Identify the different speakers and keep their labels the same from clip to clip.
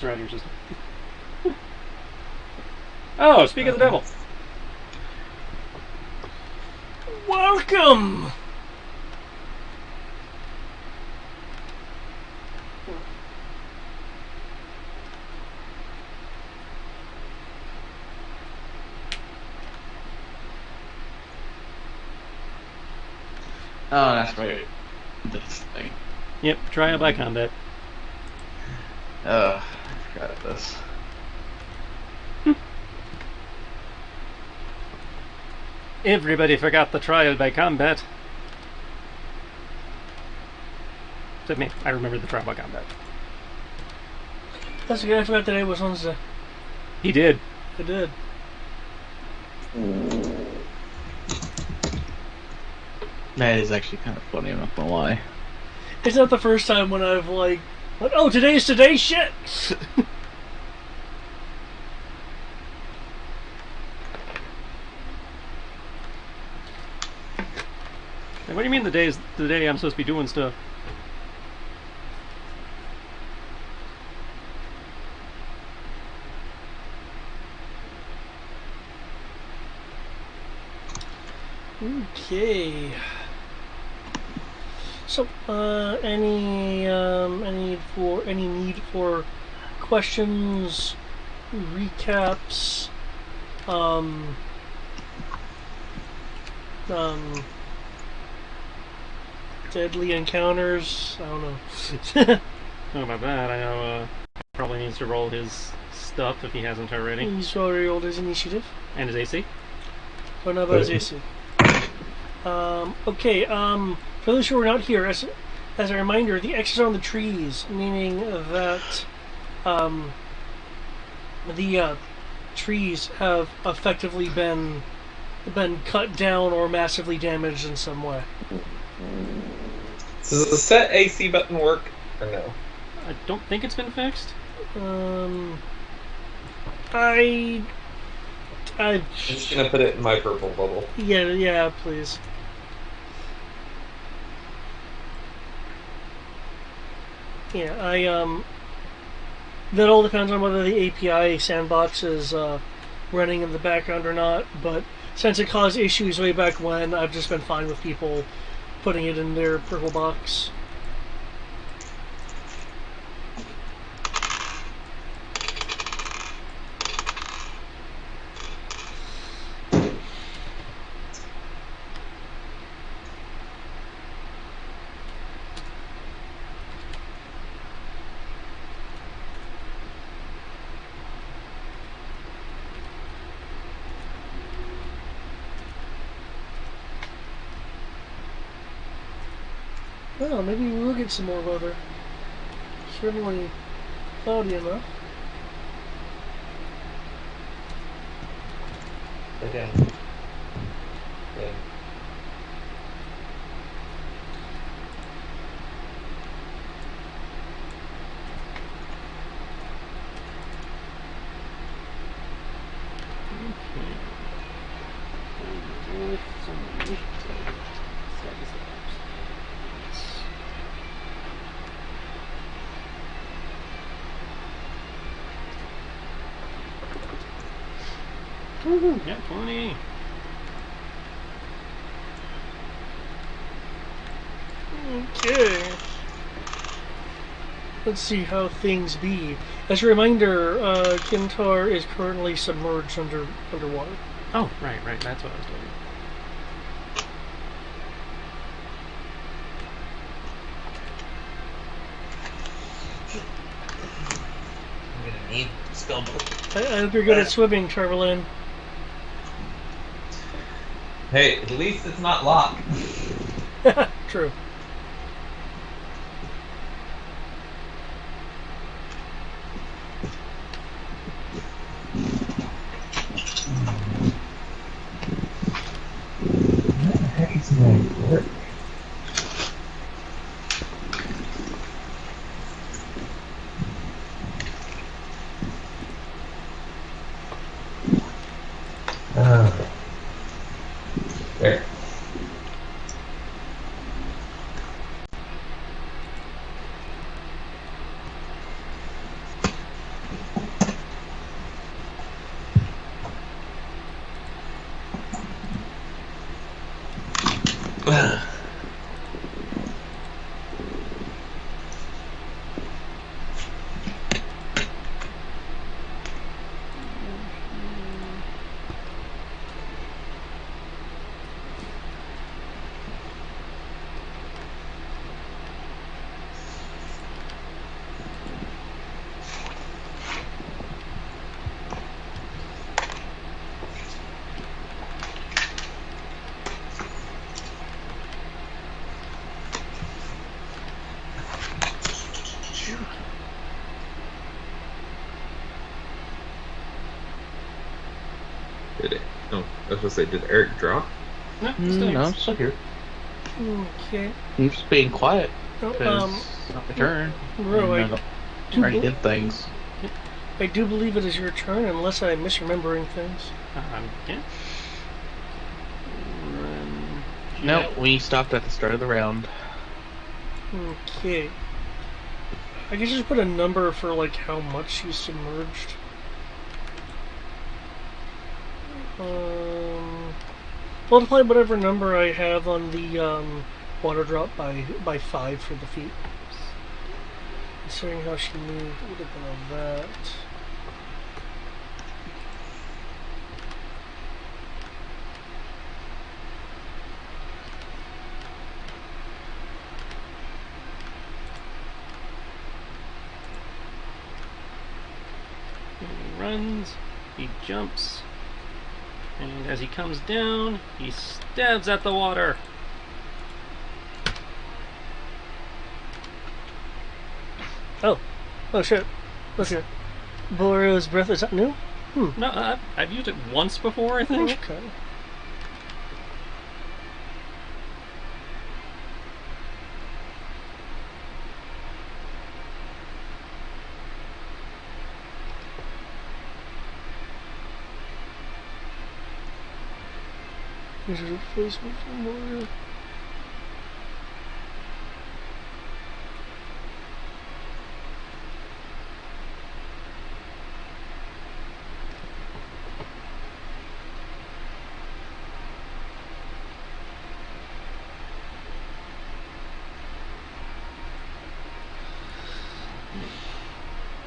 Speaker 1: around your system. Oh, speak of the devil. Welcome!
Speaker 2: Oh, that's right. This thing.
Speaker 1: Yep, trial by combat.
Speaker 2: I forgot this.
Speaker 1: Everybody forgot the trial by combat. Except me. I remember the trial by combat.
Speaker 3: That's okay, I forgot today was Wednesday.
Speaker 1: He did.
Speaker 3: I did.
Speaker 2: That is actually kind of funny, I'm not gonna lie.
Speaker 3: It's not the first time when I've like oh, today's shit!
Speaker 1: What do you mean the day I'm supposed to be doing stuff?
Speaker 3: Okay. So, any need for questions, recaps, deadly encounters? I don't know.
Speaker 1: Oh, about that, I know probably needs to roll his stuff if he hasn't already.
Speaker 3: He's already rolled his initiative.
Speaker 1: And his AC.
Speaker 3: So now about his AC. Okay, for those who are not here, as a reminder, the X is on the trees, meaning that the trees have effectively been cut down or massively damaged in some way.
Speaker 4: Does the set AC button work or no?
Speaker 1: I don't think it's been fixed.
Speaker 3: I'm
Speaker 4: just gonna put it in my purple bubble.
Speaker 3: Yeah, please. Yeah, that all depends on whether the API sandbox is running in the background or not, but since it caused issues way back when, I've just been fine with people putting it in their purple box. Well, maybe we will get some more weather. Certainly cloudy enough.
Speaker 4: Okay. Yeah.
Speaker 1: Yeah, 20.
Speaker 3: Okay. Let's see how things be. As a reminder, Kintar is currently submerged underwater.
Speaker 1: Oh, right, that's what I was doing.
Speaker 4: I'm gonna need spell book.
Speaker 3: I hope you're good at swimming, Charvelin.
Speaker 4: Hey, at least it's not locked.
Speaker 3: True.
Speaker 4: There. Did it? Oh, I was supposed to say, did Eric drop?
Speaker 1: No, still
Speaker 2: No, I'm still here.
Speaker 3: Okay.
Speaker 2: I'm just being quiet
Speaker 3: Oh,
Speaker 2: because it's not my turn.
Speaker 3: Ro,
Speaker 2: And I already did things.
Speaker 3: I do believe it is your turn, unless I'm misremembering things.
Speaker 1: Yeah. Run.
Speaker 2: No, we stopped at the start of the round.
Speaker 3: Okay. I can just put a number for like how much she's submerged. Multiply whatever number I have on the water drop by 5 for the feet. Considering how she moved, it would have been on that.
Speaker 1: He runs, he jumps, and as he comes down, he stabs at the water.
Speaker 3: Oh shit. Okay. Boreo's breath, is that new?
Speaker 1: No, I've used it once before, I think.
Speaker 3: Okay. Is it a replacement for Boreo?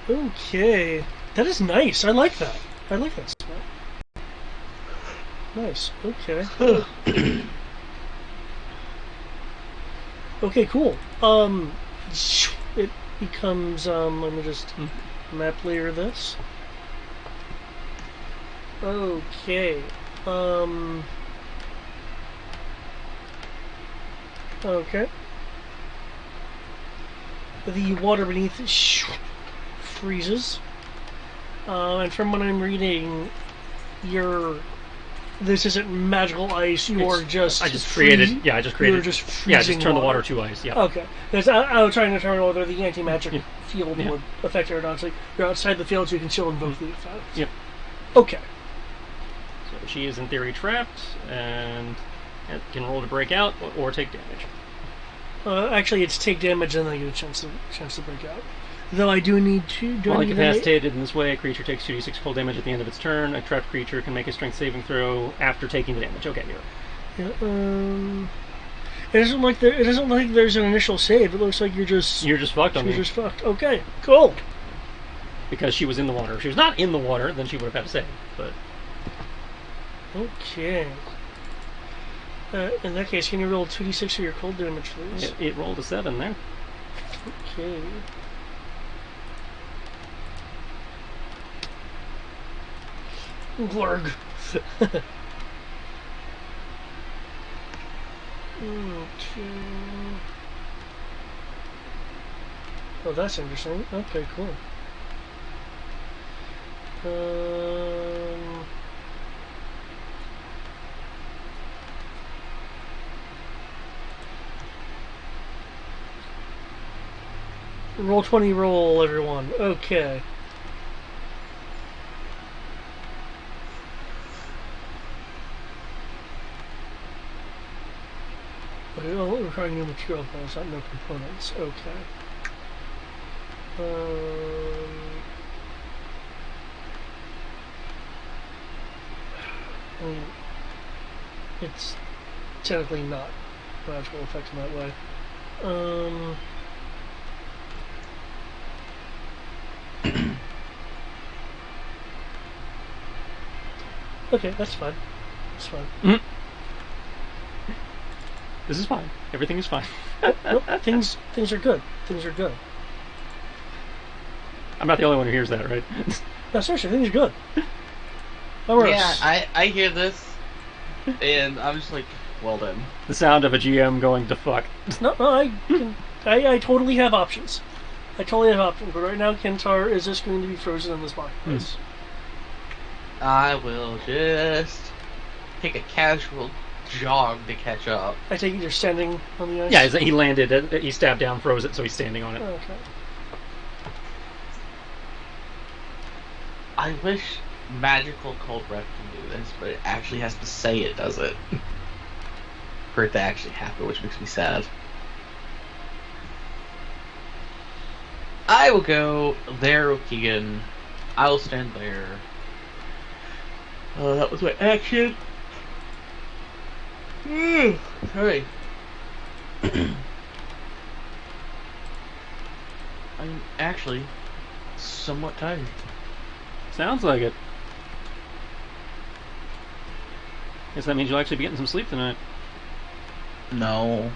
Speaker 3: Okay. That is nice. I like that. I like that spell. Nice. Okay. Okay, cool. It becomes, let me just map layer this. Okay. Okay. The water beneath freezes. And from what I'm reading, this isn't magical ice. You are just.
Speaker 1: I just created. Yeah, I just created.
Speaker 3: You're just freezing.
Speaker 1: Yeah, I just turned the
Speaker 3: water
Speaker 1: water to ice. Yeah.
Speaker 3: Okay. Because I was trying to determine whether the anti-magic field
Speaker 1: Yeah.
Speaker 3: would affect it or not. It's like you're outside the field, so you can still invoke the effect.
Speaker 1: Yep.
Speaker 3: Okay.
Speaker 1: So she is in theory trapped and can roll to break out or take damage.
Speaker 3: Actually, it's take damage and then you get a chance to break out. Though I do need to.
Speaker 1: While incapacitated in this way, a creature takes 2d6 cold damage at the end of its turn. A trapped creature can make a strength saving throw after taking the damage. Okay, here.
Speaker 3: Yeah, it doesn't look like there's an initial save. It looks like you're just
Speaker 1: fucked on me.
Speaker 3: You're just fucked. Okay, cool.
Speaker 1: Because she was in the water. If she was not in the water, then she would have had to save. But
Speaker 3: okay. In that case, can you roll 2d6 for your cold damage, please?
Speaker 1: it rolled a 7 there.
Speaker 3: Okay. Glurg. Okay. Oh, that's interesting. Okay, cool. Roll 20, roll, everyone. Okay. Okay, well, we're requiring new material balls, not no components. Okay. I mean, it's technically not magical effects in that way. Okay, that's fine. That's fine.
Speaker 1: This is fine. Everything is fine.
Speaker 3: Nope, things are good. Things are good.
Speaker 1: I'm not the only one who hears that, right?
Speaker 3: No, seriously, things are good. All right.
Speaker 2: Yeah, I hear this, and I'm just like, well done.
Speaker 1: The sound of a GM going to fuck.
Speaker 3: No, I totally have options. I totally have options, but right now, Kentaro is just going to be frozen in this marketplace.
Speaker 2: I will just take a casual jog to catch up.
Speaker 3: I take it you're standing on the ice?
Speaker 1: Yeah, he landed, he stabbed down, froze it, so he's standing on it.
Speaker 3: Okay.
Speaker 2: I wish magical cold breath can do this, but it actually has to say it does it. For it to actually happen, which makes me sad. I will go there, Keegan. I will stand there. That was my action. Sorry. I'm actually somewhat tired.
Speaker 1: Sounds like it. Guess that means you'll actually be getting some sleep tonight.
Speaker 2: No.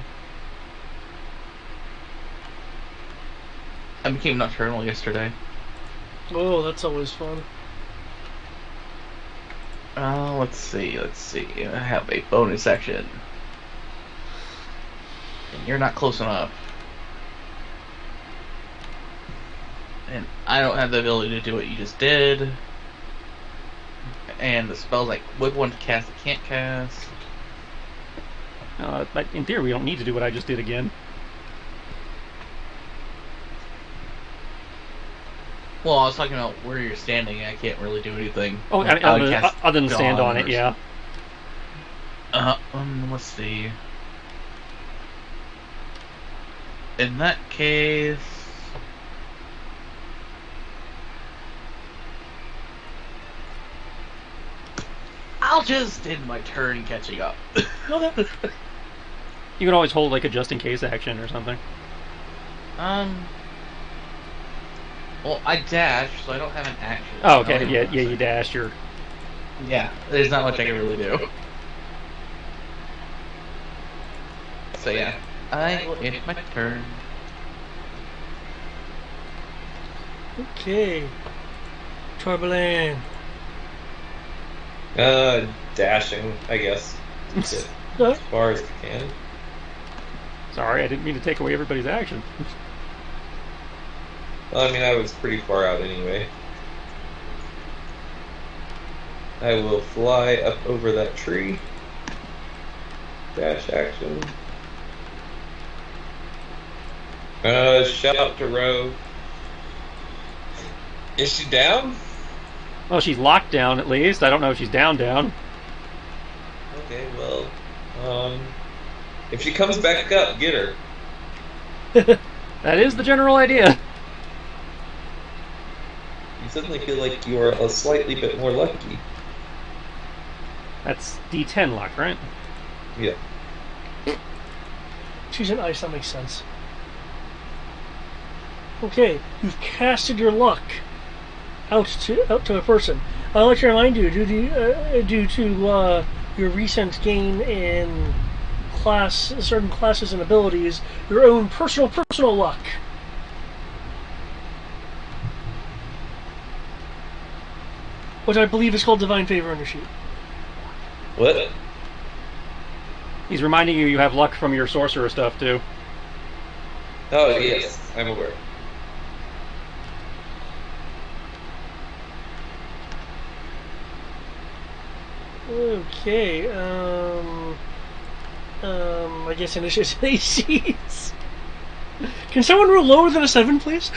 Speaker 2: I became nocturnal yesterday.
Speaker 3: Oh, that's always fun.
Speaker 2: Let's see. I have a bonus action. And you're not close enough. And I don't have the ability to do what you just did. And the spells like whip one to cast, I can't cast.
Speaker 1: But in theory, we don't need to do what I just did again.
Speaker 2: Well, I was talking about where you're standing. I can't really do anything.
Speaker 1: Oh,
Speaker 2: Like,
Speaker 1: I
Speaker 2: would
Speaker 1: mean,
Speaker 2: cast
Speaker 1: other than stand
Speaker 2: Dawn
Speaker 1: on it,
Speaker 2: or
Speaker 1: yeah.
Speaker 2: Let's see. In that case, I'll just end my turn catching up.
Speaker 3: Okay.
Speaker 1: You can always hold like a just in case action or something.
Speaker 2: Well, I dashed, so I don't have an action.
Speaker 1: Oh, okay, yeah, you dashed your...
Speaker 2: Yeah, there's not much I can really do. So yeah, I will end my turn.
Speaker 3: Okay. Torbalan.
Speaker 4: Dashing, I guess. As
Speaker 3: Okay.
Speaker 4: far as I can.
Speaker 1: Sorry, I didn't mean to take away everybody's action.
Speaker 4: Well, I mean, I was pretty far out anyway. I will fly up over that tree. Dash action. Shout to Ro. Is she down?
Speaker 1: Well, she's locked down at least. I don't know if she's down.
Speaker 4: Okay, well, if she comes back up, get her.
Speaker 1: That is the general idea.
Speaker 4: You suddenly feel like you are a slightly bit more lucky.
Speaker 1: That's D10 luck, right?
Speaker 4: Yeah.
Speaker 3: She's in ice, that makes sense. Okay, you've casted your luck out to a person. I'd like to remind you, due to your recent gain in certain classes and abilities, your own personal luck. Which I believe is called Divine Favor on your sheet.
Speaker 4: What?
Speaker 1: He's reminding you have luck from your sorcerer stuff, too.
Speaker 4: Oh, yes, I'm aware.
Speaker 3: Okay, I guess initiative ACs. Can someone roll lower than a 7, please?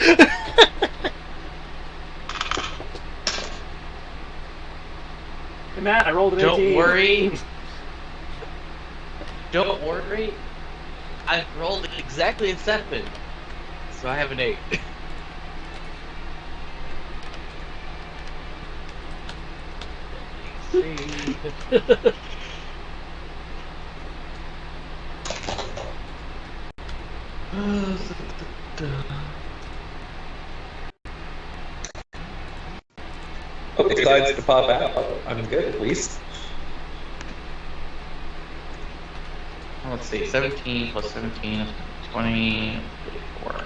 Speaker 1: Hey, Matt, I rolled an 18.
Speaker 2: Don't worry. Don't worry. I've rolled exactly a 7, so I have an 8.
Speaker 4: Hope it decides to pop out. I'm good at least.
Speaker 2: Let's see, 17 plus 17 is 20, 44.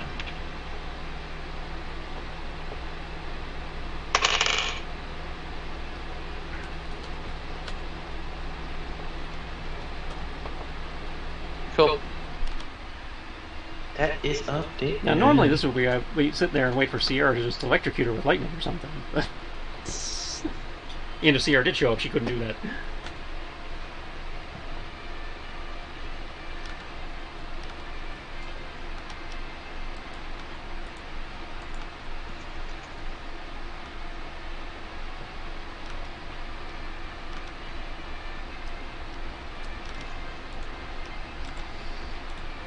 Speaker 2: Cool. That is updated.
Speaker 1: Now, normally this would be we sit there and wait for CR to just electrocute her with lightning or something. But and if CR did show up, she couldn't do that.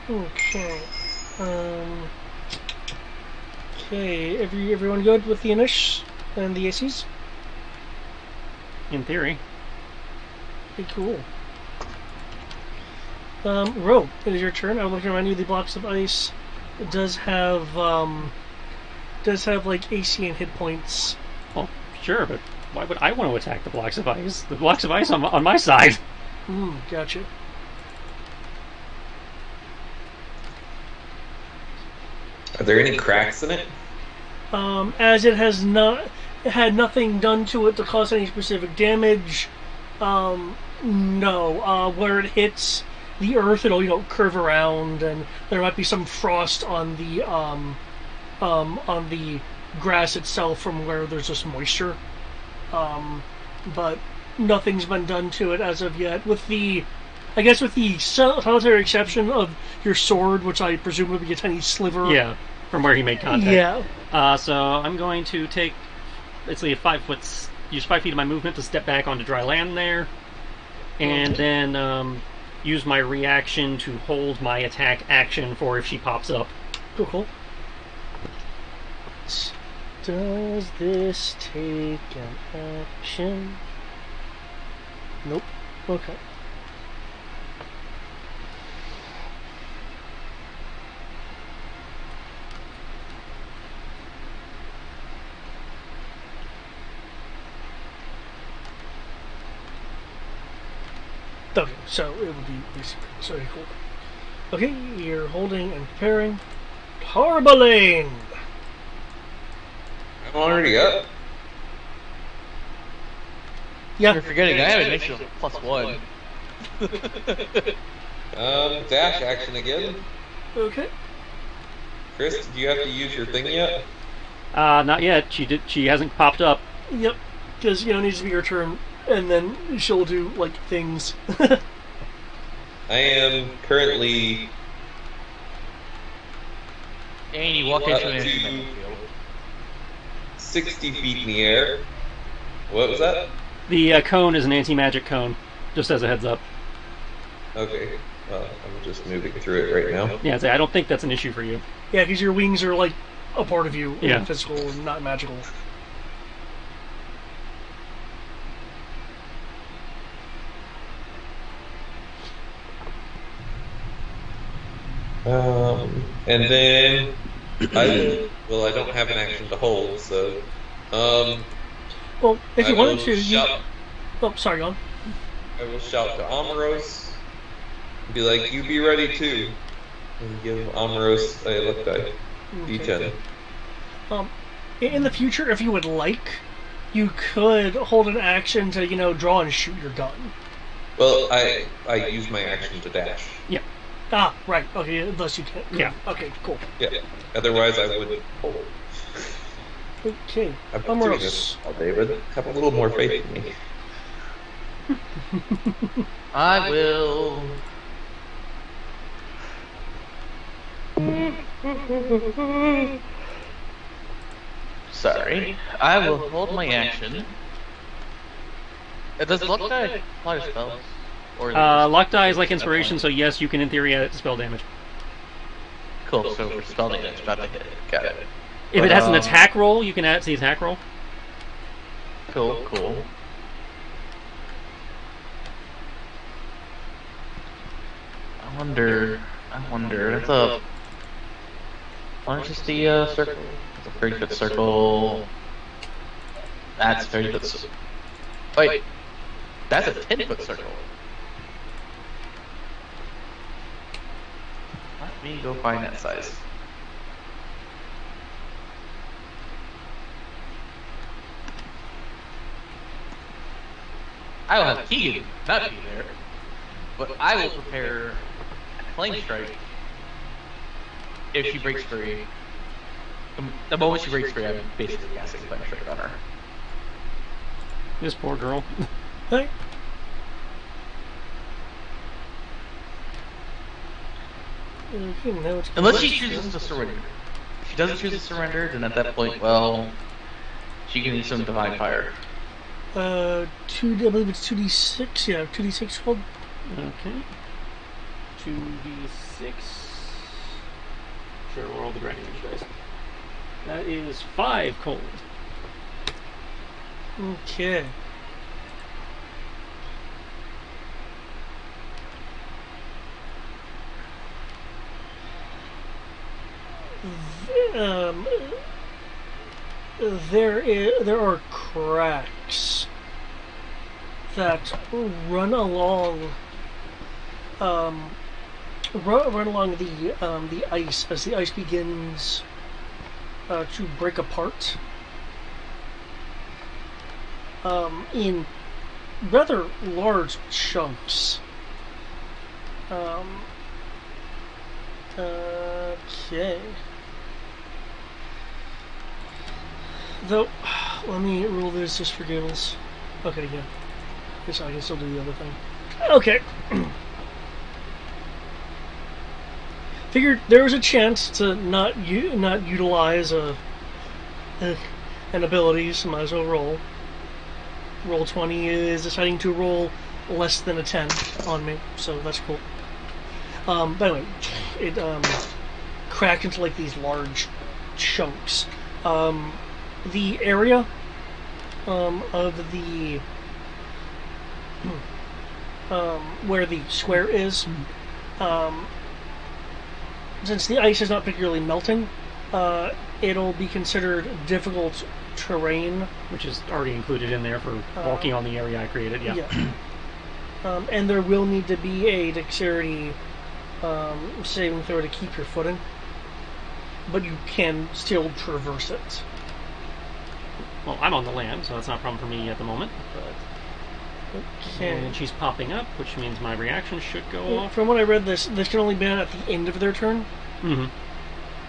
Speaker 3: Okay. Okay. Everyone good with the Inish and the ACs?
Speaker 1: In theory.
Speaker 3: Okay, cool. Ro, it is your turn. I would like to remind you the blocks of ice does have like AC and hit points.
Speaker 1: Well, sure, but why would I want to attack the blocks of ice? The blocks of ice on my side.
Speaker 3: Gotcha.
Speaker 4: Are there any cracks in it?
Speaker 3: As it has not had nothing done to it to cause any specific damage. No. Where it hits the earth, it'll curve around, and there might be some frost on the grass itself from where there's just moisture. But nothing's been done to it as of yet. With the solitary exception of your sword, which I presume would be a tiny sliver.
Speaker 1: Yeah, from where he made contact.
Speaker 3: Yeah.
Speaker 1: So I'm going to take, basically use 5 feet of my movement to step back onto dry land there, and then use my reaction to hold my attack action for if she pops up.
Speaker 3: Cool. Does this take an action? Nope. Okay. Okay, so it would be basically so cool. Okay, you're holding and preparing. Harbalane!
Speaker 4: I'm already up.
Speaker 3: Yeah.
Speaker 2: You're forgetting, I have initial +1.
Speaker 4: Dash action again.
Speaker 3: Okay.
Speaker 4: Chris, do you have to use your thing yet?
Speaker 1: Not yet. She hasn't popped up.
Speaker 3: Yep. Because, it needs to be your turn, and then she'll do, things.
Speaker 4: I am currently
Speaker 2: And you walk
Speaker 4: up
Speaker 2: into an
Speaker 4: to
Speaker 2: instrumental field.
Speaker 4: 60 feet in the air. What was that?
Speaker 1: The cone is an anti-magic cone, just as a heads up.
Speaker 4: Okay. Well, I'm just moving through it right now.
Speaker 1: Yeah, I don't think that's an issue for you.
Speaker 3: Yeah, because your wings are, a part of you,
Speaker 1: Yeah.
Speaker 3: physical and not magical.
Speaker 4: And then I don't have an action to hold, so
Speaker 3: Well, if you
Speaker 4: I
Speaker 3: wanted
Speaker 4: will
Speaker 3: to,
Speaker 4: shout,
Speaker 3: Oh, sorry, go on.
Speaker 4: I will shout to Amaros and be like, "You be ready too," and give Amaros a luck die, D10.
Speaker 3: In the future, if you would like, you could hold an action to, draw and shoot your gun.
Speaker 4: Well, I use my action to dash.
Speaker 1: Yeah.
Speaker 3: Ah, right. Okay, unless you can.
Speaker 1: Yeah.
Speaker 3: Okay, cool.
Speaker 4: Yeah. Otherwise, I would hold.
Speaker 3: Okay.
Speaker 4: I've been doing this all day, but have a little more faith in me.
Speaker 2: I will. Sorry. I will hold my action. Does luck die apply to spells? Or
Speaker 1: Lock die is like inspiration, so yes, you can in theory add it to spell damage.
Speaker 2: Cool, so for spell damage, about to hit it. Got it.
Speaker 1: If it has an attack roll, you can add it to the attack roll.
Speaker 2: Cool. I wonder. That's a. Why don't you just the circle? It's a pretty good circle. That's 30 foot. Wait, that's a 10-foot circle. Let me go find that size. I will have Keegan not be there, but I will prepare Flame Strike if she breaks free. The moment she breaks free, I'm basically casting Flame Strike on her.
Speaker 1: This poor girl.
Speaker 3: Hey.
Speaker 2: Unless she chooses to surrender. If she doesn't choose to surrender, then at that point, well, she can use some Divine Fire.
Speaker 3: I believe it's 2d6. Yeah, 2d6 hold.
Speaker 1: Okay. 2d6. Sure, we'll roll the grinding dice. That is 5 cold.
Speaker 3: Okay. There are cracks that run along run along the ice as the ice begins to break apart in rather large chunks. Okay. Though, let me roll this just for giggles. Okay, yeah. Guess I can still do the other thing. Okay. Figured there was a chance to not utilize an ability, so might as well roll. Roll 20 is deciding to roll less than a 10 on me, so that's cool. But anyway, it cracked into like these large chunks. The area of the where the square is, since the ice is not particularly melting, it'll be considered difficult terrain,
Speaker 1: which is already included in there for walking on the area I created. Yeah.
Speaker 3: And there will need to be a dexterity saving throw to keep your footing, but you can still traverse it.
Speaker 1: Well, I'm on the land, so that's not a problem for me at the moment. But
Speaker 3: okay.
Speaker 1: And she's popping up, which means my reaction should go off.
Speaker 3: From what I read, this can only be done at the end of their turn.
Speaker 1: Mm-hmm.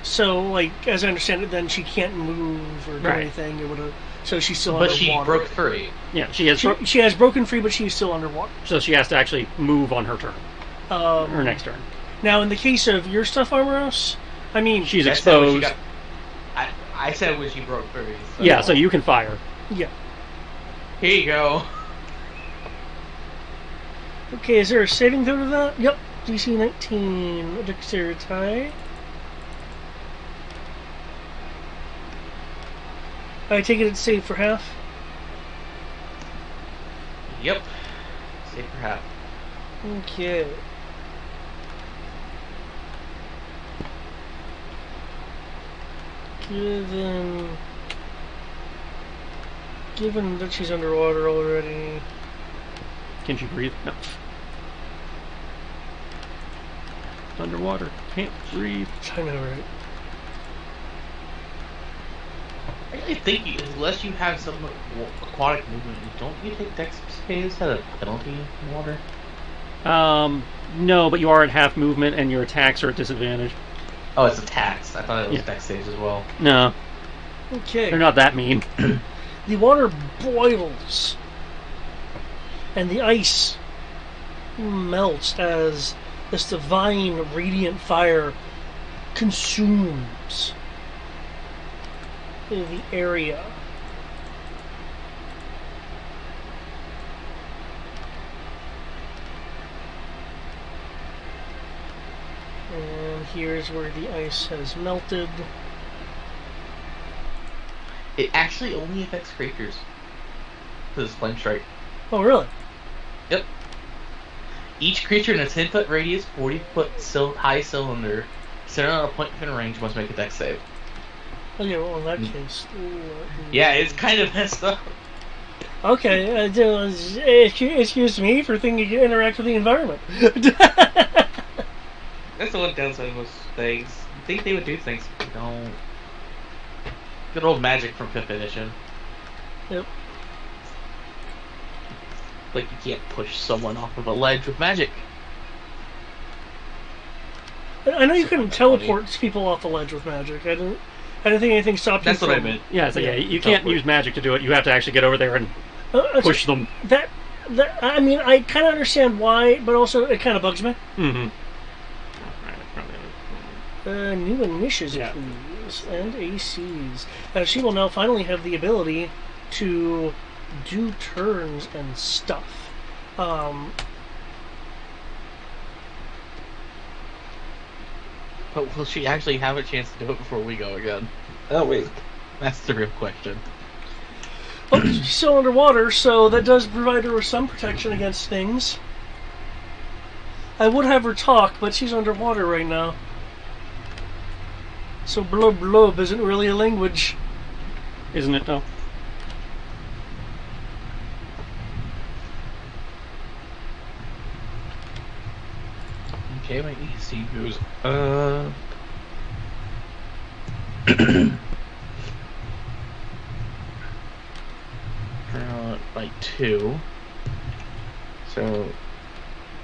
Speaker 3: So, like, as I understand it, then she can't move or do anything. It would so she's still
Speaker 2: but
Speaker 3: underwater.
Speaker 2: She broke free.
Speaker 1: Yeah, she
Speaker 3: has broken free, but she's still underwater.
Speaker 1: So she has to actually move on her turn. Her next turn.
Speaker 3: Now, in the case of your stuff, Armoros, I mean,
Speaker 1: she's exposed.
Speaker 2: I said when she broke free. So.
Speaker 1: Yeah, so you can fire.
Speaker 3: Yeah.
Speaker 2: Here you go.
Speaker 3: Okay, is there a saving throw to that? Yep. DC 19 dexterity. I take it it's saved for half?
Speaker 2: Yep. Saved for half.
Speaker 3: Okay. Given that she's underwater already...
Speaker 1: Can she breathe? No. Underwater. Can't breathe.
Speaker 3: I know, right?
Speaker 2: I really think unless you have some aquatic movement, don't you take dex saves at a penalty in water?
Speaker 1: No, but you are at half movement and your attacks are at disadvantage.
Speaker 2: Oh, it's attacks. I thought it was dex saves as well.
Speaker 1: No.
Speaker 3: Okay.
Speaker 1: They're not that mean.
Speaker 3: The water boils, and the ice melts as this divine, radiant fire consumes the area. And here's where the ice has melted.
Speaker 2: It actually only affects creatures. Because it's Flame Strike.
Speaker 3: Oh, really?
Speaker 2: Yep. Each creature in a 10-foot radius, 40-foot high cylinder, centered on a point within range, must make a dex save.
Speaker 3: Okay, well, in that case...
Speaker 2: Yeah, it's kind of messed up.
Speaker 3: Okay, excuse me for thinking you interact with the environment.
Speaker 2: That's the one downside of most things. You think they would do things, but they don't. Good old magic from 5th edition.
Speaker 3: Yep.
Speaker 2: Like, you can't push someone off of a ledge with magic.
Speaker 3: I know you couldn't
Speaker 2: That's
Speaker 3: teleport people off the ledge with magic. I didn't think anything stopped you
Speaker 2: That's
Speaker 3: from...
Speaker 2: what I meant.
Speaker 1: Yeah, so yeah, you can't
Speaker 2: Teleport.
Speaker 1: use magic to do it. You have to actually get over there and push them.
Speaker 3: That, I mean, I kind of understand why, but also it kind of bugs me.
Speaker 1: Mm-hmm.
Speaker 3: New initiatives,
Speaker 1: Yeah.
Speaker 3: please, and ACs. She will now finally have the ability to do turns and stuff.
Speaker 2: But will she actually have a chance to do it before we go again?
Speaker 4: Oh wait.
Speaker 2: That's the real question.
Speaker 3: Oh, she's still underwater, so that does provide her with some protection against things. I would have her talk, but she's underwater right now. So blub blub isn't really a language.
Speaker 1: Isn't it, though?
Speaker 2: Okay, my EC goes by 2. So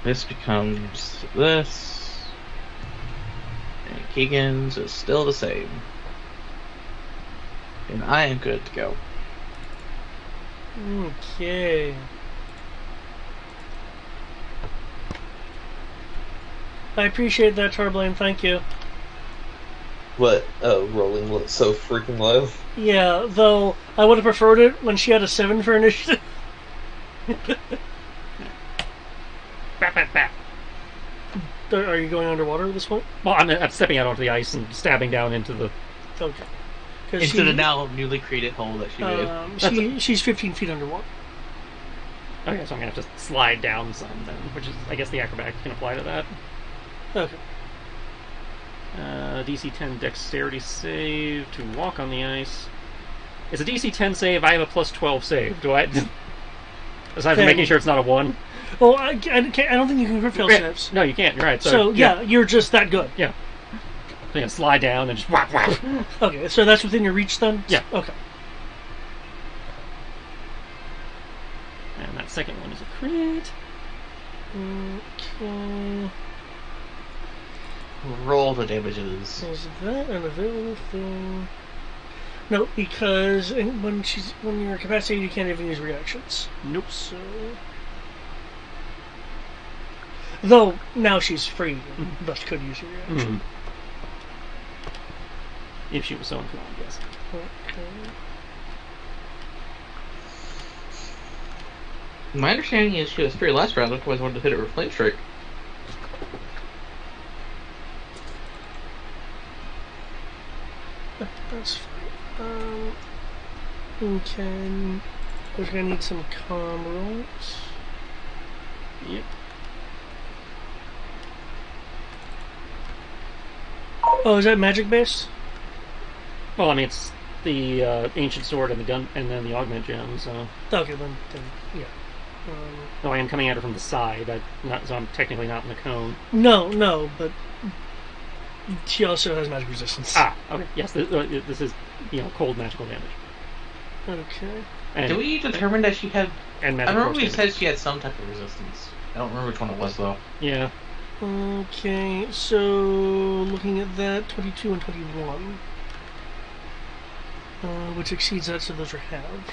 Speaker 2: this becomes this. And Keegan's is still the same. And I am good to go.
Speaker 3: Okay. I appreciate that, Tarblane, thank you.
Speaker 4: What? Oh, rolling looks so freaking low.
Speaker 3: Yeah, though I would have preferred it when she had a 7 for initiative.
Speaker 1: Bap, bap, bap.
Speaker 3: Are you going underwater at this point?
Speaker 1: Well, I'm stepping out onto the ice and stabbing down into the...
Speaker 3: Okay. 'Cause
Speaker 2: Into the now newly created hole that she made.
Speaker 3: She's 15 feet underwater.
Speaker 1: Okay, so I'm going to have to slide down some then, which is, I guess the acrobatic can apply to that.
Speaker 3: Okay.
Speaker 1: DC 10 dexterity save to walk on the ice. It's a DC 10 save, I have a plus 12 save. Do I... Aside from making sure it's not a 1?
Speaker 3: Oh, I don't think you can crit fail saves.
Speaker 1: No, you can't, you're right.
Speaker 3: So, yeah, you're just that good.
Speaker 1: Yeah. So yeah, slide down and just whap, whap.
Speaker 3: Okay, so that's within your reach then?
Speaker 1: Yeah.
Speaker 3: Okay.
Speaker 1: And that second one is a crit.
Speaker 3: Okay.
Speaker 2: Roll the damages.
Speaker 3: Is that an available thing? No, because when you're incapacitated, you can't even use reactions.
Speaker 1: Nope.
Speaker 3: So, though now she's free, thus could use a reaction.
Speaker 1: If she was so inclined, yes.
Speaker 3: Okay.
Speaker 2: My understanding is she was free last round, otherwise I wanted to hit it with Flame Strike.
Speaker 3: That's fine. Okay. We're gonna need some comm rolls.
Speaker 1: Yep.
Speaker 3: Oh, is that magic based?
Speaker 1: Well, I mean, it's the ancient sword and the gun, and then the augment gem. So,
Speaker 3: Okay, then yeah.
Speaker 1: though I am coming at her from the side, so I'm technically not in the cone.
Speaker 3: No, but she also has magic resistance.
Speaker 1: Ah, okay. Yes, this is cold magical damage.
Speaker 3: Okay.
Speaker 1: And,
Speaker 2: Did we determine that she had...
Speaker 1: and
Speaker 2: I
Speaker 1: magic
Speaker 2: remember
Speaker 1: force
Speaker 2: we
Speaker 1: damage.
Speaker 2: said she had some type of resistance. I don't remember which one it was, though.
Speaker 1: Yeah.
Speaker 3: Okay, so looking at that, 22 and 21. Which exceeds that, so those are halved.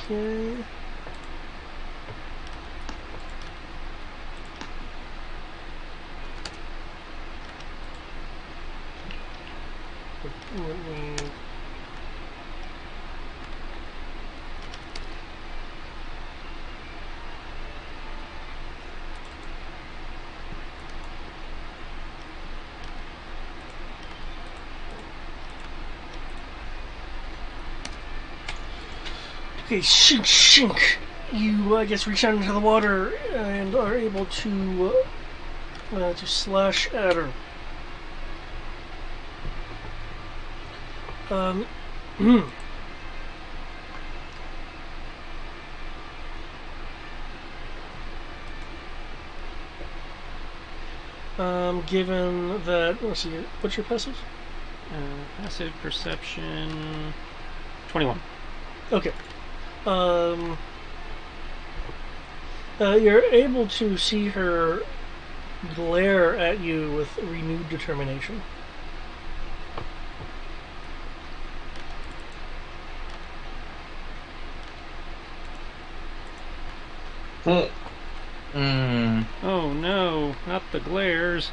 Speaker 3: Okay. Let me... Okay, shink, shink. You, I guess, reach out into the water and are able to slash at her. Given that, let's see, what's your passive?
Speaker 1: Passive perception 21.
Speaker 3: Okay. You're able to see her glare at you with renewed determination.
Speaker 1: Oh no, not the glares.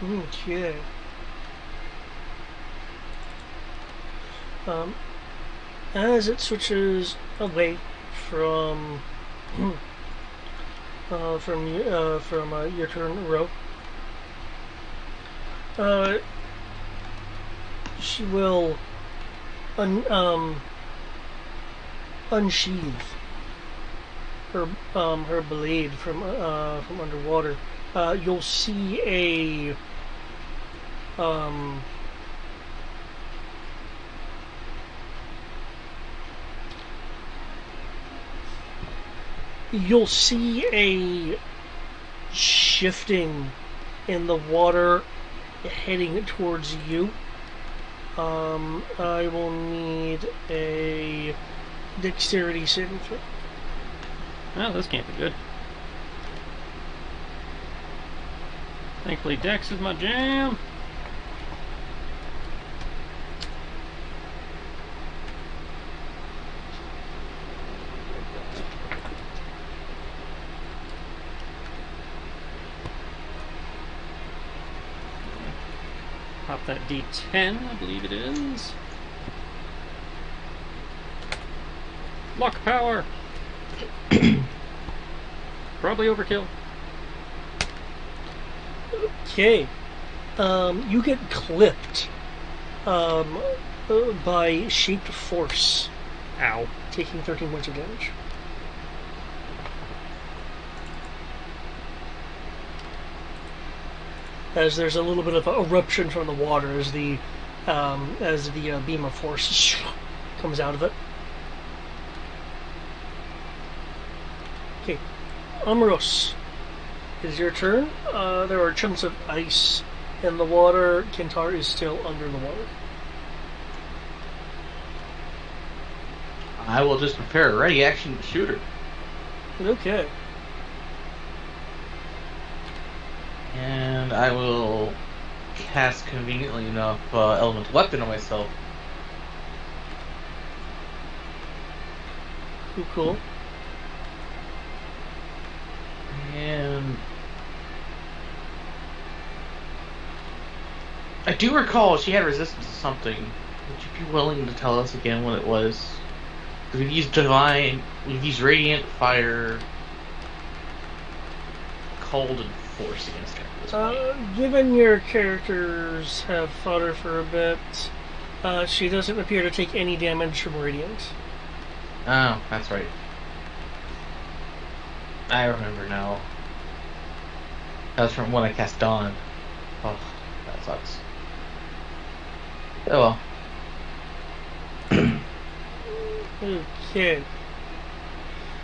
Speaker 3: Okay. As it switches away from your turn, Ro, she will unsheath her blade from underwater. You'll see a shifting in the water heading towards you. I will need a dexterity saving throw.
Speaker 1: Well, this can't be good. Thankfully, Dex is my jam. Pop that D10, I believe it is. Luck power. Probably overkill.
Speaker 3: Okay. You get clipped by shaped force.
Speaker 1: Ow.
Speaker 3: Taking 13 points of damage. As there's a little bit of eruption from the water as the beam of force comes out of it. Okay, Amaros, it is your turn. There are chunks of ice in the water. Kentar is still under the water.
Speaker 2: I will just prepare a ready action shooter.
Speaker 3: Okay.
Speaker 2: And I will cast, conveniently enough, elemental weapon on myself.
Speaker 3: Cool.
Speaker 2: And I do recall she had resistance to something. Would you be willing to tell us again what it was? Because we've used divine, we've used radiant, fire, cold, and force against her at this point.
Speaker 3: Given your characters have fought her for a bit, she doesn't appear to take any damage from radiant.
Speaker 2: Oh, that's right. I remember now. That was from when I cast Dawn. Oh, that sucks. Oh well.
Speaker 3: Okay.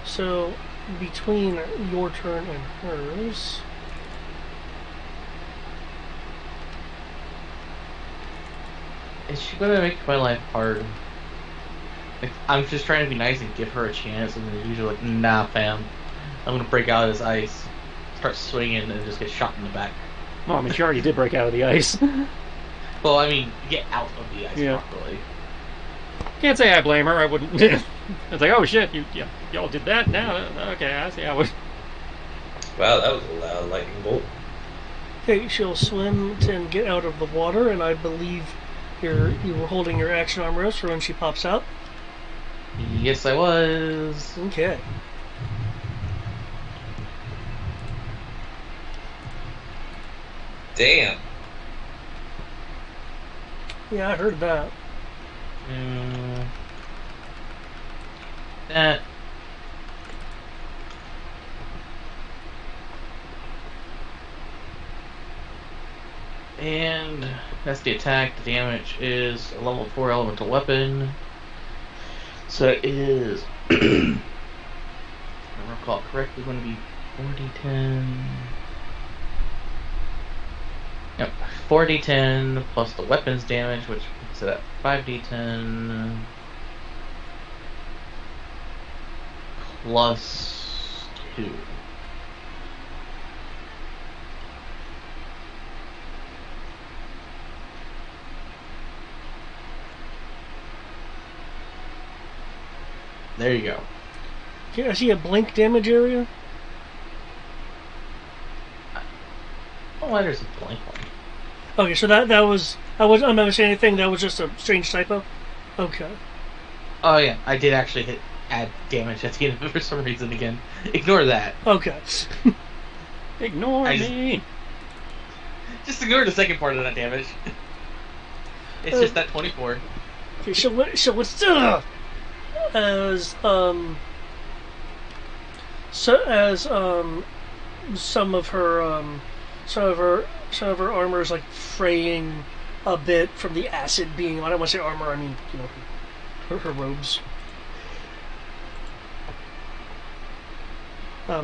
Speaker 3: So, between your turn and hers...
Speaker 2: Is she gonna make my life hard? Like, I'm just trying to be nice and give her a chance, and then usually like, nah, fam. I'm gonna break out of this ice, start swinging, and just get shot in the back.
Speaker 1: Well, I mean, she already did break out of the ice.
Speaker 2: Well, I mean, get out of the ice properly.
Speaker 1: Can't say I blame her. I wouldn't. It's like, oh shit, y'all did that now. Okay, I see. I would.
Speaker 4: Wow, that was a loud lightning bolt.
Speaker 3: Okay, she'll swim and get out of the water, and I believe you were holding your action arm rest for when she pops out.
Speaker 2: Yes, I was.
Speaker 3: Okay.
Speaker 4: Damn.
Speaker 3: Yeah, I heard that.
Speaker 2: That. And that's the attack. The damage is a level 4 elemental weapon. So it is, if I recall correctly, going to be 4d10. Yep, 4d10 plus the weapons damage, which makes it at 5d10 plus 2. There you go.
Speaker 3: Okay, I see a blink damage area.
Speaker 2: Oh, there's a blank one.
Speaker 3: Okay, so that was I'm not saying anything. That was just a strange typo. Okay.
Speaker 2: Oh yeah, I did actually add damage at the end of it for some reason again. Ignore that.
Speaker 3: Okay.
Speaker 1: Ignore me.
Speaker 2: Just ignore the second part of that damage. It's just that 24.
Speaker 3: Okay, so let's as some of her armor is like fraying a bit from the acid being on. I don't want to say armor. I mean, you know, her robes. A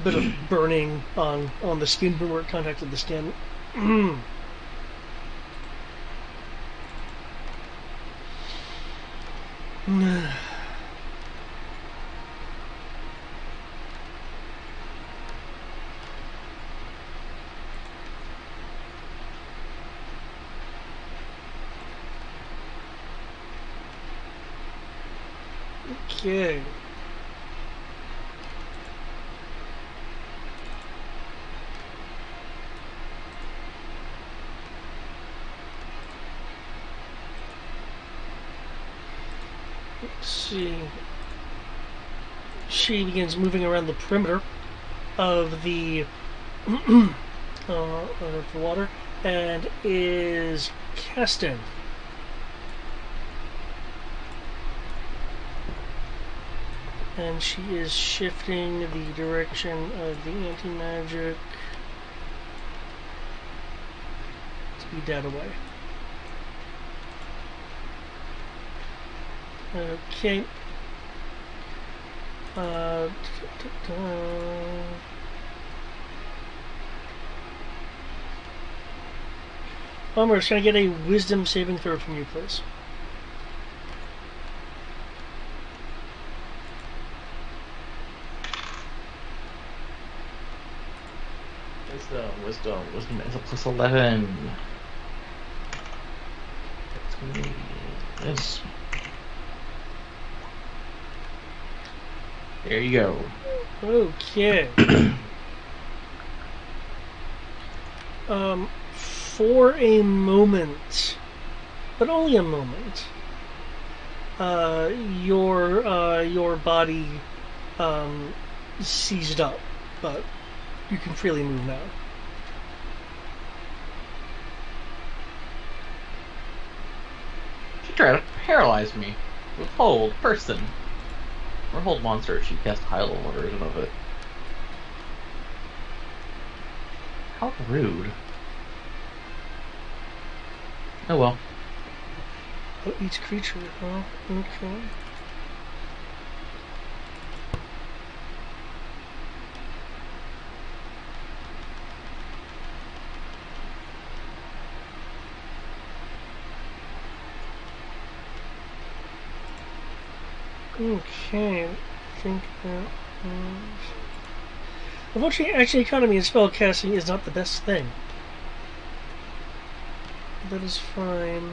Speaker 3: bit of burning on the skin where it contacted the skin. Okay. Let's see. She begins moving around the perimeter of the of the water and is casting. And she is shifting the direction of the anti-magic to be dead away. Okay. Homer, can I get a wisdom saving throw from you, please?
Speaker 2: Wisdom is a plus 11. It's going to be this. There you go.
Speaker 3: Okay. For a moment, but only a moment, your body seized up, but you can freely move now.
Speaker 2: She tried to paralyze me with hold person. Or hold monster, she cast a high level version of it. How rude. Oh well.
Speaker 3: Oh, each creature, huh? Okay. Okay, I think that is... Unfortunately, actually, economy and spell casting is not the best thing. That is fine.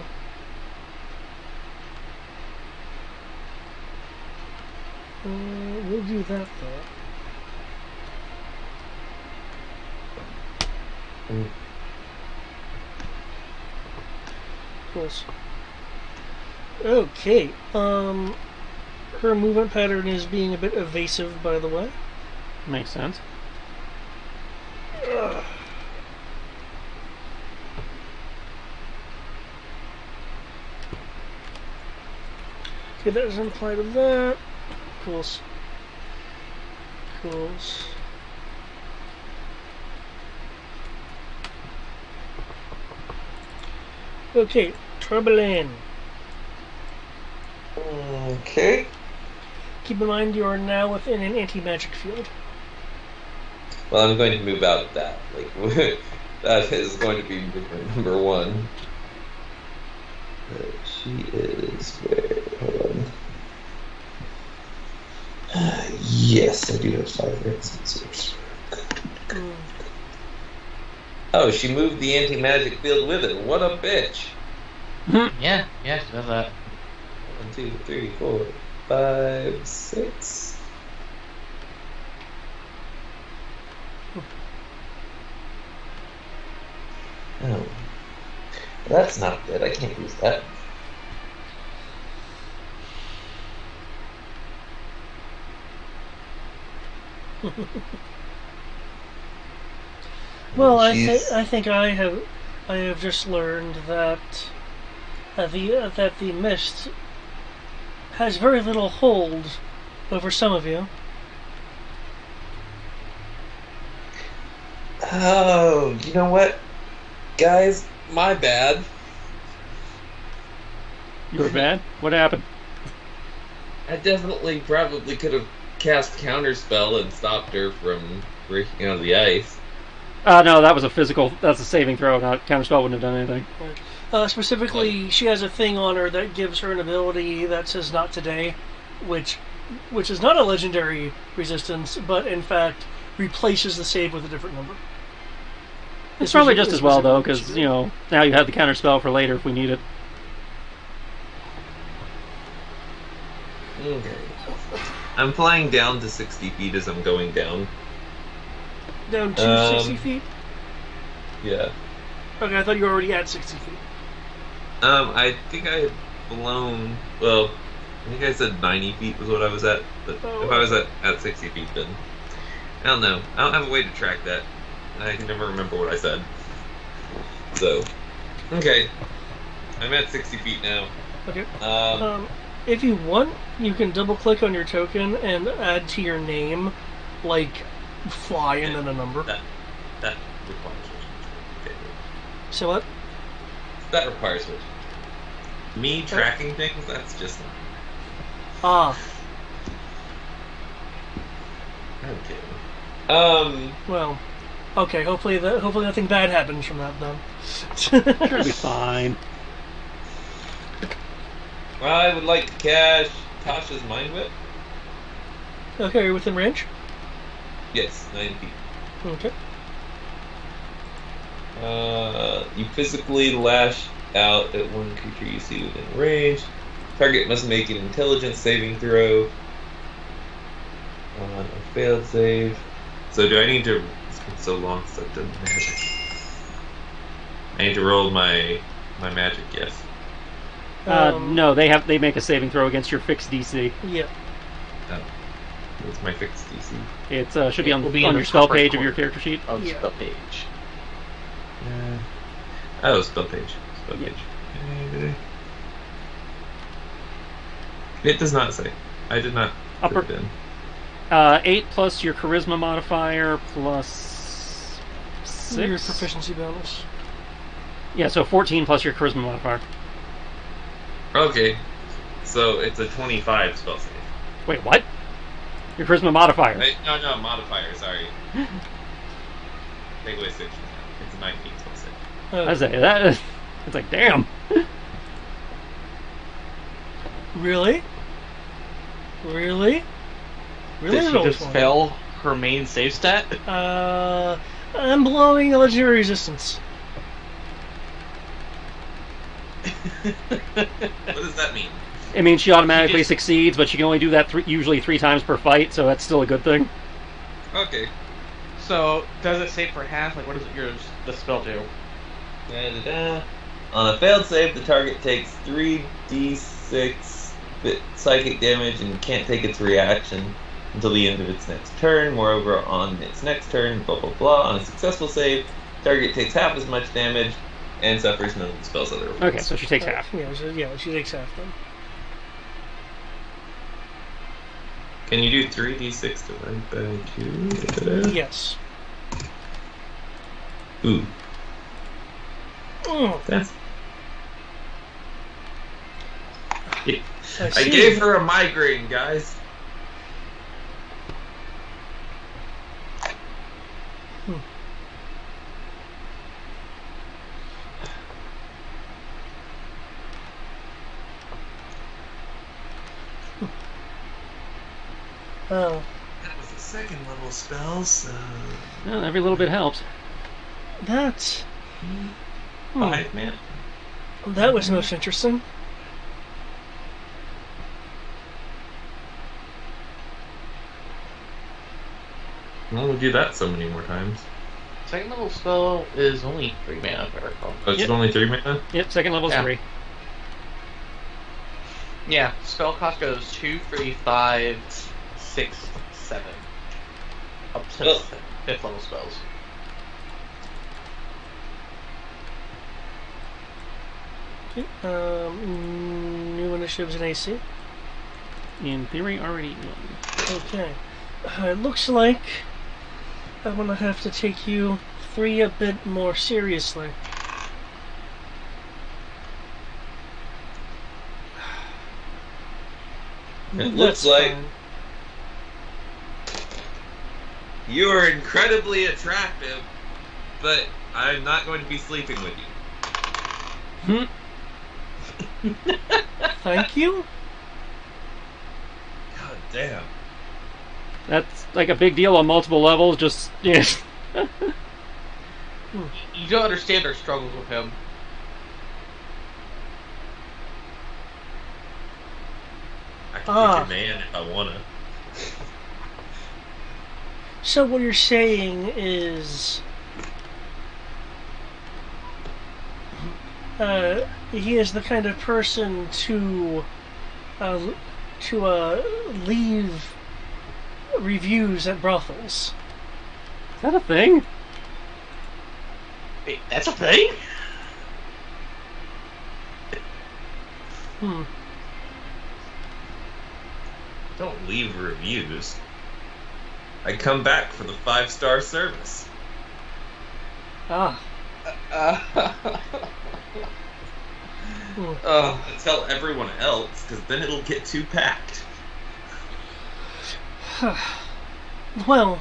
Speaker 3: We'll do that, though. Close. Okay, her movement pattern is being a bit evasive, by the way.
Speaker 1: Makes sense.
Speaker 3: Okay, that doesn't apply to that. Cool. Cool. Okay, Troublin.
Speaker 4: Okay.
Speaker 3: Keep in mind you are now within an anti-magic field.
Speaker 4: Well, I'm going to move out of that. Like, that is going to be movement number one. She is where? Hold on. Yes, I do have 5 red sensors. Oh, she moved the anti-magic field with it. What a bitch.
Speaker 2: Yeah, she does that.
Speaker 4: 1, 2, 3, 4, 5, 6. Oh. That's not good. I can't use that.
Speaker 3: Well,
Speaker 4: Jeez.
Speaker 3: I think I have just learned that the mist has very little hold over some of you.
Speaker 4: Oh, you know what? Guys, my bad.
Speaker 1: You were bad? What happened?
Speaker 4: I definitely probably could have cast Counterspell and stopped her from breaking out of the ice.
Speaker 1: No, that was a physical. That's a saving throw. Not counterspell wouldn't have done anything.
Speaker 3: Specifically, she has a thing on her that gives her an ability that says "Not today," which is not a legendary resistance, but in fact replaces the save with a different number.
Speaker 1: It's probably just as well though, because now you have the counterspell for later if we need it.
Speaker 4: Okay. I'm flying down to 60 feet as I'm going down.
Speaker 3: Down to 60 feet?
Speaker 4: Yeah.
Speaker 3: Okay, I thought you were already at 60 feet.
Speaker 4: I think I had blown. Well, I think I said 90 feet was what I was at. But if I was at 60 feet, then I don't know. I don't have a way to track that. I can never remember what I said. So, okay, I'm at 60 feet now.
Speaker 3: Okay. If you want, you can double click on your token and add to your name, like fly and then a number.
Speaker 4: That requires switching. Okay.
Speaker 3: So what?
Speaker 4: That requires switching. Me tracking things, that's just not.
Speaker 3: Ah.
Speaker 4: Okay.
Speaker 3: Well, okay. Hopefully nothing bad happens from that then.
Speaker 1: Should be fine.
Speaker 4: I would like to cash Tasha's Mind Whip.
Speaker 3: Okay, you're within range?
Speaker 4: Yes, 9 feet.
Speaker 3: Okay.
Speaker 4: You physically lash out at one creature you see within range. Target must make an intelligence saving throw. On a failed save. So do I need to... It's been so long since I've done magic. I need to roll my magic, yes.
Speaker 1: No, they make a saving throw against your fixed DC.
Speaker 3: Yeah.
Speaker 4: Oh. What's my fixed DC?
Speaker 1: It should be on
Speaker 2: in
Speaker 1: your
Speaker 2: the
Speaker 1: spell
Speaker 2: upper
Speaker 1: page of
Speaker 2: corner
Speaker 1: your character sheet.
Speaker 2: Of the
Speaker 3: Yeah.
Speaker 2: spell page.
Speaker 4: Oh, spell page. Spell
Speaker 1: Yeah.
Speaker 4: page. It does not say. I did not
Speaker 1: Upper.
Speaker 4: put it in.
Speaker 1: 8 plus your charisma modifier plus 6.
Speaker 3: Your proficiency bonus.
Speaker 1: Yeah, so 14 plus your charisma modifier.
Speaker 4: Okay. So it's a 25 spell save.
Speaker 1: Wait, what? Your charisma modifier.
Speaker 4: No, modifier, sorry. Take away 6. It's a 19 spell save.
Speaker 1: I say that. It's like, damn.
Speaker 3: Really? Really? Really?
Speaker 2: Did she just fail her main save stat?
Speaker 3: I'm blowing a legendary resistance.
Speaker 4: What does that mean?
Speaker 1: It means she automatically succeeds, but she can only do that usually 3 times per fight, so that's still a good thing.
Speaker 4: Okay.
Speaker 2: So, does it save for half? Like, what does the spell do?
Speaker 4: Da-da-da. On a failed save, the target takes 3d6 psychic damage and can't take its reaction until the end of its next turn. Moreover, on its next turn, blah blah blah. On a successful save, target takes half as much damage and suffers none of the spell's other effects.
Speaker 1: Okay, so she takes half.
Speaker 3: Yeah, she takes half then.
Speaker 4: Can you do 3d6 divided by 2?
Speaker 3: Yes.
Speaker 4: Ooh.
Speaker 3: Mm,
Speaker 4: That's...
Speaker 3: I
Speaker 4: I
Speaker 3: see.
Speaker 4: gave her a migraine, guys.
Speaker 3: Oh,
Speaker 4: That was a second level spell, so...
Speaker 1: Well, every little bit helps.
Speaker 3: that
Speaker 4: 5 man.
Speaker 3: that was most interesting.
Speaker 4: Well, we'll do that so many more times.
Speaker 2: Second level spell is only 3 mana, if I recall.
Speaker 4: Oh, it's
Speaker 1: Yep.
Speaker 4: only 3 mana?
Speaker 1: Yep, second level's
Speaker 2: Yeah.
Speaker 1: 3.
Speaker 2: Yeah, spell cost goes 2, 3, 5, 6, 7. Up to
Speaker 4: Oh.
Speaker 2: 5th level spells.
Speaker 3: New initiatives in AC.
Speaker 1: In theory, already won.
Speaker 3: Okay. It looks like I'm gonna have to take you 3 a bit more seriously.
Speaker 4: It looks
Speaker 3: That's
Speaker 4: like
Speaker 3: fine.
Speaker 4: you are incredibly attractive, but I'm not going to be sleeping with you.
Speaker 3: Thank you.
Speaker 4: God damn.
Speaker 1: That's like a big deal on multiple levels, just, yeah.
Speaker 2: You don't understand our struggles with him.
Speaker 4: I can
Speaker 3: Ah.
Speaker 4: take your man if I wanna.
Speaker 3: So what you're saying is, he is the kind of person to leave reviews at brothels.
Speaker 1: Is that a thing?
Speaker 2: Wait, that's a thing?
Speaker 3: Hmm.
Speaker 4: Don't leave reviews. I come back for the 5-star service.
Speaker 3: Ah.
Speaker 4: Don't tell everyone else, because then it'll get too packed.
Speaker 3: Well,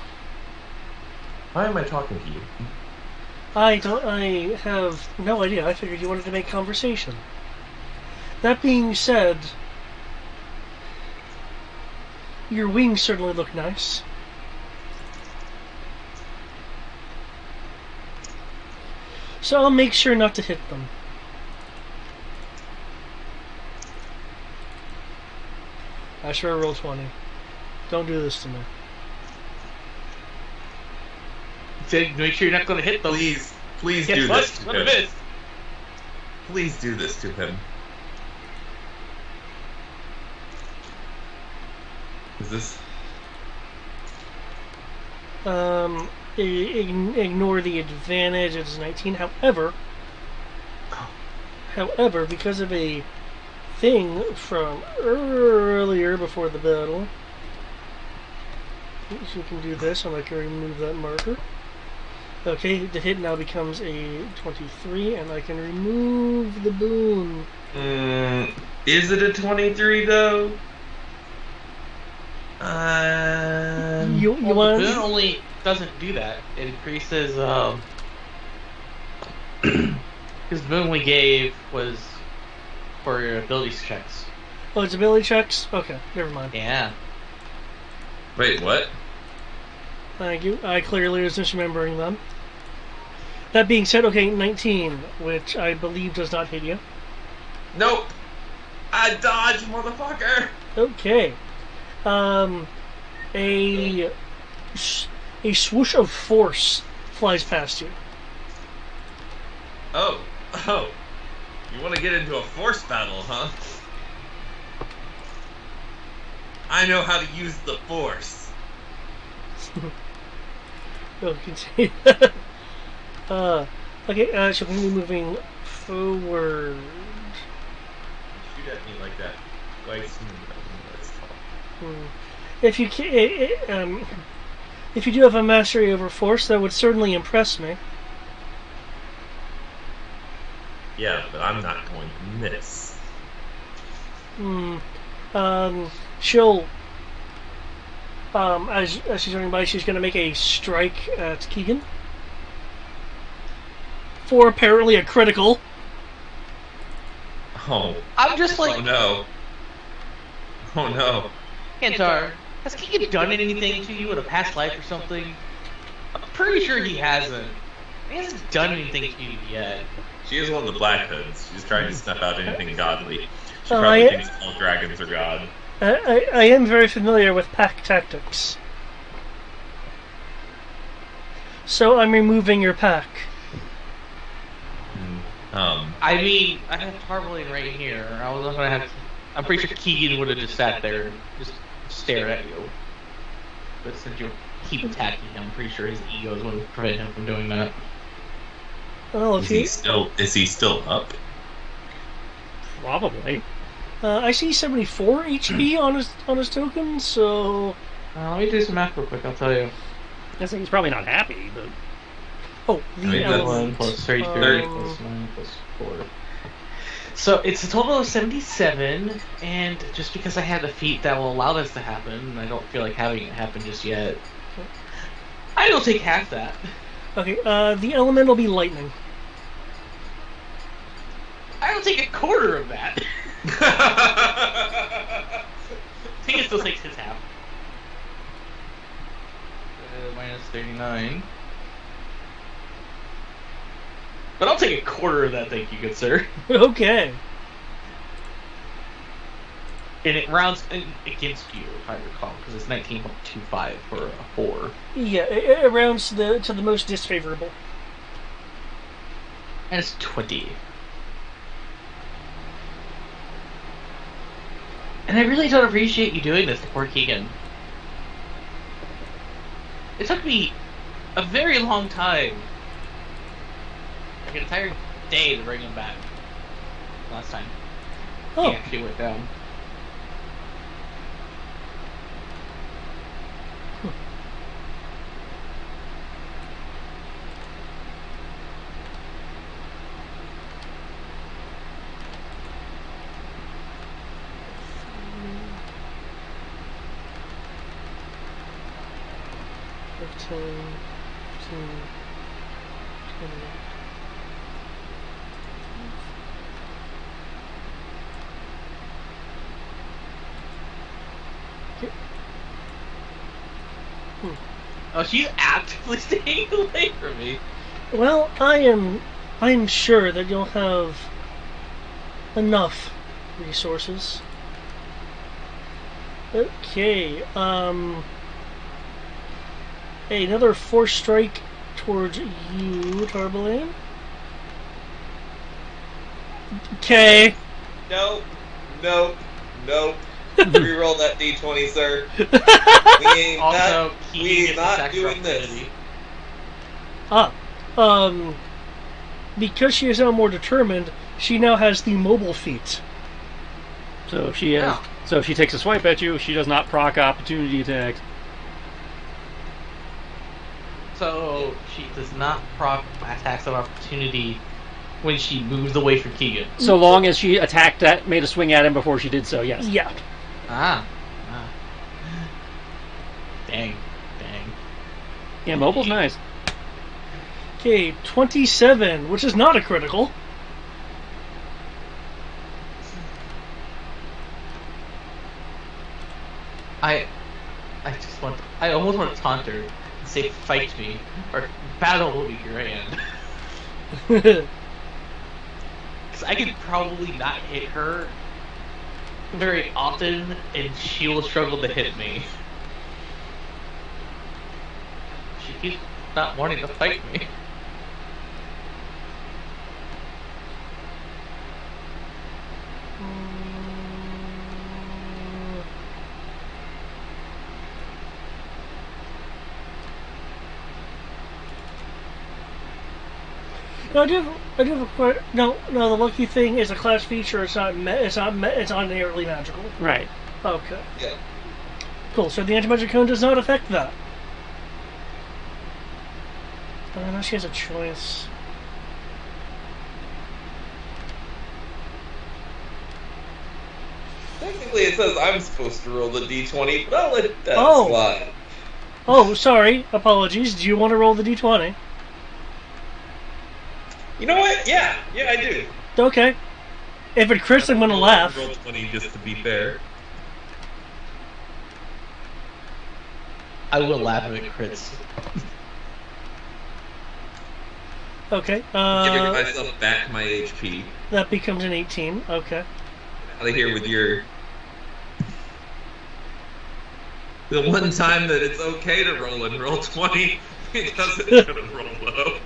Speaker 4: Why am I talking to you?
Speaker 3: I have no idea. I figured you wanted to make conversation. That being said, your wings certainly look nice. So I'll make sure not to hit them. I sure roll 20. Don't do this to me.
Speaker 2: Said, make sure you're not going to hit them.
Speaker 4: Please
Speaker 2: Guess
Speaker 4: do
Speaker 2: what?
Speaker 4: this to
Speaker 2: What
Speaker 4: him.
Speaker 2: it is?
Speaker 4: Please do this to him. Is this...
Speaker 3: Ignore the advantage. It's 19. However, because of a thing from earlier before the battle, you can do this, and I can remove that marker. Okay, the hit now becomes a 23, and I can remove the boon.
Speaker 4: Is it a 23 though?
Speaker 3: You
Speaker 2: Well, the
Speaker 3: want?
Speaker 2: boon only doesn't do that. It increases, because the boon we gave was for your abilities checks.
Speaker 3: Oh, it's ability checks. Okay, never mind.
Speaker 2: Yeah.
Speaker 4: Wait, what?
Speaker 3: Thank you. I clearly was misremembering them. That being said, okay, 19, which I believe does not hit you.
Speaker 4: Nope. I dodge, motherfucker.
Speaker 3: Okay. A swoosh of force flies past you.
Speaker 4: Oh. You want to get into a force battle, huh? I know how to use the force.
Speaker 3: We'll continue. Okay, so we're moving forward.
Speaker 4: Shoot at me like that twice. That's
Speaker 3: If you if you do have a mastery over force, that would certainly impress me.
Speaker 4: Yeah, but I'm not going to miss.
Speaker 3: She'll as she's running by, she's going to make a strike at Keegan for apparently a critical.
Speaker 4: Oh.
Speaker 2: I'm just
Speaker 4: Oh
Speaker 2: like,
Speaker 4: no. Oh no.
Speaker 2: Kantar, has Keegan done anything to you in a past life or something? I'm pretty sure he hasn't. He hasn't done anything to you yet.
Speaker 4: She is one of the Black Hoods. She's trying to snuff out anything godly. She
Speaker 3: Oh,
Speaker 4: probably
Speaker 3: I-
Speaker 4: thinks all dragons are god.
Speaker 3: I am very familiar with pack tactics. So I'm removing your pack.
Speaker 2: I mean, I have Tarpaulin right here. I was not gonna have. I'm pretty sure Keegan would have just sat there and just stared at you. But since you keep attacking him, I'm pretty sure his ego is going to prevent him from doing that.
Speaker 3: Well, if
Speaker 4: Is he still up?
Speaker 1: Probably.
Speaker 3: I see 74 HP on his token, so
Speaker 2: Let me do some math real quick. I'll tell you.
Speaker 1: I think he's probably not happy, but
Speaker 3: the
Speaker 4: I mean, that's-
Speaker 2: 1
Speaker 3: element.
Speaker 2: plus 33
Speaker 3: Um,
Speaker 2: plus 9 plus 4. So it's a total of 77, and just because I had a feat that will allow this to happen, I don't feel like having it happen just yet. I will take half that.
Speaker 3: Okay, the element will be lightning.
Speaker 2: I will take a quarter of that. I think it still takes his half. Minus 39. But I'll take a quarter of that, thank you, good sir.
Speaker 3: Okay.
Speaker 2: And it rounds against you, if I recall, because it's 19.25 for a 4.
Speaker 3: Yeah, it rounds to the most disfavorable.
Speaker 2: And it's 20. And I really don't appreciate you doing this to poor Keegan. It took me a very long time, like an entire day, to bring him back. Last time.
Speaker 3: Oh,
Speaker 2: He actually went down. Oh, she's actively staying away from me.
Speaker 3: well, I'm sure that you'll have enough resources. Okay, another force strike towards you, Tarbalan. Okay.
Speaker 4: Nope. Nope. Nope. Reroll that D20, sir. We ain't
Speaker 2: Also,
Speaker 4: not,
Speaker 2: Keegan
Speaker 4: we
Speaker 2: gets
Speaker 4: ain't not
Speaker 2: attack
Speaker 4: doing this.
Speaker 2: opportunity.
Speaker 3: Because she is now more determined, she now has the mobile feat.
Speaker 1: so if she has,
Speaker 2: Yeah.
Speaker 1: so if she takes a swipe at you, she does not proc opportunity attacks.
Speaker 2: So she does not proc attacks of opportunity when she moves away from Keegan.
Speaker 1: So long as she attacked that, made a swing at him before she did so. Yes.
Speaker 3: Yeah.
Speaker 2: Ah. Dang.
Speaker 1: Yeah, mobile's nice.
Speaker 3: Okay, 27, which is not a critical.
Speaker 2: I almost want to taunt her and say fight me or battle will be grand. Because I could probably not hit her very often and she will struggle to hit me. She keeps not wanting to fight me.
Speaker 3: No, I do have a question. No, the lucky thing is a class feature. It's not. It's not. It's not inherently magical.
Speaker 1: Right.
Speaker 3: Okay.
Speaker 4: Yeah.
Speaker 3: Cool. So the anti-magic cone does not affect that. Now she has a choice.
Speaker 4: Technically, it says I'm supposed to roll the d20, but I'll let that slide.
Speaker 3: Oh, sorry. Apologies. Do you want to roll the d20?
Speaker 4: You know what? Yeah, I do.
Speaker 3: Okay. If it crits, I'm gonna laugh.
Speaker 4: Roll 20 just to be fair.
Speaker 2: I will laugh if it crits.
Speaker 3: Okay.
Speaker 4: Giving myself back my HP.
Speaker 3: That becomes an 18. Okay.
Speaker 4: Out of here with your... The one time that it's okay to roll and roll 20, it doesn't roll low.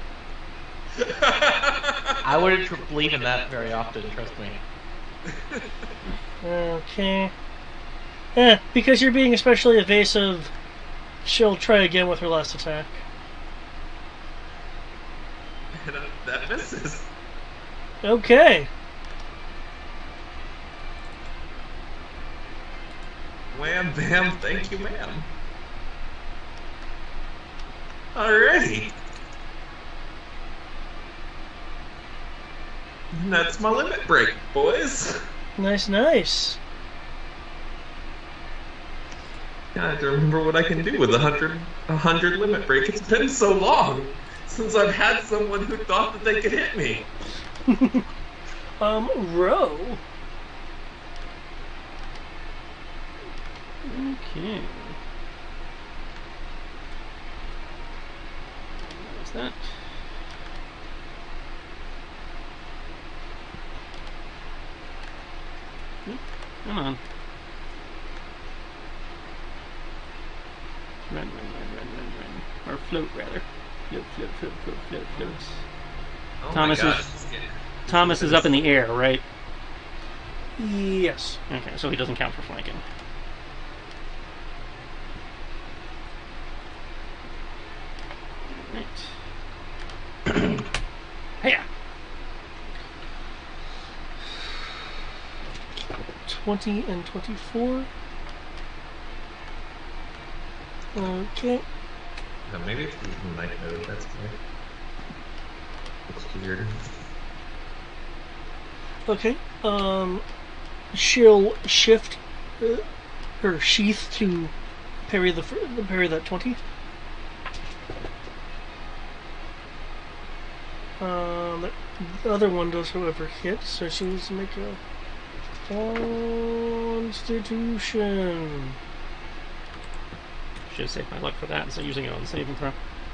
Speaker 2: I wouldn't believe in that very often, trust me.
Speaker 3: Okay. Because you're being especially evasive, she'll try again with her last attack.
Speaker 4: And that misses.
Speaker 3: Okay.
Speaker 4: Wham, bam, thank you, ma'am. Alrighty. And that's my limit break, boys.
Speaker 3: Nice.
Speaker 4: I have to remember what I can do with a 100 limit break. It's been so long since I've had someone who thought that they could hit me.
Speaker 3: Row.
Speaker 1: Okay. What's that? Come on. Run. Or float, rather. Float.
Speaker 4: Oh
Speaker 1: Thomas is up in the air, right?
Speaker 3: Yes.
Speaker 1: Okay, so he doesn't count for flanking. Right. Hey!
Speaker 3: 20 and 24. Okay.
Speaker 4: No, maybe it's night mode, that's good. Looks weird.
Speaker 3: Okay. She'll shift her sheath to parry that 20. The other one does, however, hit, so she needs to make a Constitution.
Speaker 1: Should have saved my luck for that instead of using it on the saving throw.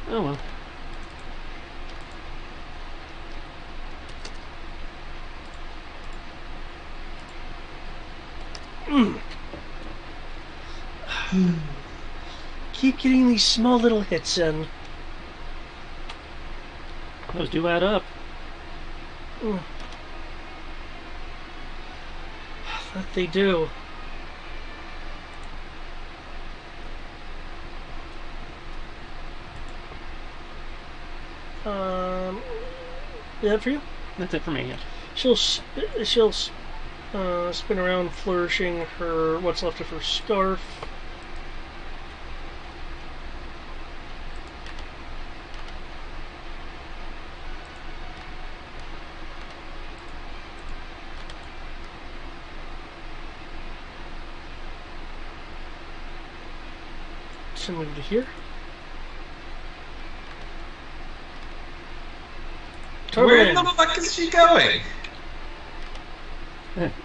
Speaker 1: Oh well.
Speaker 3: Keep getting these small little hits in.
Speaker 1: Those do add up.
Speaker 3: That they do. Is that for you?
Speaker 1: That's it for me, yes.
Speaker 3: She'll spin around, flourishing her what's left of her scarf. So move to here.
Speaker 4: Where the fuck is she going?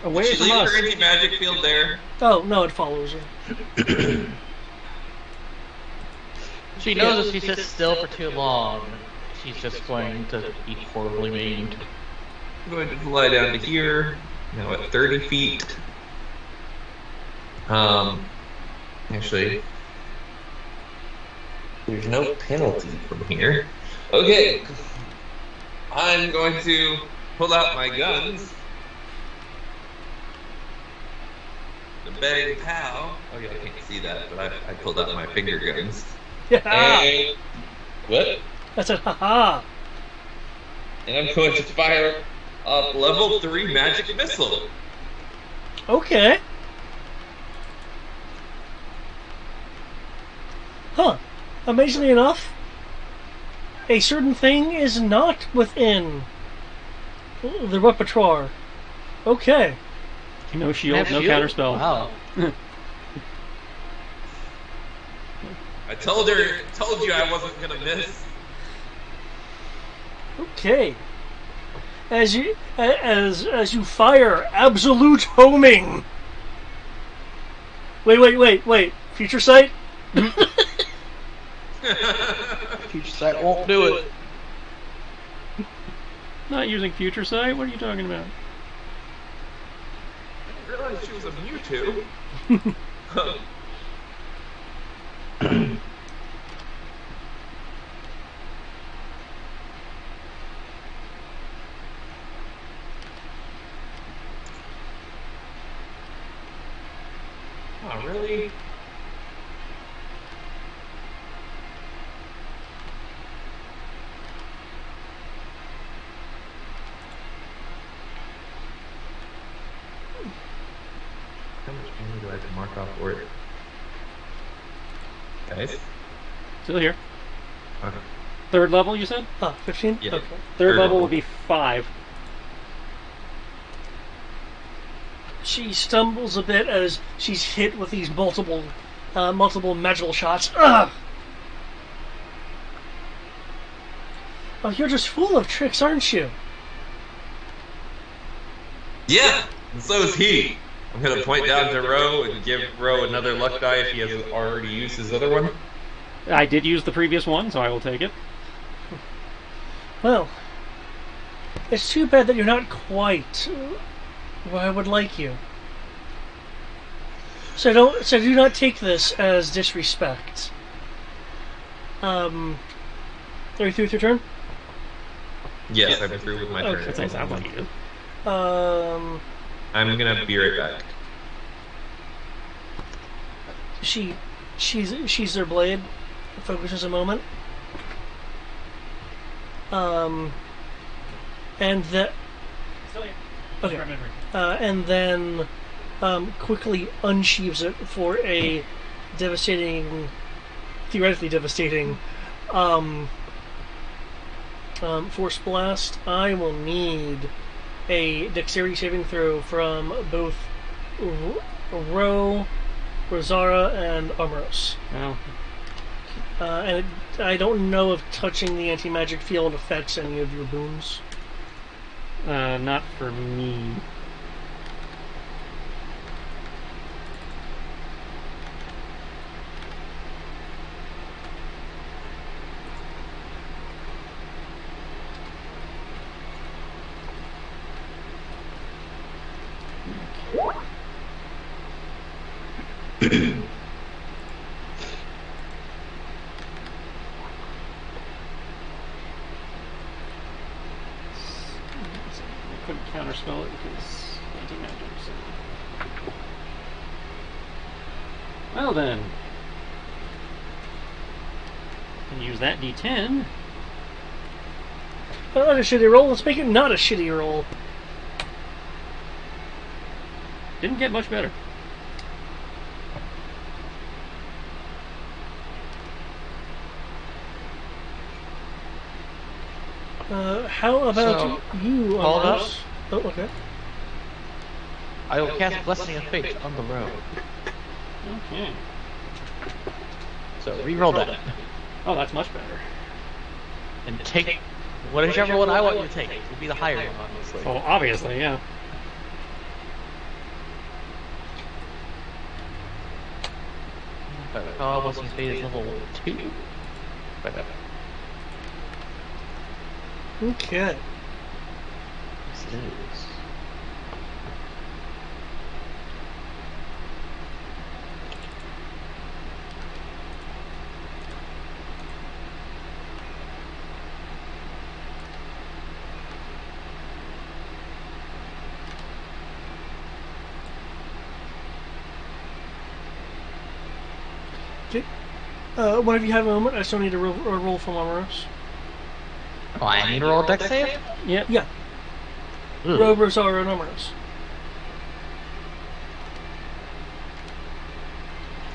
Speaker 1: Away
Speaker 4: Did she
Speaker 1: from
Speaker 4: leave
Speaker 1: us.
Speaker 4: her anti-magic field there?
Speaker 3: Oh, no, it follows her.
Speaker 2: She knows if she sits still for too long, she's just going to be horribly maimed.
Speaker 4: I'm going to fly down to here. Now at 30 feet. Actually, there's no penalty from here. Okay. I'm going to pull out my guns. The bang pow. Oh yeah, I can't see that, but I pulled out my finger guns. And what?
Speaker 3: I said, haha.
Speaker 4: And I'm going to fire a level 3 magic missile.
Speaker 3: Okay. Huh. Amazingly enough, a certain thing is not within the repertoire. Okay.
Speaker 1: No shield, no counterspell.
Speaker 2: Wow.
Speaker 4: I told you I wasn't gonna miss.
Speaker 3: Okay. As you fire absolute homing. Wait. Future sight?
Speaker 2: Future sight won't do it.
Speaker 1: Not using future sight? What are you talking about?
Speaker 4: I didn't realize she was a Mewtwo. Oh, really? How much damage do I have to mark off for it? Guys?
Speaker 1: Still here.
Speaker 4: Okay.
Speaker 1: Third level, you said?
Speaker 3: 15?
Speaker 4: Yeah.
Speaker 3: Okay.
Speaker 1: Third level would be 5.
Speaker 3: She stumbles a bit as she's hit with these multiple magical shots. Ugh! Oh, you're just full of tricks, aren't you?
Speaker 4: Yeah! And so is he! I'm gonna point down to Ro and give Ro another luck die if he hasn't already used his other one.
Speaker 1: I did use the previous one, so I will take it.
Speaker 3: Well, it's too bad that you're not quite where I would like you. So do not take this as disrespect. Are you through with your turn?
Speaker 4: Yes, I'm through with my turn.
Speaker 1: That sounds like you did.
Speaker 4: I'm gonna be right back.
Speaker 3: She's their blade. Focuses a moment. And that. Okay. And then quickly unsheaves it for a theoretically devastating force blast. I will need a dexterity saving throw from both Ro, Rosara, and Armoros.
Speaker 1: Well,
Speaker 3: And I don't know if touching the anti-magic field affects any of your boons.
Speaker 1: not for me. I couldn't counterspell it because anti-magic. So. Well then, can use that D10.
Speaker 3: Not a shitty roll. Let's make it not a shitty roll.
Speaker 1: Didn't get much better.
Speaker 3: How about
Speaker 2: So,
Speaker 3: you,
Speaker 2: hold up.
Speaker 3: Armoros? Oh, okay.
Speaker 2: I will cast Blessing of Fate on the road.
Speaker 1: Okay.
Speaker 2: So reroll that.
Speaker 1: Oh, that's much better.
Speaker 2: And take whichever one I want you to take. It would be the higher one, obviously.
Speaker 1: Oh, obviously, yeah.
Speaker 2: If I recall, Blessing of Fate is level 2. Right.
Speaker 3: Okay.
Speaker 2: Yes, it is.
Speaker 3: Okay. Whenever you have a moment, I still need a roll from Armoros.
Speaker 2: Oh, I need to roll a dex save?
Speaker 1: Yep.
Speaker 3: Yeah. Ro, Rosara, and Armoros.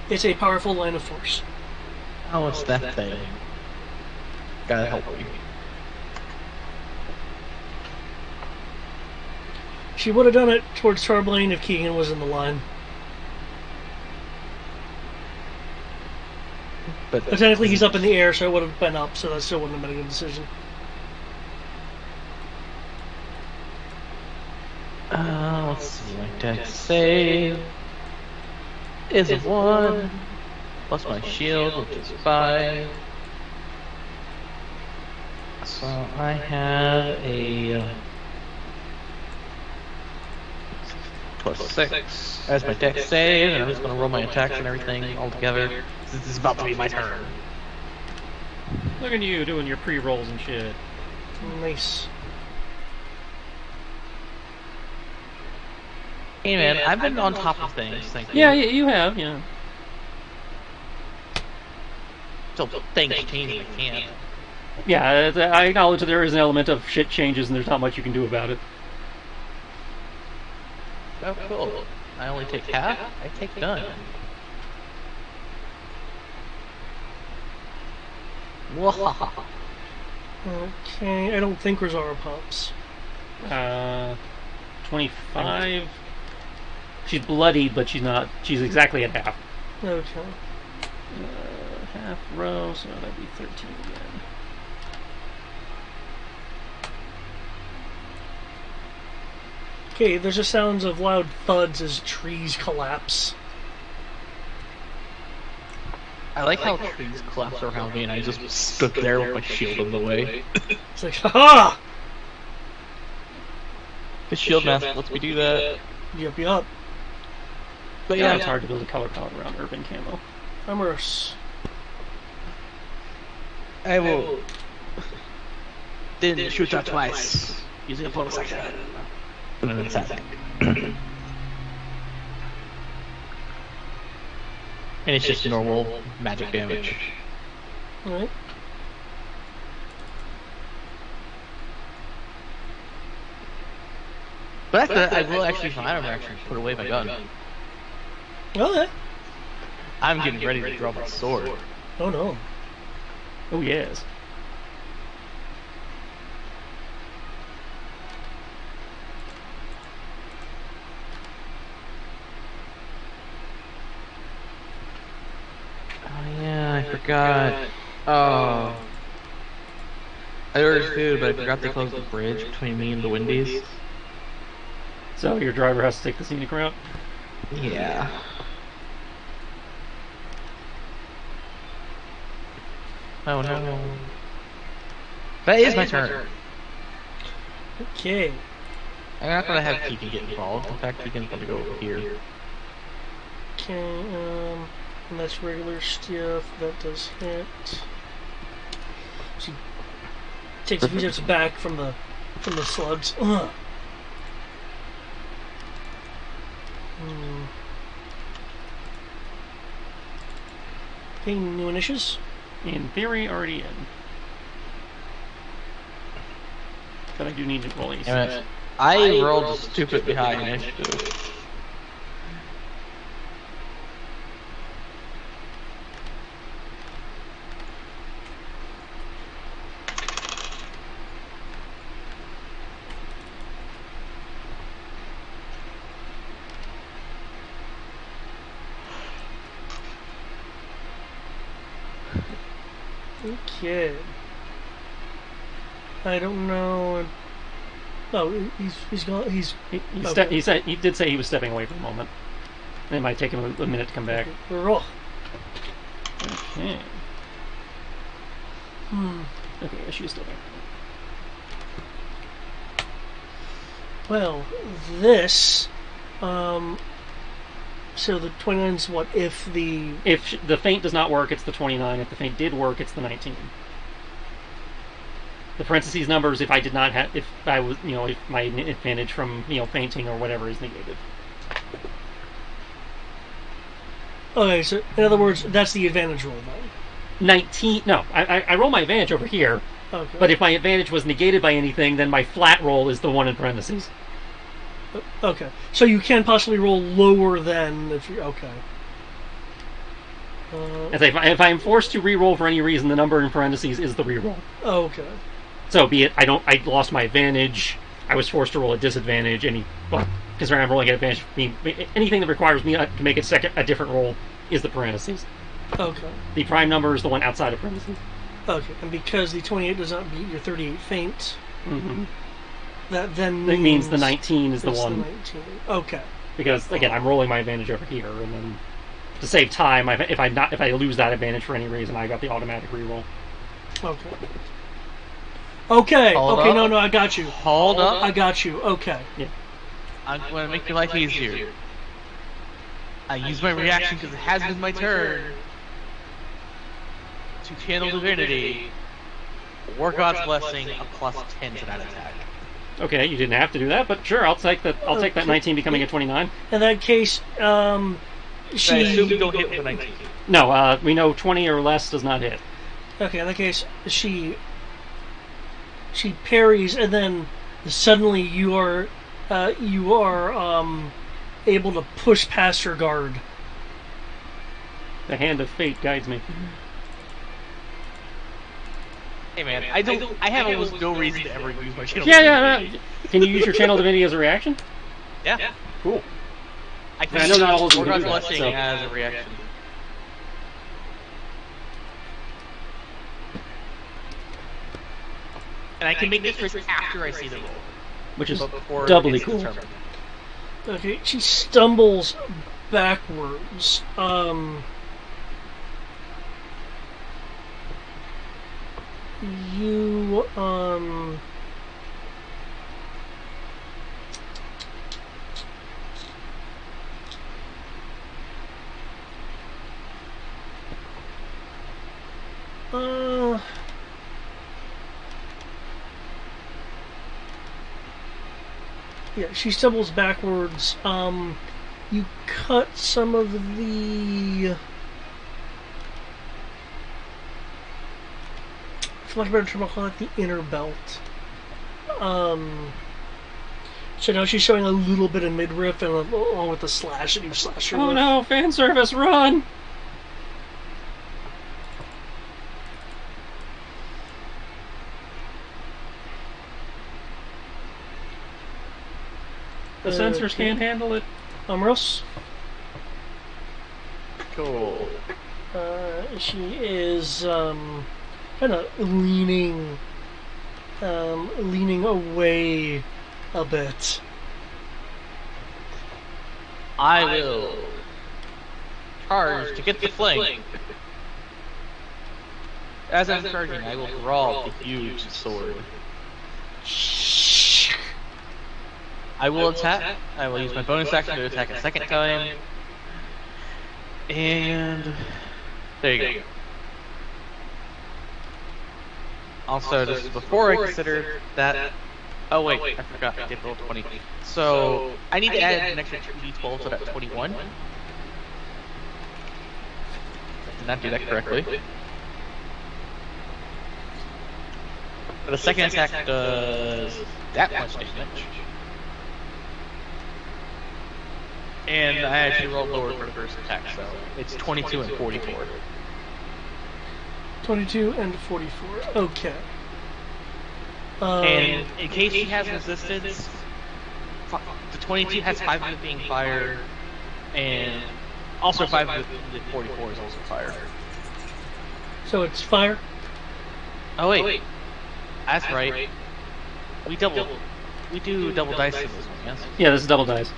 Speaker 3: It's a powerful line of force.
Speaker 2: Oh, it's that thing. Gotta help me.
Speaker 3: She would have done it towards Tarblane if Keegan was in the line.
Speaker 2: But
Speaker 3: Technically, he's up in the air, so it would have been up, so that still wouldn't have been a good decision.
Speaker 2: Let's see. My deck save is a 1, plus my shield, which is 5. So I have a plus 6 as my deck save, and I'm just going to roll my attacks and everything all together. This is about to be my turn.
Speaker 1: Look at you doing your pre-rolls and shit.
Speaker 3: Nice.
Speaker 2: Hey man, I've been on top of things, thank you.
Speaker 1: Yeah, you have, yeah.
Speaker 2: So things change and I can't.
Speaker 1: Yeah, I acknowledge that there is an element of shit changes and there's not much you can do about it.
Speaker 2: Oh cool. I only take half? I take none. Whoa.
Speaker 3: Okay, I don't think Rosara pops.
Speaker 1: 25. She's bloodied, but she's not. She's exactly at half.
Speaker 3: Okay.
Speaker 1: Half row, so that'd be 13 again.
Speaker 3: Okay, there's just sounds of loud thuds as trees collapse.
Speaker 2: I like how trees collapse around me and I just stood there with my shield in the way.
Speaker 3: It's like, ha!
Speaker 2: The shield mask lets me do that.
Speaker 3: Yup, yup.
Speaker 2: But
Speaker 1: Yeah,
Speaker 2: yeah,
Speaker 1: it's hard to build a color palette around urban camo.
Speaker 3: Amorous.
Speaker 2: I will then shoot that twice using a bonus action. And then attack. And it's just normal magic damage.
Speaker 3: Alright.
Speaker 2: But after that, I will actually find him actually put away my gun.
Speaker 3: Okay.
Speaker 2: I'm getting ready to draw my sword.
Speaker 3: Oh no.
Speaker 1: Oh, yes.
Speaker 2: Oh yeah, I forgot. Oh. I ordered food, but I forgot they closed the bridge between me and the Windies.
Speaker 1: So your driver has to take the scenic route?
Speaker 2: Yeah. Oh no. That is my turn.
Speaker 3: Okay.
Speaker 2: I'm not gonna have Keegan get involved. In fact, Keegan's gonna go over here.
Speaker 3: Okay, and that's regular stuff. That does hit. She takes a few steps back from the slugs. Ugh. Okay, new initiatives.
Speaker 1: In theory, already in. But I do need to roll a
Speaker 2: Damn it. I rolled stupidly high initiative.
Speaker 3: Okay. I don't know. Oh, he's gone.
Speaker 1: He
Speaker 3: okay.
Speaker 1: said he did say he was stepping away for a moment. It might take him a minute to come back.
Speaker 3: Roll.
Speaker 1: Okay. Okay, yeah, she's still there.
Speaker 3: Well, this. So the 29's what if the.
Speaker 1: If the feint does not work, it's the 29. If the feint did work, it's the 19. The parentheses numbers, if I did not have, if I was, if my advantage from, feinting or whatever is negated.
Speaker 3: Okay, so in other words, that's the advantage roll then.
Speaker 1: 19. No, I roll my advantage over here.
Speaker 3: Okay.
Speaker 1: But if my advantage was negated by anything, then my flat roll is the one in parentheses.
Speaker 3: Okay, so you can possibly roll lower than if you okay.
Speaker 1: If I am forced to re-roll for any reason, the number in parentheses is the re-roll.
Speaker 3: Okay.
Speaker 1: So be it I lost my advantage, I was forced to roll a disadvantage, considering I'm rolling at advantage, anything that requires me to make a different roll is the parentheses.
Speaker 3: Okay.
Speaker 1: The prime number is the one outside of parentheses.
Speaker 3: Okay, and because the 28 does not beat your 38 feint, that then
Speaker 1: it means the 19 is the
Speaker 3: it's
Speaker 1: one.
Speaker 3: The 19. Okay.
Speaker 1: Because again, I'm rolling my advantage over here, and then to save time, if I lose that advantage for any reason, I got the automatic reroll.
Speaker 3: Okay. Okay.
Speaker 2: Hold
Speaker 3: okay.
Speaker 2: up.
Speaker 3: No, I got you.
Speaker 2: Hold up.
Speaker 3: I got you. Okay.
Speaker 1: Yeah.
Speaker 2: I'm going to make your life easier. I use my reaction because it has been my turn to channel divinity. War God's blessing, a plus 10 to that attack.
Speaker 1: Okay, you didn't have to do that, but sure, I'll take that. I'll take that 19 becoming a 29.
Speaker 3: In that case,
Speaker 2: I assume you don't hit with a 19.
Speaker 1: No, we know 20 or less does not hit.
Speaker 3: Okay, in that case, she parries, and then suddenly you are able to push past her guard.
Speaker 1: The hand of fate guides me.
Speaker 2: Hey man, I have almost no reason to ever use my channel.
Speaker 1: Yeah. Can you use your channel divinity as a reaction?
Speaker 2: Yeah.
Speaker 1: Cool.
Speaker 2: I
Speaker 1: know not all of them
Speaker 2: War
Speaker 1: do
Speaker 2: God's
Speaker 1: that,
Speaker 2: blessing
Speaker 1: so.
Speaker 2: as a reaction. And I can make this risk after I see the roll.
Speaker 1: Which is
Speaker 2: But before
Speaker 1: doubly
Speaker 2: it's
Speaker 1: cool.
Speaker 2: determined.
Speaker 3: Okay, she stumbles backwards. You yeah, she stumbles backwards. You cut some of the, for lack of a better term, I'll call it the inner belt. So now she's showing a little bit of midriff, and along with the slash that you slashed her
Speaker 1: Oh
Speaker 3: with.
Speaker 1: no, fan service, run! The sensors
Speaker 3: Okay.
Speaker 1: can't handle it.
Speaker 3: Russ?
Speaker 2: Cool.
Speaker 3: She is kind of leaning away a bit.
Speaker 2: I will charge to get the flank. As I'm charging, I will draw the huge sword. I will attack. I will use my bonus action to attack a second time. And there you go. Also, this is before I consider that. Oh wait, I forgot. I did roll 20. So I need to add an extra 2d12 to that 21. Did not do that correctly. But the second attack does that much damage. And I actually rolled lower for the first attack, so it's 22 and 44.
Speaker 3: 22 and 44. Okay.
Speaker 2: And in case she has resistance, the 22 has 5 of it being fire, and also 5 of the 44 is also fire.
Speaker 3: So it's fire.
Speaker 2: Oh wait, that's right. We do double dice in this one, yes?
Speaker 1: Yeah, this is double dice.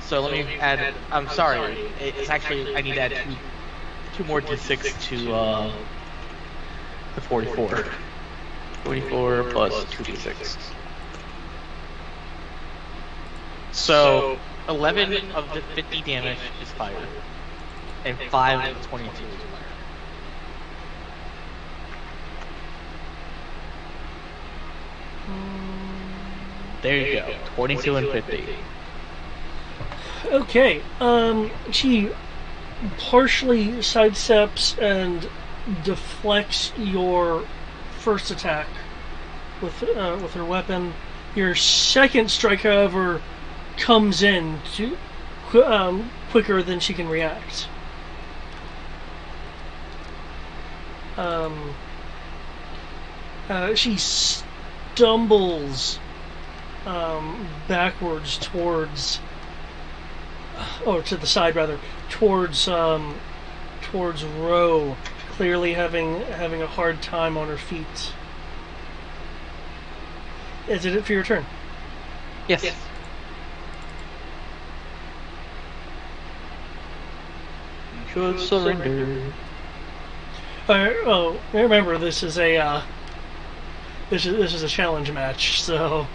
Speaker 2: So let me add. I'm sorry. It's actually I need to add two more d6 to the 44. 44 plus 2d6. So 11 of the 50 damage is fire, and 5 of the 22 is fire. There you go. 22 and 50.
Speaker 3: Okay. She partially sidesteps and deflects your first attack with her weapon. Your second strike, however, comes in quicker than she can react. She stumbles backwards towards, or to the side rather, towards Ro, clearly having a hard time on her feet. Is it for your turn?
Speaker 2: Yes.
Speaker 3: You
Speaker 2: should surrender.
Speaker 3: Oh, remember this is a this is a challenge match, so.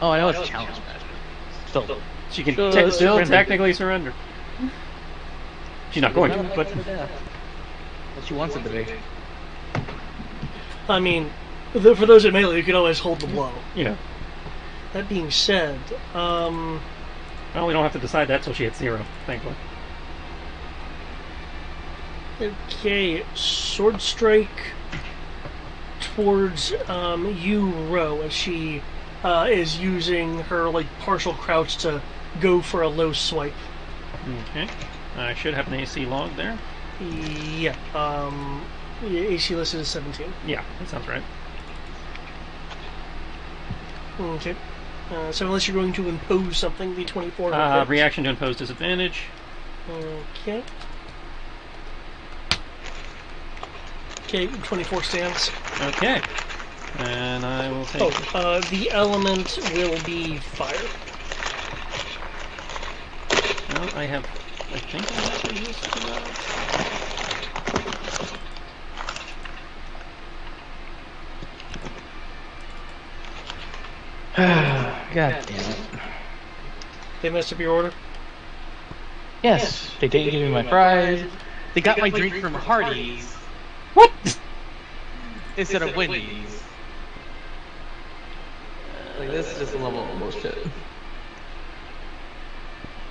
Speaker 2: Oh, I know it's a challenge match. Still,
Speaker 1: She can
Speaker 2: Should
Speaker 1: still
Speaker 2: surrender.
Speaker 1: technically surrender. She's not going to, but
Speaker 2: Well, she wants it to be.
Speaker 3: I mean, for those at melee, you can always hold the blow.
Speaker 1: yeah.
Speaker 3: That being said,
Speaker 1: Well, we don't have to decide that till she hits 0, thankfully.
Speaker 3: okay, sword strike towards you, Ro, as she is using her like partial crouch to go for a low swipe.
Speaker 1: Okay. I should have an AC log there.
Speaker 3: Yeah, AC listed is 17.
Speaker 1: Yeah, that sounds right.
Speaker 3: Okay. So unless you're going to impose something, the 24 will hit.
Speaker 1: Reaction to impose disadvantage.
Speaker 3: Okay. Okay, 24 stands.
Speaker 1: Okay. And I will take...
Speaker 3: The element will be fire.
Speaker 1: Well, I think I have to use to that.
Speaker 2: God damn it.
Speaker 3: They messed up your order?
Speaker 2: Yes, they didn't give me my fries. They got my drink from Hardee's
Speaker 1: What?
Speaker 2: instead of Wendy's. Like, this is just a level of bullshit.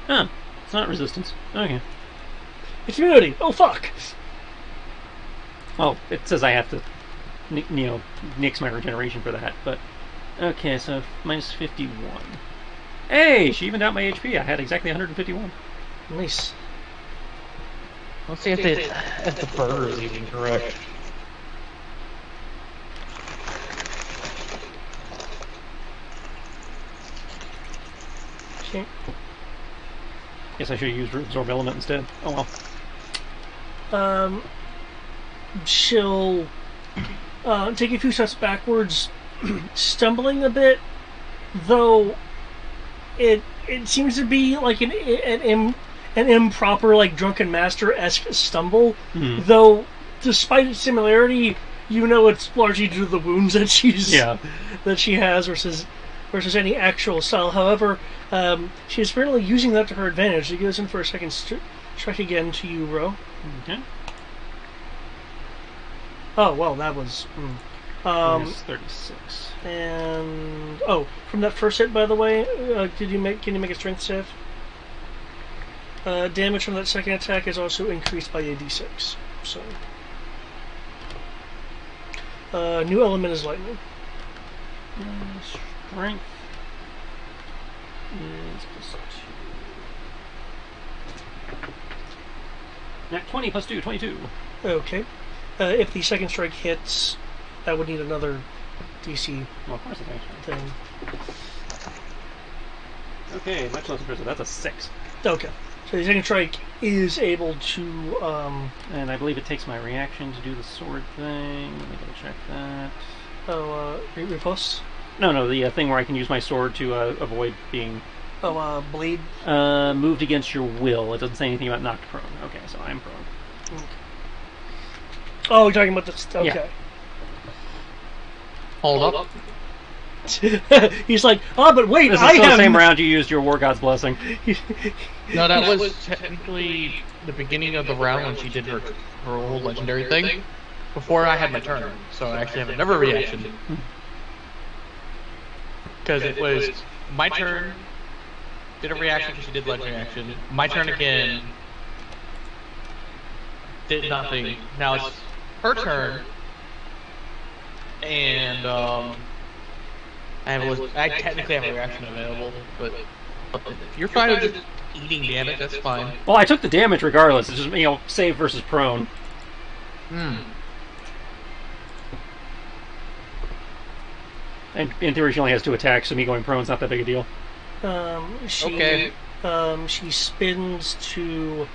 Speaker 1: Huh. It's not resistance. Okay.
Speaker 3: It's immunity! Oh fuck!
Speaker 1: Oh, it says I have to, nix my regeneration for that, but... Okay, so minus 51. Hey! She evened out my HP. I had exactly 151.
Speaker 3: Nice.
Speaker 2: Let's see if the burger is even correct.
Speaker 3: Okay.
Speaker 1: Guess I should have used Absorb Element instead. Oh well.
Speaker 3: She'll take a few steps backwards, stumbling a bit, though it seems to be like an improper, like drunken master-esque stumble.
Speaker 1: Mhm.
Speaker 3: Though, despite its similarity, you know it's largely due to the wounds that she has versus any actual style. However, she is apparently using that to her advantage. She goes in for a second strike again to you, Ro.
Speaker 1: Okay.
Speaker 3: Oh well, that was.
Speaker 1: Minus 36.
Speaker 3: And from that first hit, by the way, can you make a strength save? Damage from that second attack is also increased by a d6. So, new element is lightning.
Speaker 1: Strength is +2. Nat 20 + 2, 22.
Speaker 3: Okay. If the second strike hits, that would need another DC
Speaker 1: Well, of course it's actually.
Speaker 3: thing.
Speaker 1: Okay, much less impressive. That's a 6.
Speaker 3: Okay. So the second strike is able to.
Speaker 1: And I believe it takes my reaction to do the sword thing. Let me double check that.
Speaker 3: Riposte.
Speaker 1: No, the thing where I can use my sword to avoid being
Speaker 3: Bleed.
Speaker 1: moved against your will. It doesn't say anything about knocked prone. Okay, so I'm prone.
Speaker 3: Okay. Oh, you're talking about this. Okay.
Speaker 2: Hold up.
Speaker 3: He's like, but wait,
Speaker 1: This is
Speaker 3: I
Speaker 1: still
Speaker 3: have
Speaker 1: the same round you used your War God's Blessing.
Speaker 2: No, that was technically the beginning of the round when she did her whole legendary thing. Before I had my turn, so I actually have another reaction. Because it was my turn, did a reaction because she did legendary action. My turn again, did nothing. Now it's her turn, and I technically have a reaction available, but if you're fine with just eating damage, that's fine.
Speaker 1: Well, I took the damage regardless. It's just, save versus prone.
Speaker 2: Hmm.
Speaker 1: And in theory, she only has 2 attacks, so me going prone's not that big a deal.
Speaker 2: Okay.
Speaker 3: She spins to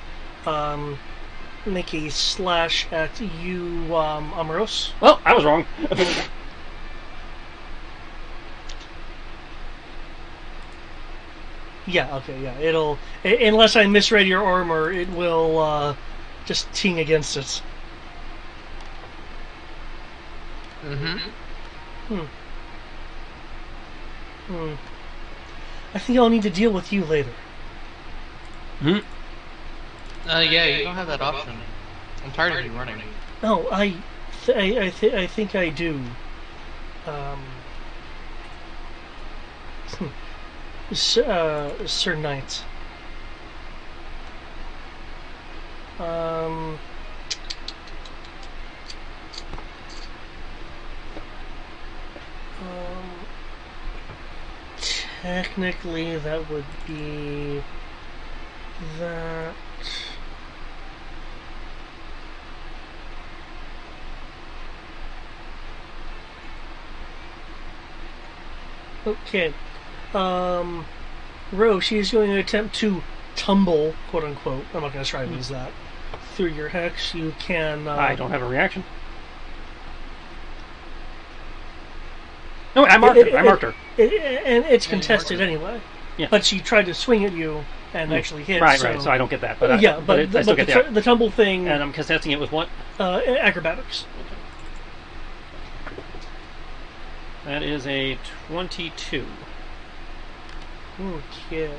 Speaker 3: make a slash at you, Amaros.
Speaker 1: Well, I was wrong.
Speaker 3: Yeah, okay, yeah. It'll, unless I misread your armor, it will just ting against it.
Speaker 2: Mm-hmm.
Speaker 3: I think I'll need to deal with you later.
Speaker 1: Hmm?
Speaker 2: Yeah, you don't have that option. I'm tired of you running.
Speaker 3: No, I think I do. Sir Knight. Technically, that would be that. Okay. Ro, she's going to attempt to tumble, quote unquote. I'm not going to try to use that. Through your hex, you can.
Speaker 1: I don't have a reaction. No, I marked her. I marked her.
Speaker 3: And it's contested anyway.
Speaker 1: Yeah.
Speaker 3: But she tried to swing at you and actually hit.
Speaker 1: Right,
Speaker 3: so.
Speaker 1: right. So I don't get that. But
Speaker 3: Yeah, but
Speaker 1: I still get
Speaker 3: the tumble thing.
Speaker 1: And I'm contesting it with what?
Speaker 3: Acrobatics.
Speaker 1: That is a 22.
Speaker 3: Okay.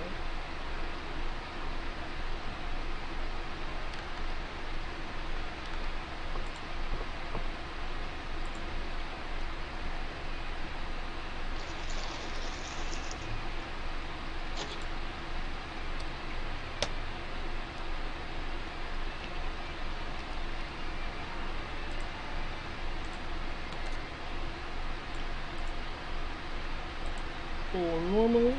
Speaker 3: Normally.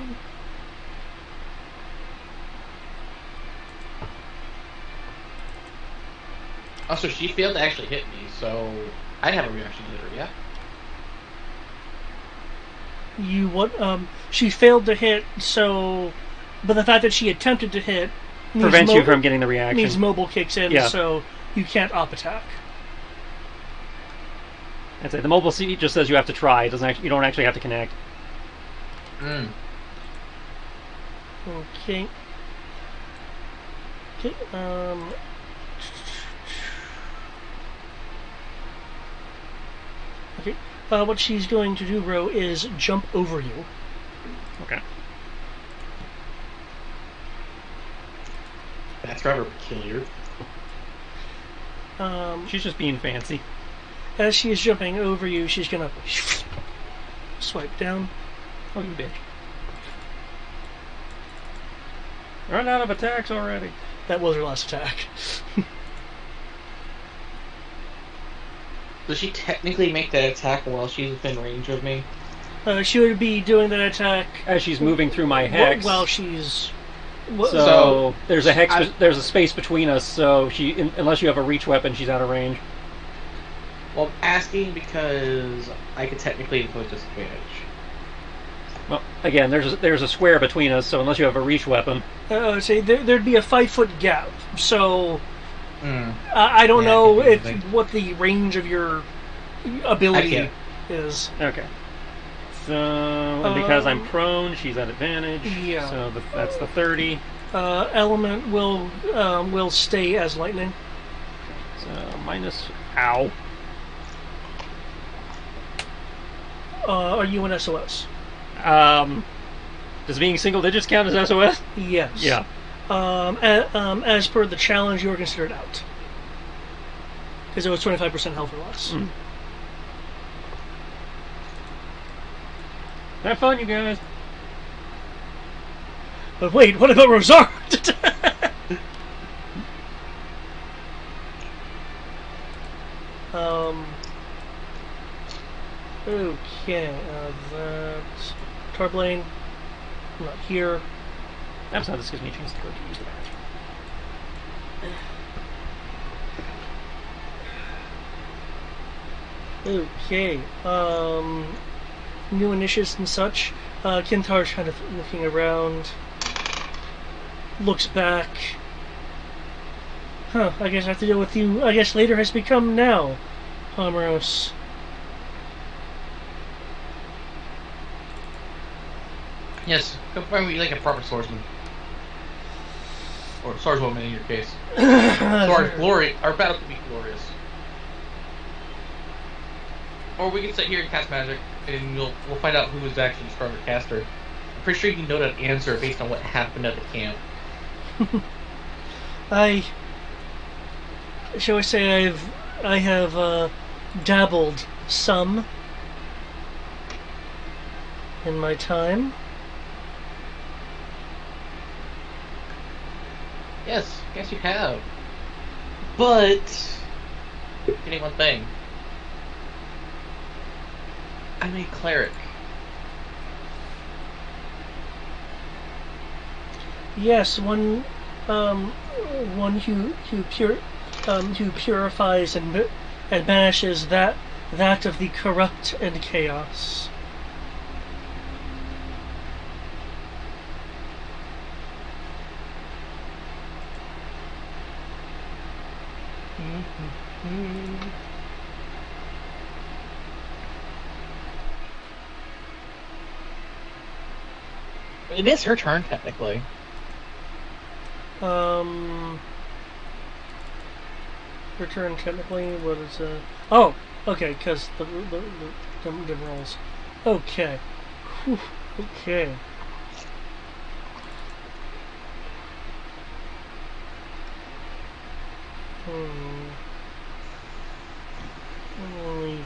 Speaker 2: Also, she failed to actually hit me, so I'd have a reaction to her, yeah?
Speaker 3: You what? She failed to hit, so. But the fact that she attempted to hit
Speaker 1: Prevents you from getting the reaction.
Speaker 3: means mobile kicks in,
Speaker 1: Yeah.
Speaker 3: so you can't op attack.
Speaker 1: That's it. The mobile seat just says you have to try. It doesn't. You don't actually have to connect.
Speaker 2: Mm.
Speaker 3: Okay. Okay. Okay. What she's going to do, Ro, is jump over you.
Speaker 1: Okay.
Speaker 2: That's rather peculiar.
Speaker 1: She's just being fancy.
Speaker 3: As she is jumping over you, she's gonna swipe down.
Speaker 1: Oh, you bitch. Run out of attacks already.
Speaker 3: That was her last attack.
Speaker 2: Does she technically make that attack while she's within range of me?
Speaker 3: She would be doing that attack
Speaker 1: As she's moving through my hex.
Speaker 3: while she's.
Speaker 1: So there's a hex. There's a space between us. So unless you have a reach weapon, she's out of range.
Speaker 2: Well, I'm asking because I could technically impose disadvantage.
Speaker 1: Well, again, there's a square between us. So unless you have a reach weapon,
Speaker 3: Say there'd be a 5-foot gap. So
Speaker 2: Mm.
Speaker 3: I don't
Speaker 2: Yeah,
Speaker 3: know
Speaker 2: confusing.
Speaker 3: what the range of your ability is.
Speaker 1: okay. So and because I'm prone, she's at advantage.
Speaker 3: Yeah.
Speaker 1: So that's the 30.
Speaker 3: Element will stay as lightning.
Speaker 1: So minus. Ow.
Speaker 3: Are you an SOS?
Speaker 1: Does being single digits count as SOS?
Speaker 3: Yes.
Speaker 1: Yeah.
Speaker 3: As per the challenge, you are considered out because it was 25% health or less.
Speaker 1: Mm. Have fun, you guys.
Speaker 3: But wait, what about Rosard? Okay, that's Tarblane. Not here.
Speaker 1: That's not. This gives me a chance to go to use the bathroom.
Speaker 3: Okay. New initiatives and such. Kintar's kind of looking around, looks back. Huh, I guess I have to deal with you. I guess later has become now, Pomeros.
Speaker 2: Yes, confirm me like a proper swordsman. Or swordswoman in your case. Sword glory, our battle could be glorious. Or we can sit here and cast magic, and we'll find out who is actually the stronger caster. I'm pretty sure you can know that answer based on what happened at the camp.
Speaker 3: Shall I say I have dabbled some in my time.
Speaker 2: Yes you have. But getting one thing. I'm a cleric.
Speaker 3: Yes, one who purifies and banishes that of the corrupt and chaos.
Speaker 2: It is her turn technically.
Speaker 3: Return technically. What is Oh, okay, because the rolls. Okay. Whew, okay. Only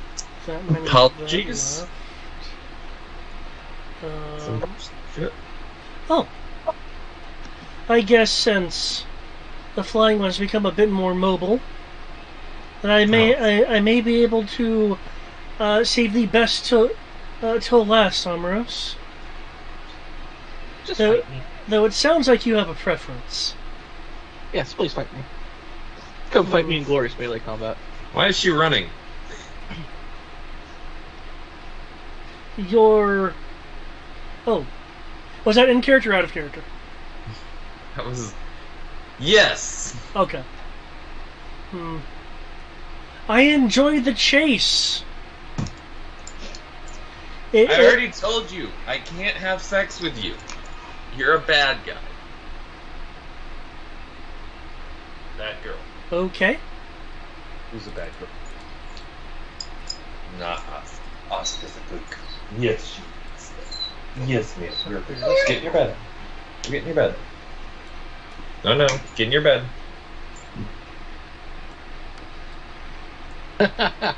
Speaker 3: that many.
Speaker 4: Apologies.
Speaker 3: Oh. I guess since the flying ones become a bit more mobile, that I may be able to save the best till last, Someros.
Speaker 2: Just fight me.
Speaker 3: Though it sounds like you have a preference.
Speaker 2: Yes, please fight me. Come fight me in glorious melee combat.
Speaker 4: Why is she running?
Speaker 3: Oh. Was that in character or out of character?
Speaker 4: That was... Yes!
Speaker 3: Okay. I enjoy the chase.
Speaker 4: I already told you, I can't have sex with you. You're a bad guy. Bad girl.
Speaker 3: Okay.
Speaker 4: Who's a bad girl? Not us. Us is a good girl. Yes, she is. Yes, ma'am. You're a good girl. Get in your bed. Get in your bed. No. Get in your bed.
Speaker 2: By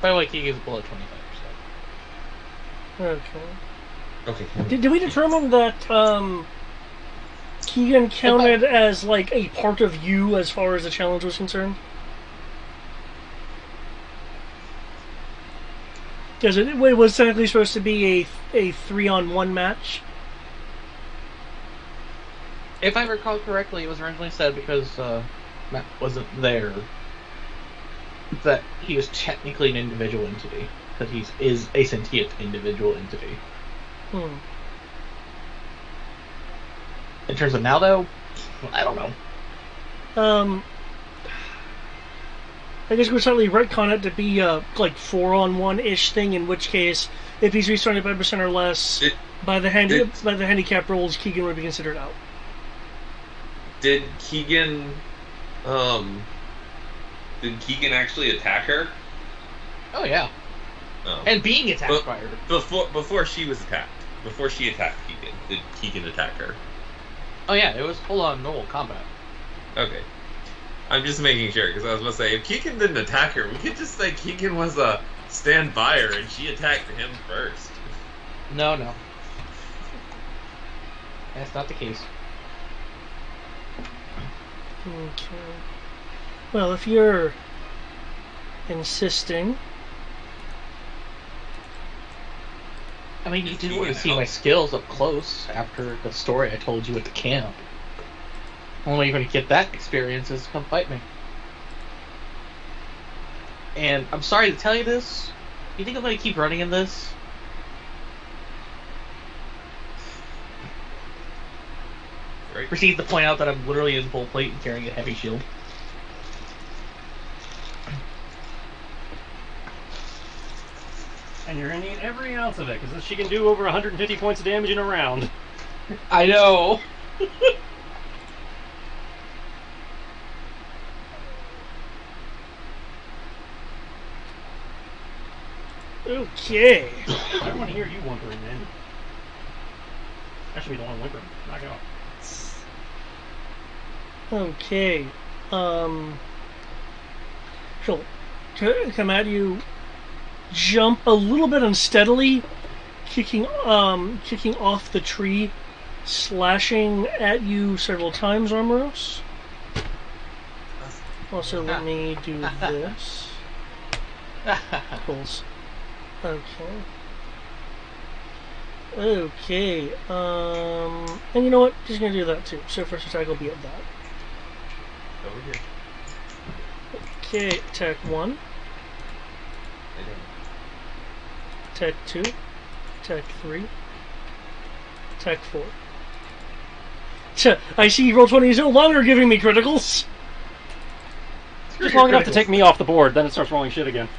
Speaker 2: the way, Keegan's below 25%.
Speaker 3: Okay.
Speaker 4: Okay.
Speaker 3: Did we determine that Keegan counted as like a part of you as far as the challenge was concerned? Because it was technically supposed to be a 3-on-1 match.
Speaker 2: If I recall correctly, it was originally said because Matt wasn't there that he was technically an individual entity. That he is a sentient individual entity. In terms of now, though, I don't know.
Speaker 3: I guess we'll certainly retcon it to be like 4-on-1-ish thing. In which case, if he's restarting 5% or less by the handicap rolls, Keegan would be considered out.
Speaker 4: Did Keegan actually attack her?
Speaker 2: Oh yeah.
Speaker 4: Oh.
Speaker 2: And being attacked by her.
Speaker 4: Before she was attacked. Before she attacked Keegan, did Keegan attack her?
Speaker 2: Oh yeah, it was full-on normal combat.
Speaker 4: Okay. I'm just making sure, because I was going to say, if Keegan didn't attack her, we could just say Keegan was a stand by her and she attacked him first.
Speaker 2: No. That's not the case.
Speaker 3: Okay. Well, if you're insisting...
Speaker 2: I mean, you did want to see my skills up close after the story I told you at the camp. The only way you're going to get that experience is to come fight me. And I'm sorry to tell you this. You think I'm going to keep running in this?
Speaker 4: Right.
Speaker 2: Proceeds to point out that I'm literally in full plate and carrying a heavy shield.
Speaker 1: And you're going to need every ounce of it, because she can do over 150 points of damage in a round.
Speaker 2: I know.
Speaker 3: Okay.
Speaker 1: I don't want to hear you whimpering, man. I should be the one whimpering. Knock it off.
Speaker 3: Okay. She'll come at you, jump a little bit unsteadily, kicking off the tree, slashing at you several times, Armoros. Also, let me do this. Pulse. Okay. Okay. And you know what? Just gonna do that too. So first attack will be at that.
Speaker 4: Over here.
Speaker 3: Okay. Attack 1.
Speaker 4: I don't.
Speaker 3: Attack 2. Attack 3. Attack 4. I see you roll 20 is no longer giving me criticals.
Speaker 1: Just long enough to take me off the board, then it starts rolling shit again.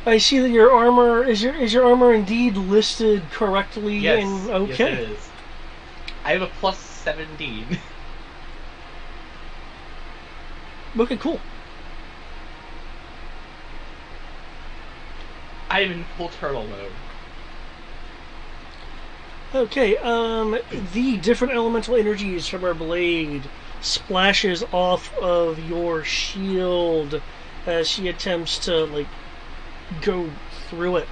Speaker 3: I see that your armor is your armor indeed listed correctly.
Speaker 2: Yes.
Speaker 3: Okay.
Speaker 2: Yes, it is. I have a plus 17.
Speaker 3: Okay, cool.
Speaker 2: I am in full turtle mode.
Speaker 3: Okay, the different elemental energies from our blade splashes off of your shield as she attempts to, like, go through it.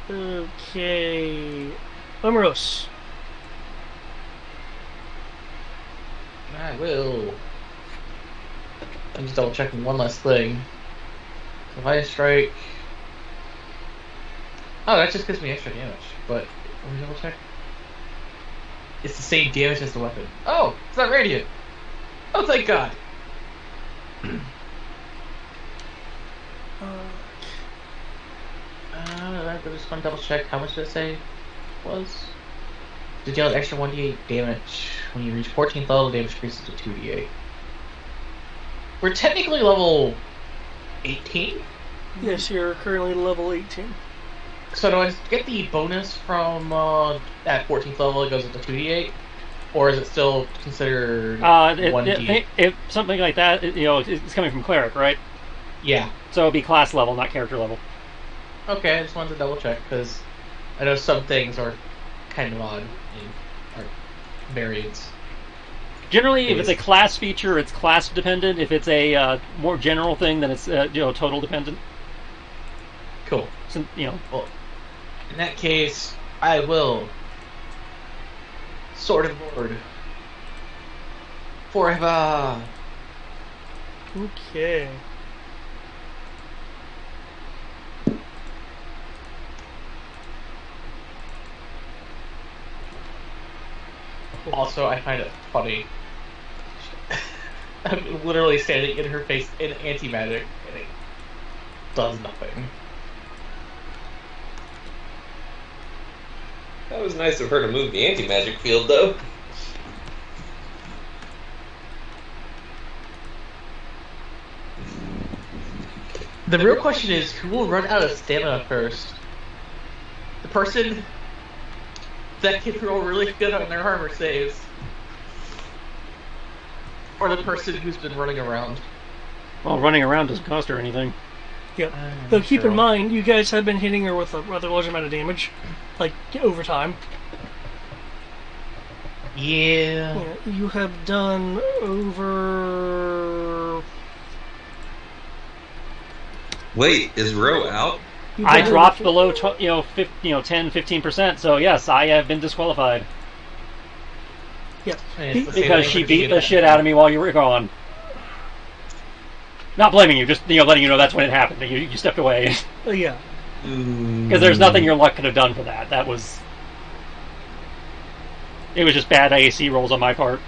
Speaker 3: Okay. Amaros.
Speaker 2: I will. I'm just double checking one last thing. So if I strike... Oh, that just gives me extra damage. But, let me double check. It's the same damage as the weapon. Oh, it's not radiant. Oh, thank God. I just want to double check how much did it say it was? To deal an extra 1d8 damage. When you reach 14th level, damage increases to 2d8. We're technically level 18?
Speaker 3: Yes, you're currently level 18.
Speaker 2: So do I get the bonus from at 14th level it goes up to 2d8? Or is it still considered 1d8?
Speaker 1: If something like that, it's coming from cleric, right?
Speaker 2: Yeah.
Speaker 1: So it'd be class level, not character level.
Speaker 2: Okay, I just wanted to double check, because I know some things are kind of odd in our variants.
Speaker 1: Generally, if it's a class feature, it's class dependent. If it's a more general thing, then it's total dependent.
Speaker 2: Cool.
Speaker 1: So,
Speaker 2: Well, in that case, I will sword and board forever.
Speaker 3: Okay.
Speaker 2: Also, I find it funny. I'm literally standing in her face in anti-magic, and it does nothing.
Speaker 4: That was nice of her to move the anti-magic field, though.
Speaker 2: The real question is, who will run out of stamina first? The person that can roll really good on their armor saves, or the person who's been running around?
Speaker 1: Well, running around doesn't cost her anything.
Speaker 3: Yep. Though keep in mind, you guys have been hitting her with a rather large amount of damage, like over time.
Speaker 2: Yeah.
Speaker 3: You have done over.
Speaker 4: Wait, is Ro out?
Speaker 1: I dropped below 10-15%, so yes, I have been disqualified.
Speaker 3: Yeah.
Speaker 1: Because she beat the shit out of me while you were gone. Not blaming you, just letting you know that's when it happened. You stepped away.
Speaker 3: Yeah.
Speaker 1: Because there's nothing your luck could have done for that. It was just bad AAC rolls on my part.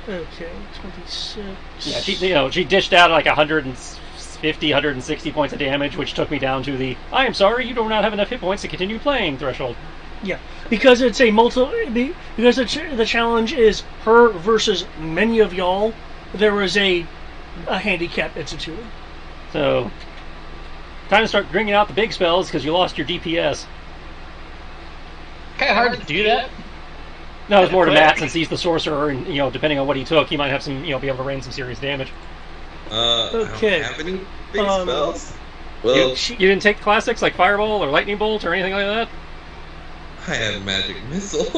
Speaker 3: Okay, 26.
Speaker 1: Yeah, she dished out like 150, 160 points of damage, which took me down to the I am sorry, you do not have enough hit points to continue playing threshold.
Speaker 3: Yeah, because it's a because the challenge is her versus many of y'all. There was a handicap instituted.
Speaker 1: So, time to start bringing out the big spells because you lost your DPS.
Speaker 2: Kind of hard to do that.
Speaker 1: No, it's more to Matt since he's the sorcerer, and depending on what he took, he might have some, be able to rain some serious damage.
Speaker 3: Okay.
Speaker 4: I don't have any big spells. Well,
Speaker 1: You didn't take classics like Fireball or Lightning Bolt or anything like that?
Speaker 4: I have Magic Missile.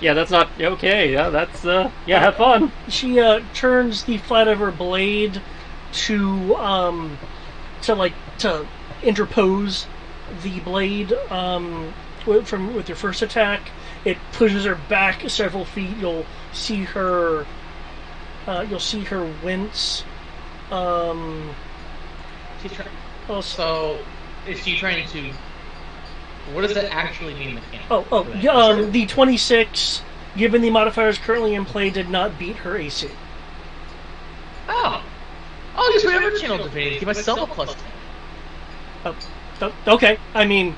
Speaker 1: Yeah, that's not okay. Yeah, that's have fun.
Speaker 3: She turns the flat of her blade to interpose the blade with your first attack. It pushes her back several feet. You'll see her wince.
Speaker 2: So, is she trying to? What does that actually mean mechanically?
Speaker 3: The 26, given the modifiers currently in play, did not beat her AC.
Speaker 2: Oh. I'll just whatever channel divinity. Give myself a plus 10.
Speaker 3: Okay. I mean,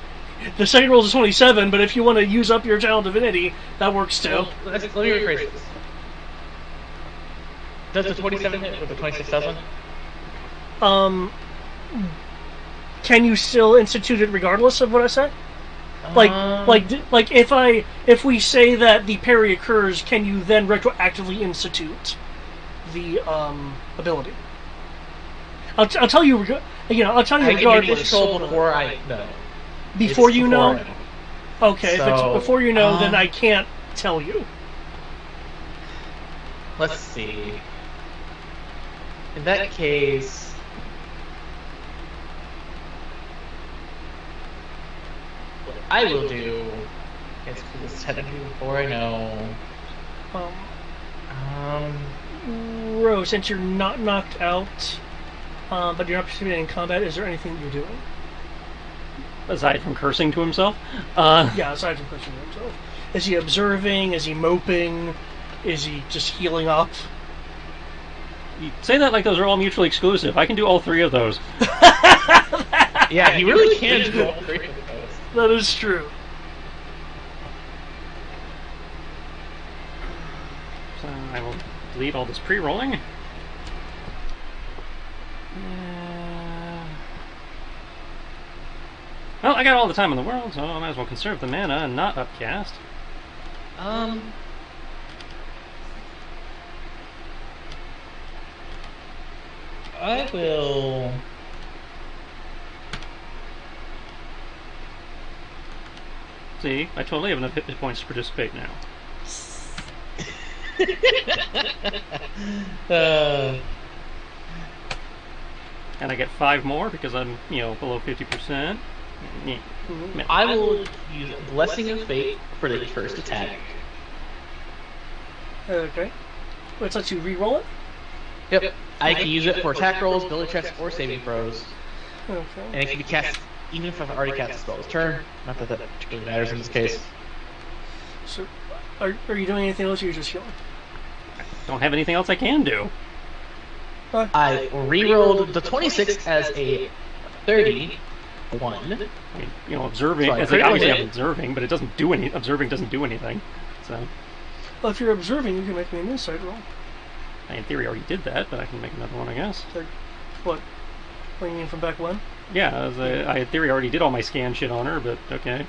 Speaker 3: the second roll is a 27, but if you want to use up your channel divinity, that works too.
Speaker 2: Well, let me rephrase this. Does the 27 hit or the 26 doesn't?
Speaker 3: Can you still institute it regardless of what I say? If we say that the parry occurs, can you then retroactively institute the ability? I'll tell you. I'll tell you regardless.
Speaker 2: Before I know.
Speaker 3: Before you know.
Speaker 2: I know.
Speaker 3: Okay, if it's before you know, then I can't tell you.
Speaker 2: Let's see. In that case. What I will do is for this technically before I know.
Speaker 3: Rose, since you're not knocked out, but you're not participating in combat, is there anything you're doing?
Speaker 1: Aside from cursing to himself?
Speaker 3: Yeah, aside from cursing to himself. Is he observing? Is he moping? Is he just healing up?
Speaker 1: You say that like those are all mutually exclusive. I can do all three of those.
Speaker 2: Yeah, he really can do all three of those.
Speaker 3: That is true.
Speaker 1: So I will delete all this pre-rolling. Well, I got all the time in the world, so I might as well conserve the mana and not upcast.
Speaker 2: I will.
Speaker 1: See, I totally have enough hit points to participate now. And I get 5 more because I'm, below 50%.
Speaker 2: I will use Blessing of Fate for the first attack.
Speaker 3: Okay. Let's let you re-roll it.
Speaker 2: Yep. I can use it for attack rolls, ability checks, or saving throws.
Speaker 3: Okay.
Speaker 2: And it can be cast even if I've already cast a spell this turn. Not that particularly matters in this case.
Speaker 3: So, are you doing anything else, or are you just healing?
Speaker 1: Don't have anything else I can do.
Speaker 2: I re-rolled the 26 as a 31.
Speaker 1: I mean, observing.
Speaker 2: So
Speaker 1: it's like obviously I'm observing, but it doesn't do any. Observing doesn't do anything. So.
Speaker 3: Well, if you're observing, you can make me an insight roll.
Speaker 1: I in theory already did that, but I can make another one, I guess.
Speaker 3: Like, what? What do you mean from back when?
Speaker 1: Yeah, I in theory already did all my scan shit on her, but okay.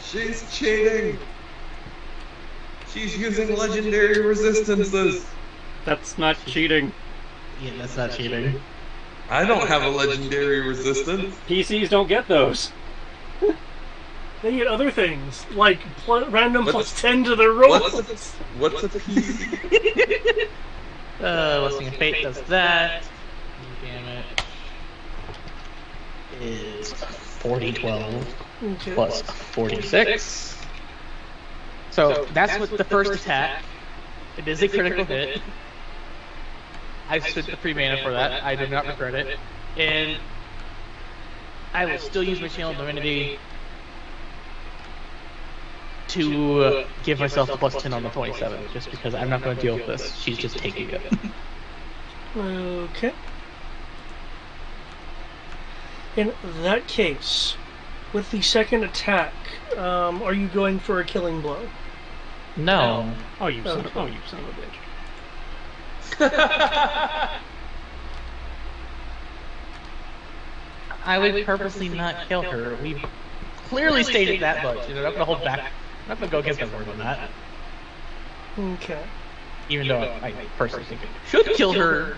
Speaker 4: She's cheating. She's using legendary resistances.
Speaker 1: That's not cheating.
Speaker 2: Yeah, that's not cheating.
Speaker 4: I don't have a legendary resistance.
Speaker 1: PCs don't get those.
Speaker 3: They get other things, like random plus 10 to their roll.
Speaker 4: What's a PC?
Speaker 2: Blessing of Fate does that. Damage is 40-12 plus 46. So that's with the first attack. It is a critical hit. I spent the free mana for that. I do not regret it. And I will still use my Channel Divinity to give myself a +10 on the 27, just because I'm not going to deal with this. She's just taking it.
Speaker 3: Okay. In that case, with the second attack, are you going for a killing blow?
Speaker 2: No.
Speaker 1: Oh, you son of a bitch.
Speaker 2: I would purposely not kill her. We've clearly stated that much. I'm not going to hold back. I'm not going to go against my word on that.
Speaker 3: Okay.
Speaker 2: Even though I personally think I should kill her.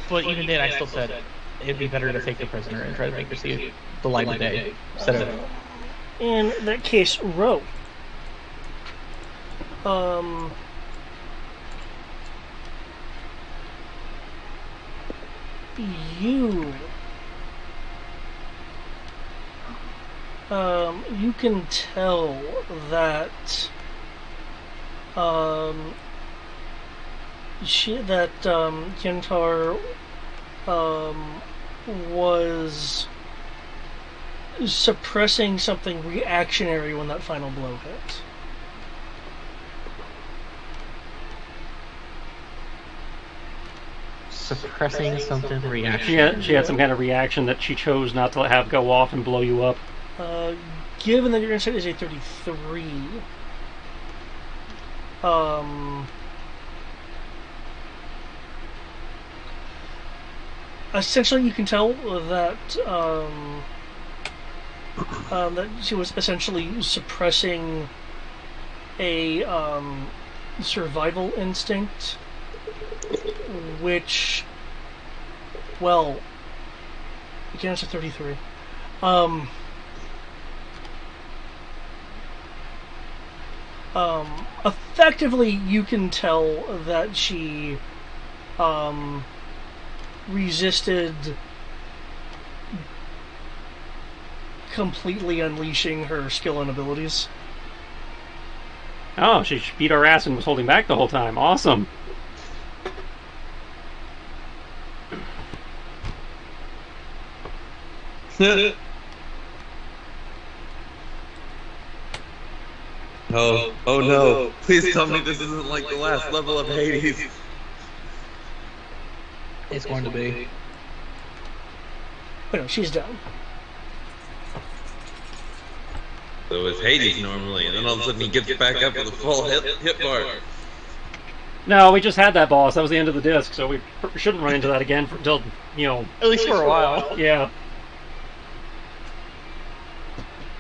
Speaker 2: But even then, I still said it'd be better to take the prisoner and try to make her see the light of day instead of.
Speaker 3: In that case, row. You can tell that Yentar was suppressing something reactionary when that final blow hit.
Speaker 2: Suppressing something reaction.
Speaker 1: She had some kind of reaction that she chose not to have go off and blow you up.
Speaker 3: Given that your insight is a 33, essentially you can tell that that she was essentially suppressing a survival instinct, which, well, again, it's a 33. Effectively, you can tell that she resisted completely unleashing her skill and abilities.
Speaker 1: Oh, she beat our ass and was holding back the whole time. Awesome.
Speaker 4: Oh no. Please tell me this isn't like the last level of Hades.
Speaker 2: It's going to be.
Speaker 3: But no, she's down.
Speaker 4: So it's Hades normally, and then all of a sudden he gets back up with a full hit bar.
Speaker 1: No, we just had that boss. That was the end of the disc, so we shouldn't run into that again until,
Speaker 2: At least for a while.
Speaker 1: Yeah.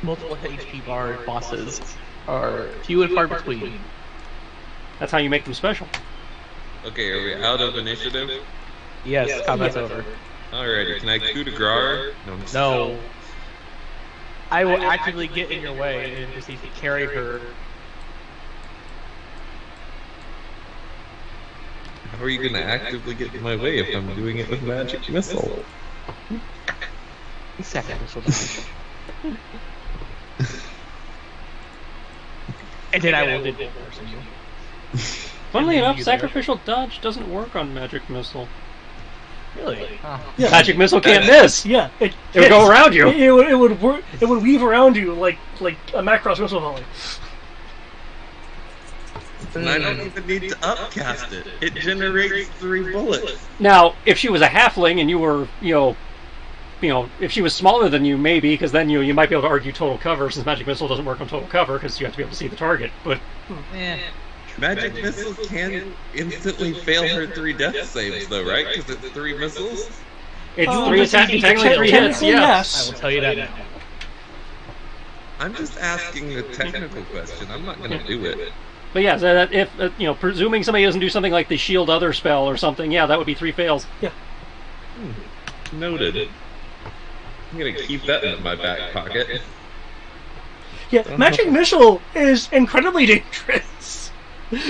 Speaker 2: Multiple HP bar bosses are few and far between.
Speaker 1: That's how you make them special.
Speaker 4: Okay, are we out of initiative?
Speaker 2: Yes, combat's over.
Speaker 4: Alrighty, can I coup de grace?
Speaker 2: No. I will actively get in your way and just need to carry her.
Speaker 4: How are you going to actively get in my way if I'm doing it with magic missile?
Speaker 2: Sacrificial dodge. And then I will did person you.
Speaker 1: Funnily enough, sacrificial dodge doesn't work on magic missile.
Speaker 2: Really? Oh.
Speaker 3: Yeah.
Speaker 1: Magic missile can't miss.
Speaker 3: Yeah,
Speaker 1: it would go around you.
Speaker 3: It would work. It would weave around you like a Macross missile volley.
Speaker 4: And I don't even need to upcast it. It generates 3 bullets.
Speaker 1: Now, if she was a halfling and you were, if she was smaller than you, maybe, because then you might be able to argue total cover, since magic missile doesn't work on total cover because you have to be able to see the target. But
Speaker 4: magic missiles can instantly fail her 3 death saves, though, right? Because it's 3 missiles.
Speaker 1: It's 3 attacks, technically 3 hits.
Speaker 3: Yes.
Speaker 2: I will tell you that now.
Speaker 4: I'm just asking the technical question. I'm not going to do it.
Speaker 1: But yeah, so that if presuming somebody doesn't do something like the shield other spell or something, yeah, that would be 3 fails.
Speaker 3: Yeah.
Speaker 4: Noted. I'm gonna keep that in my back pocket.
Speaker 3: Yeah, magic missile is incredibly dangerous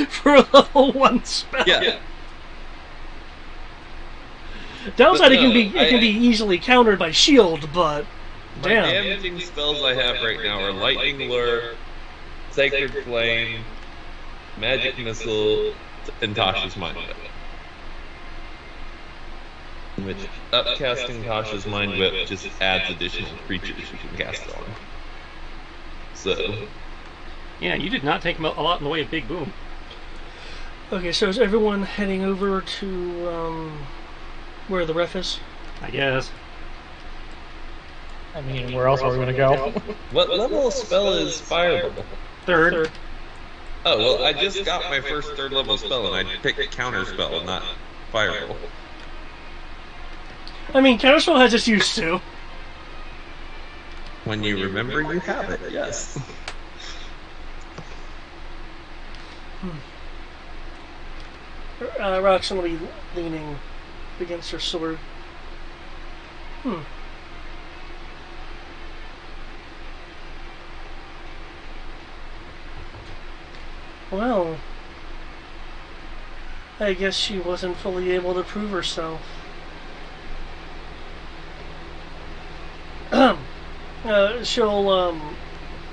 Speaker 3: for a level 1 spell.
Speaker 4: Yeah.
Speaker 3: Downside, it can be easily countered by shield, but
Speaker 4: My damaging spells I have right now are Lightning Lure, Sacred Flame, Magic Missile, and Tasha's Mind Whip. Which upcasting Tasha's Mind Whip just adds additional creatures you can cast on. So,
Speaker 1: Yeah, you did not take a lot in the way of Big Boom.
Speaker 3: Okay, so is everyone heading over to where the ref is?
Speaker 1: I guess.
Speaker 2: I mean, where else are we gonna go?
Speaker 4: what level of spell is Fireball?
Speaker 1: Third.
Speaker 4: Oh, well, I just got my first third level spell, and I picked Counter Spell, not Fireball.
Speaker 3: I mean, Counterspell has its use too.
Speaker 4: When you remember you have it, yes.
Speaker 3: Roxanne will be leaning against her sword. Well, I guess she wasn't fully able to prove herself. She'll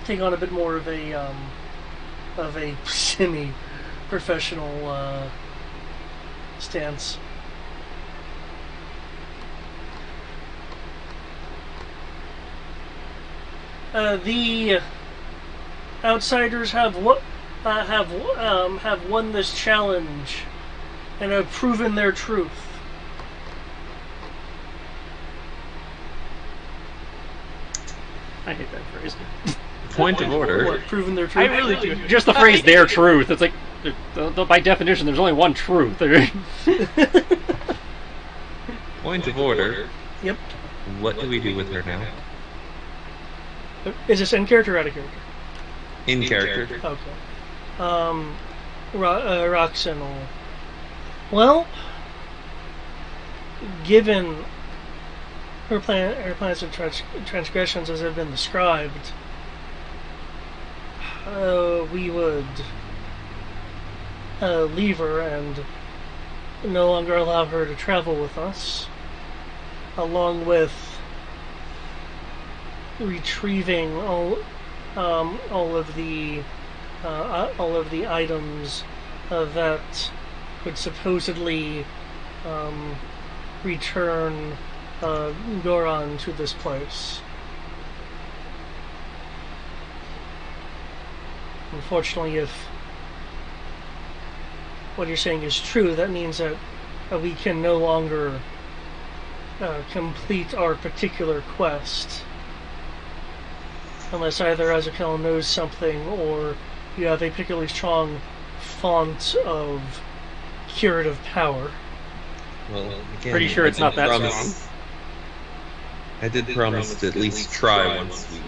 Speaker 3: take on a bit more of a semi-professional stance. The outsiders have won this challenge and have proven their truth.
Speaker 1: I hate that phrase.
Speaker 4: Point of order.
Speaker 3: What, proven their truth?
Speaker 2: I really do.
Speaker 1: Just the phrase "their truth." It's like, by definition, there's only one truth.
Speaker 4: Point of order.
Speaker 3: Yep.
Speaker 4: What do we do with her now?
Speaker 3: Is this in character or out of character?
Speaker 4: In character.
Speaker 3: Okay. Roxanne will... Well, given her plans and transgressions as have been described, we would leave her and no longer allow her to travel with us, along with retrieving all of the items that could supposedly return Goron to this place. Unfortunately, if what you're saying is true, that means that we can no longer complete our particular quest. Unless either Azakel knows something or you have a particularly strong font of curative power.
Speaker 4: Well, again,
Speaker 1: Pretty sure it's not that
Speaker 4: strong.
Speaker 1: strong.
Speaker 4: I did promise to at least try once we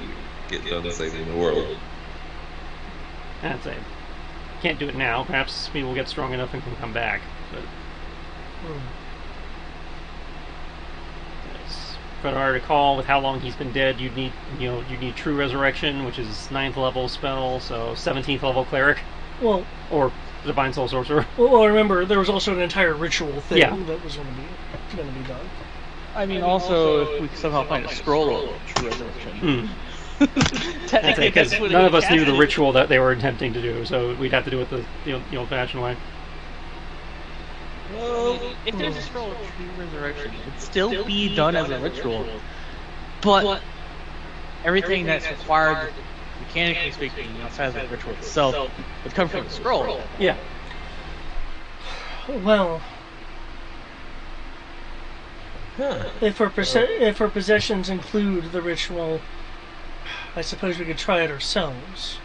Speaker 4: get done saving the world.
Speaker 1: I'd say can't do it now. Perhaps we will get strong enough and can come back. But yes. But I recall, with how long he's been dead, you'd need true resurrection, which is 9th level spell, so 17th level cleric,
Speaker 3: Well,
Speaker 1: or divine soul sorcerer.
Speaker 3: well, remember there was also an entire ritual thing
Speaker 1: Yeah.
Speaker 3: that was going to be done.
Speaker 2: I mean, also, if we could somehow find a scroll of true resurrection. Technically,
Speaker 1: Because
Speaker 2: that's what
Speaker 1: none
Speaker 2: it
Speaker 1: of us knew the
Speaker 2: casted.
Speaker 1: ritual that they were attempting to do, so we'd have to do it the old-fashioned way.
Speaker 2: Well, if there's a scroll of true resurrection, it could still be done as a ritual, but everything that's required, mechanically speaking, outside of the ritual itself, would come from the scroll.
Speaker 1: Yeah.
Speaker 3: Well, if her possessions include the ritual, I suppose we could try it ourselves.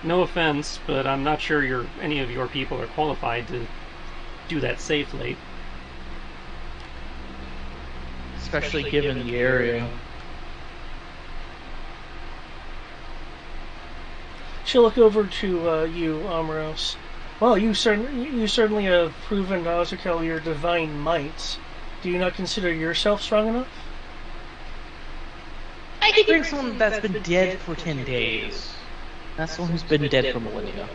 Speaker 1: No offense, but I'm not sure any of your people are qualified to do that safely.
Speaker 2: Especially given the area.
Speaker 3: She'll look over to you, Amros. Well, you certainly have proven to Azakel your divine might. Do you not consider yourself strong enough?
Speaker 2: I could bring someone that's been dead for 10 days. Not someone who's been dead for millennia.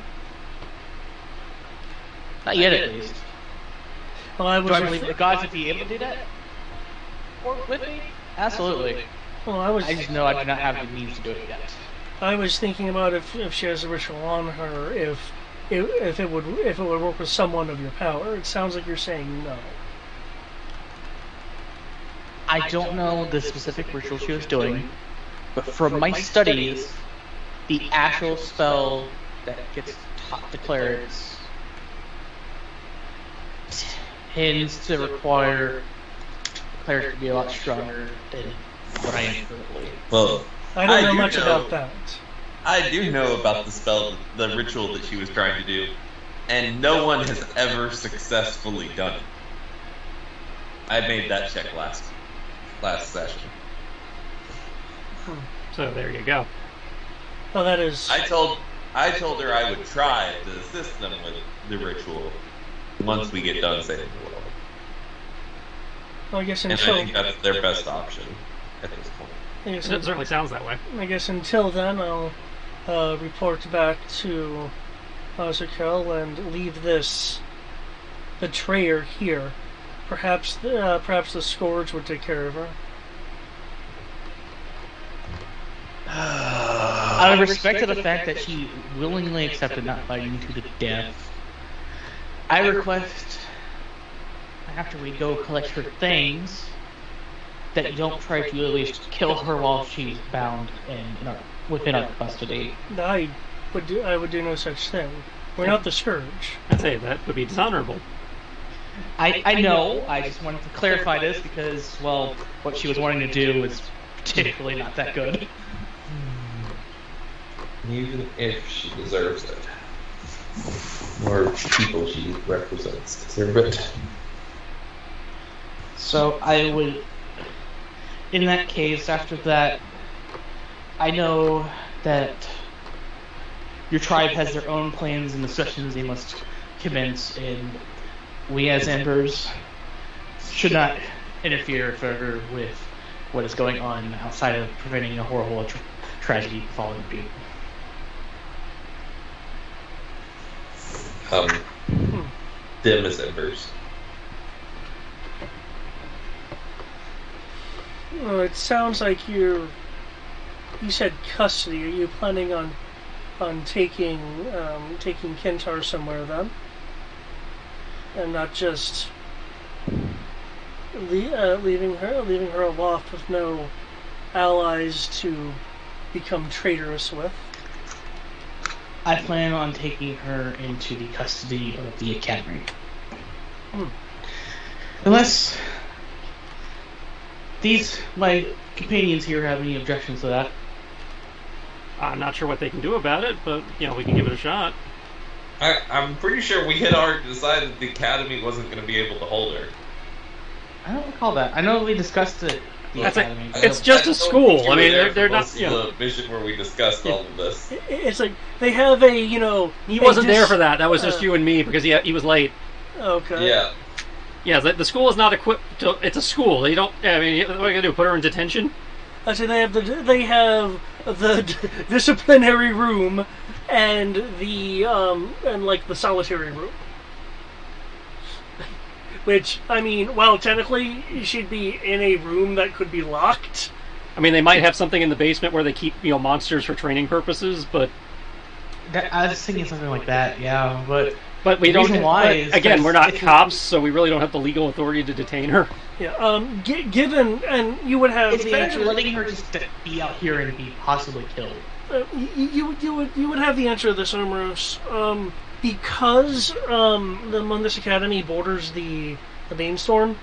Speaker 2: Not yet, at least.
Speaker 3: Well, I was.
Speaker 2: Do I believe the gods would be able to do that? Or with me? Absolutely.
Speaker 3: Well, I was.
Speaker 2: I just know I do not have the means to do it yet.
Speaker 3: I was thinking about if she has a ritual on her, if it would work with someone of your power. It sounds like you're saying no.
Speaker 2: I don't know the specific ritual she was doing. But from my studies, the actual spell that gets taught to clerics tends to require clerics to be a lot stronger than what I am currently.
Speaker 4: Well,
Speaker 3: I don't know
Speaker 4: do
Speaker 3: much about that.
Speaker 4: I do know about the spell, the ritual that she was trying to do, and no one has ever successfully done it. I made that check last session.
Speaker 1: So there you go.
Speaker 3: Oh, that is.
Speaker 4: I told her I would try to assist them with the ritual once we get done saving the world.
Speaker 3: Well, I guess
Speaker 4: And I
Speaker 3: until.
Speaker 4: think that's their best option at this point.
Speaker 3: I guess,
Speaker 1: It certainly sounds that way.
Speaker 3: I guess until then, I'll report back to Azakel and leave this betrayer here. Perhaps the Scourge would take care of her.
Speaker 2: Out of respect to the fact that she willingly accepted not fighting to the death, I request, after we go collect her things, that you don't try to at least kill her while she's bound and within our custody.
Speaker 3: I would do no such thing. We're not the Scourge.
Speaker 1: I'd say that would be dishonorable.
Speaker 2: I know, I just wanted to clarify this because, well, what she was wanting to do was particularly not that good.
Speaker 4: Even if she deserves it. Or people she represents deserve it.
Speaker 2: So I would, in that case, after that, I know that your tribe has their own plans and discussions they must commence, and we as Embers should not interfere further with what is going on outside of preventing a horrible tragedy befalling people.
Speaker 4: Them as embers.
Speaker 3: Well, it sounds like you said custody. Are you planning on taking Kintar somewhere then, and not just leaving her aloft with no allies to become traitorous with?
Speaker 2: I plan on taking her into the custody of the academy. Unless my companions here have any objections to that.
Speaker 1: I'm not sure what they can do about it, but we can give it a shot.
Speaker 4: I'm pretty sure we had already decided the academy wasn't going to be able to hold her.
Speaker 2: I don't recall that. I know we discussed it.
Speaker 1: It's just a school. I mean, they're not.
Speaker 4: The vision where we discussed all of this.
Speaker 3: It's like they have a
Speaker 1: He wasn't there for that. That was just you and me because he was late.
Speaker 3: Okay.
Speaker 4: Yeah.
Speaker 1: Yeah, the school is not equipped to. It's a school. They don't. I mean, what are you gonna do? Put her in detention?
Speaker 3: I say they have the disciplinary room and the solitary room. Which, I mean, well, technically, she'd be in a room that could be locked.
Speaker 1: I mean, they might have something in the basement where they keep, monsters for training purposes, but...
Speaker 2: I was thinking something like that, yeah, but
Speaker 1: we don't... Again, we're not
Speaker 2: if
Speaker 1: cops, so we really don't have the legal authority to detain her.
Speaker 3: Yeah, given... And you would have
Speaker 2: it's
Speaker 3: the
Speaker 2: better
Speaker 3: answer...
Speaker 2: letting her just be out here and be possibly killed.
Speaker 3: You would have the answer to this, Omeros. Because the Mundus Academy borders the Bainstorm,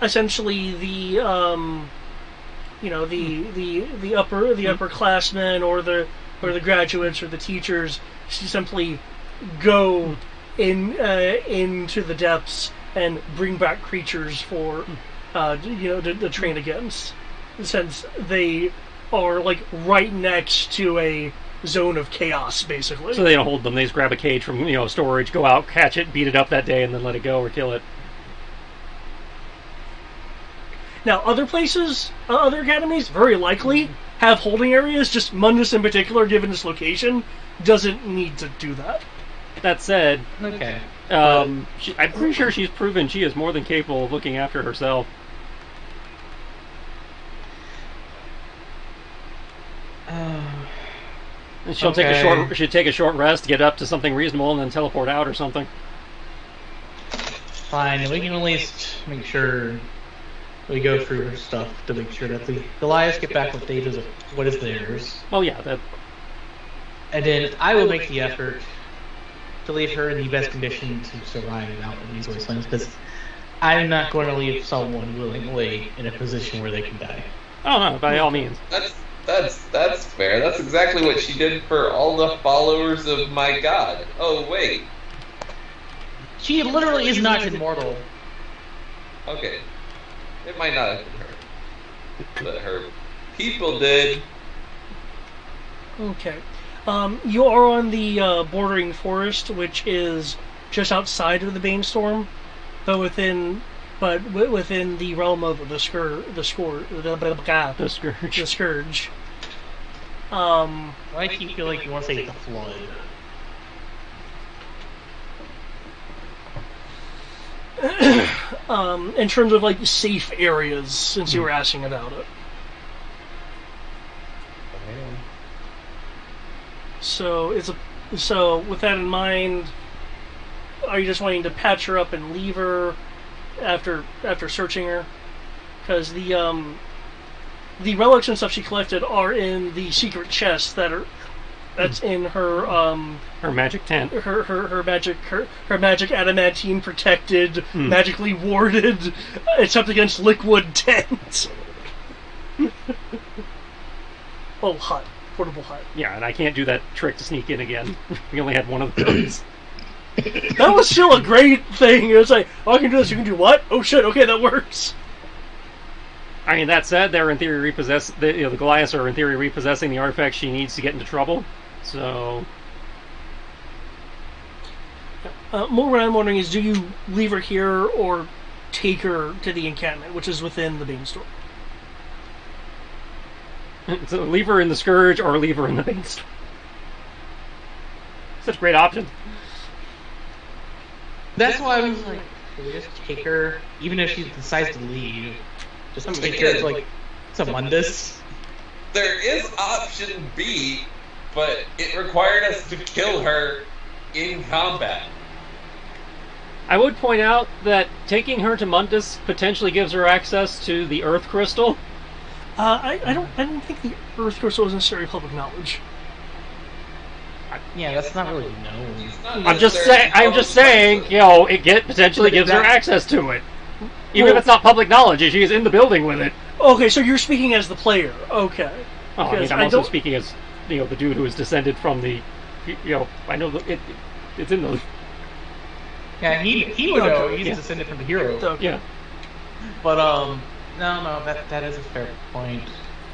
Speaker 3: essentially the upperclassmen or the graduates or the teachers simply go into the depths and bring back creatures for to train against, since they are like right next to a zone of chaos, basically.
Speaker 1: So they don't hold them. They just grab a cage from storage, go out, catch it, beat it up that day, and then let it go or kill it.
Speaker 3: Now, other places, other academies, very likely have holding areas. Just Mundus in particular, given its location, doesn't need to do that.
Speaker 1: That said,
Speaker 2: Okay.
Speaker 1: I'm pretty sure she's proven she is more than capable of looking after herself. And she'll take a short rest, get up to something reasonable, and then teleport out or something.
Speaker 2: Fine, we can at least make sure We go through her stuff to make sure that the Goliaths get back what what is theirs.
Speaker 1: Oh yeah, that.
Speaker 2: And then I will make the effort to leave her in the best condition to survive out in these wastelands, because I'm not going to leave someone willingly in a position where they can die.
Speaker 1: Oh no, by all means.
Speaker 4: That's fair. That's exactly what she did for all the followers of my god. Oh wait.
Speaker 2: She literally is not immortal.
Speaker 4: Okay. It might not have been her. But her people did.
Speaker 3: Okay. You are on the bordering forest, which is just outside of the Banestorm, but within the realm of the Scourge.
Speaker 1: The Scourge.
Speaker 3: The Scourge.
Speaker 2: I keep feeling like you want to say the Flood.
Speaker 3: In terms of like safe areas, since you were asking about it. So with that in mind, are you just wanting to patch her up and leave her after searching her? Because the relics and stuff she collected are in the secret chest that's in her
Speaker 1: Her magic tent.
Speaker 3: her magic adamantine protected, magically warded, except against liquid tent. Oh, hut. Portable hut.
Speaker 1: Yeah, and I can't do that trick to sneak in again. We only had one of those.
Speaker 3: That was still a great thing. It was like, oh, I can do this. You can do what? Oh shit. Okay, that works.
Speaker 1: I mean, that said, they're in theory the Goliaths are in theory repossessing the artifact she needs to get into trouble. So,
Speaker 3: What I'm wondering is, do you leave her here or take her to the encampment, which is within the Beanstorm?
Speaker 1: so leave her in the Scourge or leave her in the Beanstorm. Such great options.
Speaker 2: That's why I was like, can we just take her, even if she decides to leave, just take her to Mundus?
Speaker 4: There is option B, but it required us to kill her in combat.
Speaker 1: I would point out that taking her to Mundus potentially gives her access to the Earth Crystal.
Speaker 3: I don't think the Earth Crystal is necessarily public knowledge.
Speaker 2: Yeah, that's not really known.
Speaker 1: I'm just saying, you know, potentially gives her access to it. Even if it's not public knowledge, if she's in the building with it.
Speaker 3: Okay, so you're speaking as the player. Okay.
Speaker 1: Oh, I mean, I'm also speaking as, the dude who is descended from the, I know it's in the...
Speaker 2: Yeah, he would know. He's descended from the hero.
Speaker 3: Okay.
Speaker 1: Yeah.
Speaker 2: But, no, that is a fair point.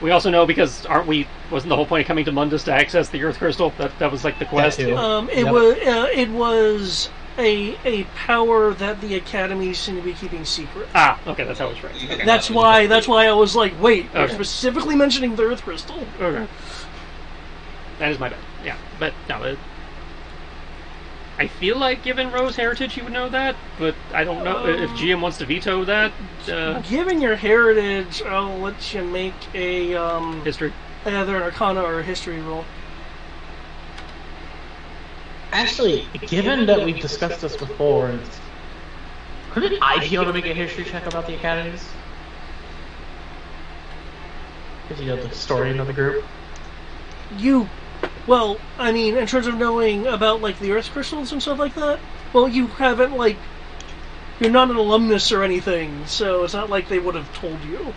Speaker 1: We also know because wasn't the whole point of coming to Mundus to access the Earth Crystal? That was like the quest.
Speaker 3: It was a power that the Academy seemed to be keeping secret.
Speaker 1: Ah, okay, that's how it's right. Okay.
Speaker 3: That's why I was like, wait, they're specifically mentioning the Earth Crystal.
Speaker 1: Okay. That is my bad. Yeah, but no, I feel like given Rose heritage, he would know that, but I don't know if GM wants to veto that.
Speaker 3: Given your heritage, I'll let you make a
Speaker 1: history,
Speaker 3: either an Arcana or a History roll.
Speaker 2: Actually, given that we've discussed this before, couldn't I be able to make a history check about the academies? Because the historian of the group.
Speaker 3: Well, I mean, in terms of knowing about, like, the Earth Crystals and stuff like that, well, you haven't, like, you're not an alumnus or anything, so it's not like they would have told you.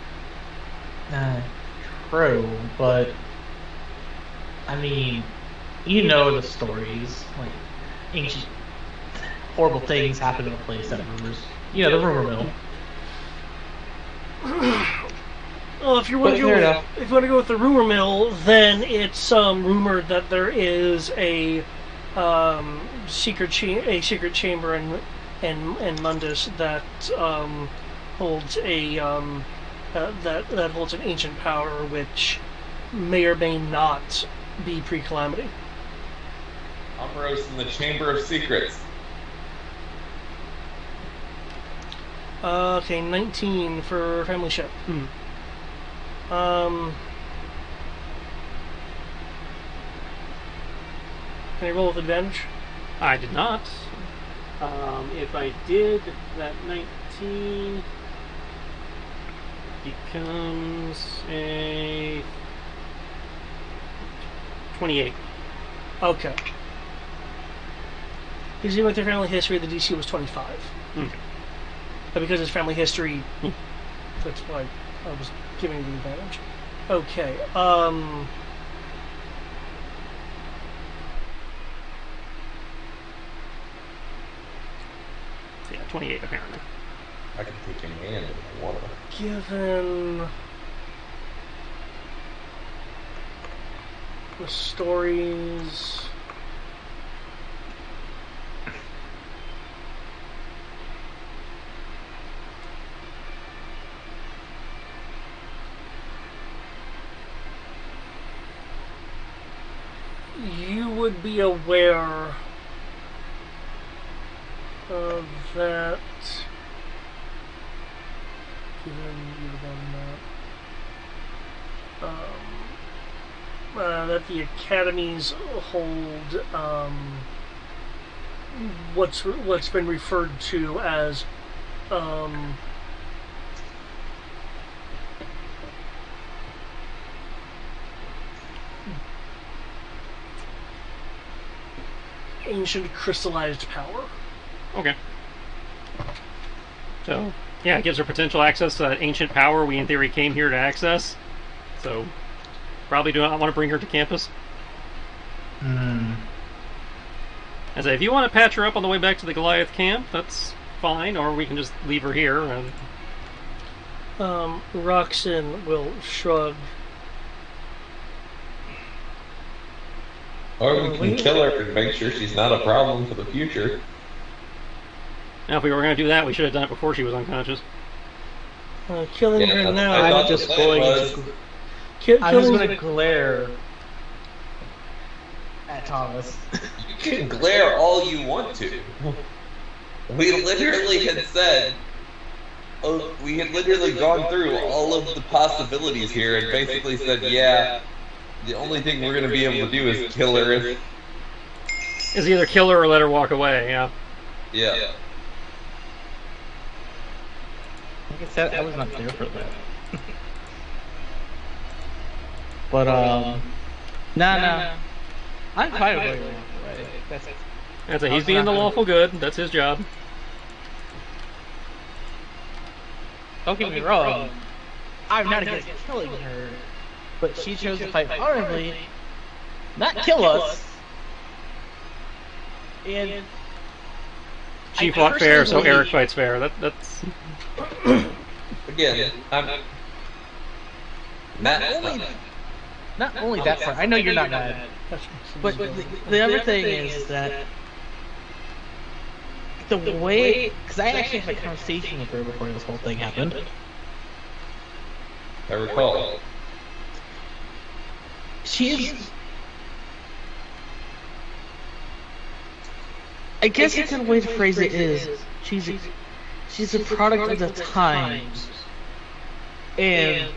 Speaker 2: True, but, I mean, you know the stories, like, ancient, horrible things happen in a place that rumors, the rumor mill.
Speaker 3: Well, if you want to go with the rumor mill, then it's rumored that there is a secret chamber in Mundus that holds that holds an ancient power which may or may not be pre-calamity.
Speaker 4: Ambrose in the Chamber of Secrets.
Speaker 3: Okay, 19 for family ship. Can I roll with advantage?
Speaker 1: I did not. If I did, that 19... becomes a 28.
Speaker 3: Okay. Because even with their family history, the DC was 25.
Speaker 1: Okay.
Speaker 3: But because it's family history, that's why I was giving you the advantage. Okay.
Speaker 1: Yeah, 28 apparently.
Speaker 4: I can take him in if I want to.
Speaker 3: Given the stories. You would be aware of that. Given you would have that. That the academies hold what's been referred to as ancient crystallized power.
Speaker 1: Okay. So, yeah, it gives her potential access to that ancient power we in theory came here to access. So, probably do not want to bring her to campus. I say, if you want to patch her up on the way back to the Goliath camp, that's fine, or we can just leave her here. And...
Speaker 3: Roxanne will shrug.
Speaker 4: Or we can kill her and make sure she's not a problem for the future.
Speaker 1: Now, if we were going to do that, we should have done it before she was unconscious.
Speaker 3: Killing her
Speaker 4: that's-
Speaker 3: now.
Speaker 4: I thought
Speaker 2: I'm just
Speaker 4: the plan
Speaker 2: going
Speaker 4: was-
Speaker 2: to.
Speaker 3: Killing
Speaker 2: I'm just going to glare at Thomas.
Speaker 4: You can glare all you want to. We literally had said, we had literally gone through all of the possibilities here and basically said, yeah, the only thing we're going to be able to do is kill her.
Speaker 1: Is either kill her or let her walk away, yeah.
Speaker 4: Yeah.
Speaker 2: Like I said, I was not there for that. But, nah. I'm fine with going away.
Speaker 1: That's it. He's being the lawful good. That's his job.
Speaker 2: Don't get me wrong. I'm not against killing her, but she chose to fight honorably, not kill us. And
Speaker 1: She
Speaker 2: I
Speaker 1: fought fair, so
Speaker 2: personally
Speaker 1: Eric fights fair. That's...
Speaker 4: Again, I'm...
Speaker 2: not only that part. I know you're not mad, but the other thing is that the way, because I actually had a conversation with her before this whole thing happened.
Speaker 4: I recall.
Speaker 2: She's, I guess a good way to phrase it is she's a product of the times, and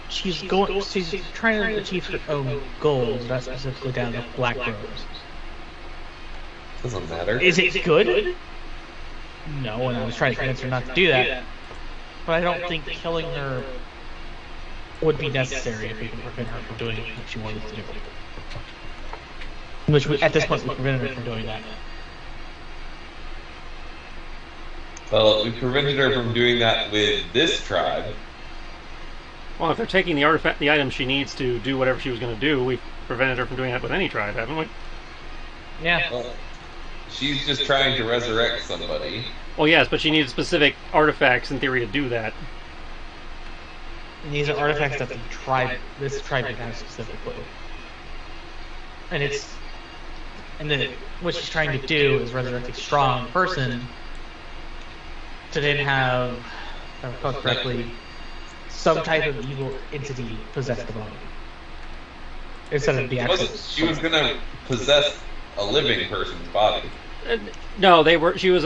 Speaker 2: she's trying to achieve her own goals, not specifically down to Black Rose.
Speaker 4: Doesn't matter.
Speaker 2: Is it good? No, and I was trying to convince her not to do that. But I don't think killing her would be necessary if we can prevent her from doing what she wanted to do. Which, at this point, we prevented her from doing that.
Speaker 4: Well, we prevented her from doing that with this tribe.
Speaker 1: Well, if they're taking the artifact, the items she needs to do whatever she was going to do, we've prevented her from doing that with any tribe, haven't we?
Speaker 2: Yeah.
Speaker 4: Well, she's just trying to resurrect somebody.
Speaker 1: Well, yes, but she needs specific artifacts in theory to do that.
Speaker 2: And these are artifacts that this tribe would have specifically. And what she's trying to do is resurrect a strong person to then have, if I recall correctly, some type of evil entity possess the body. Instead of the actual.
Speaker 4: She was going to possess a living person's body.
Speaker 1: No, she was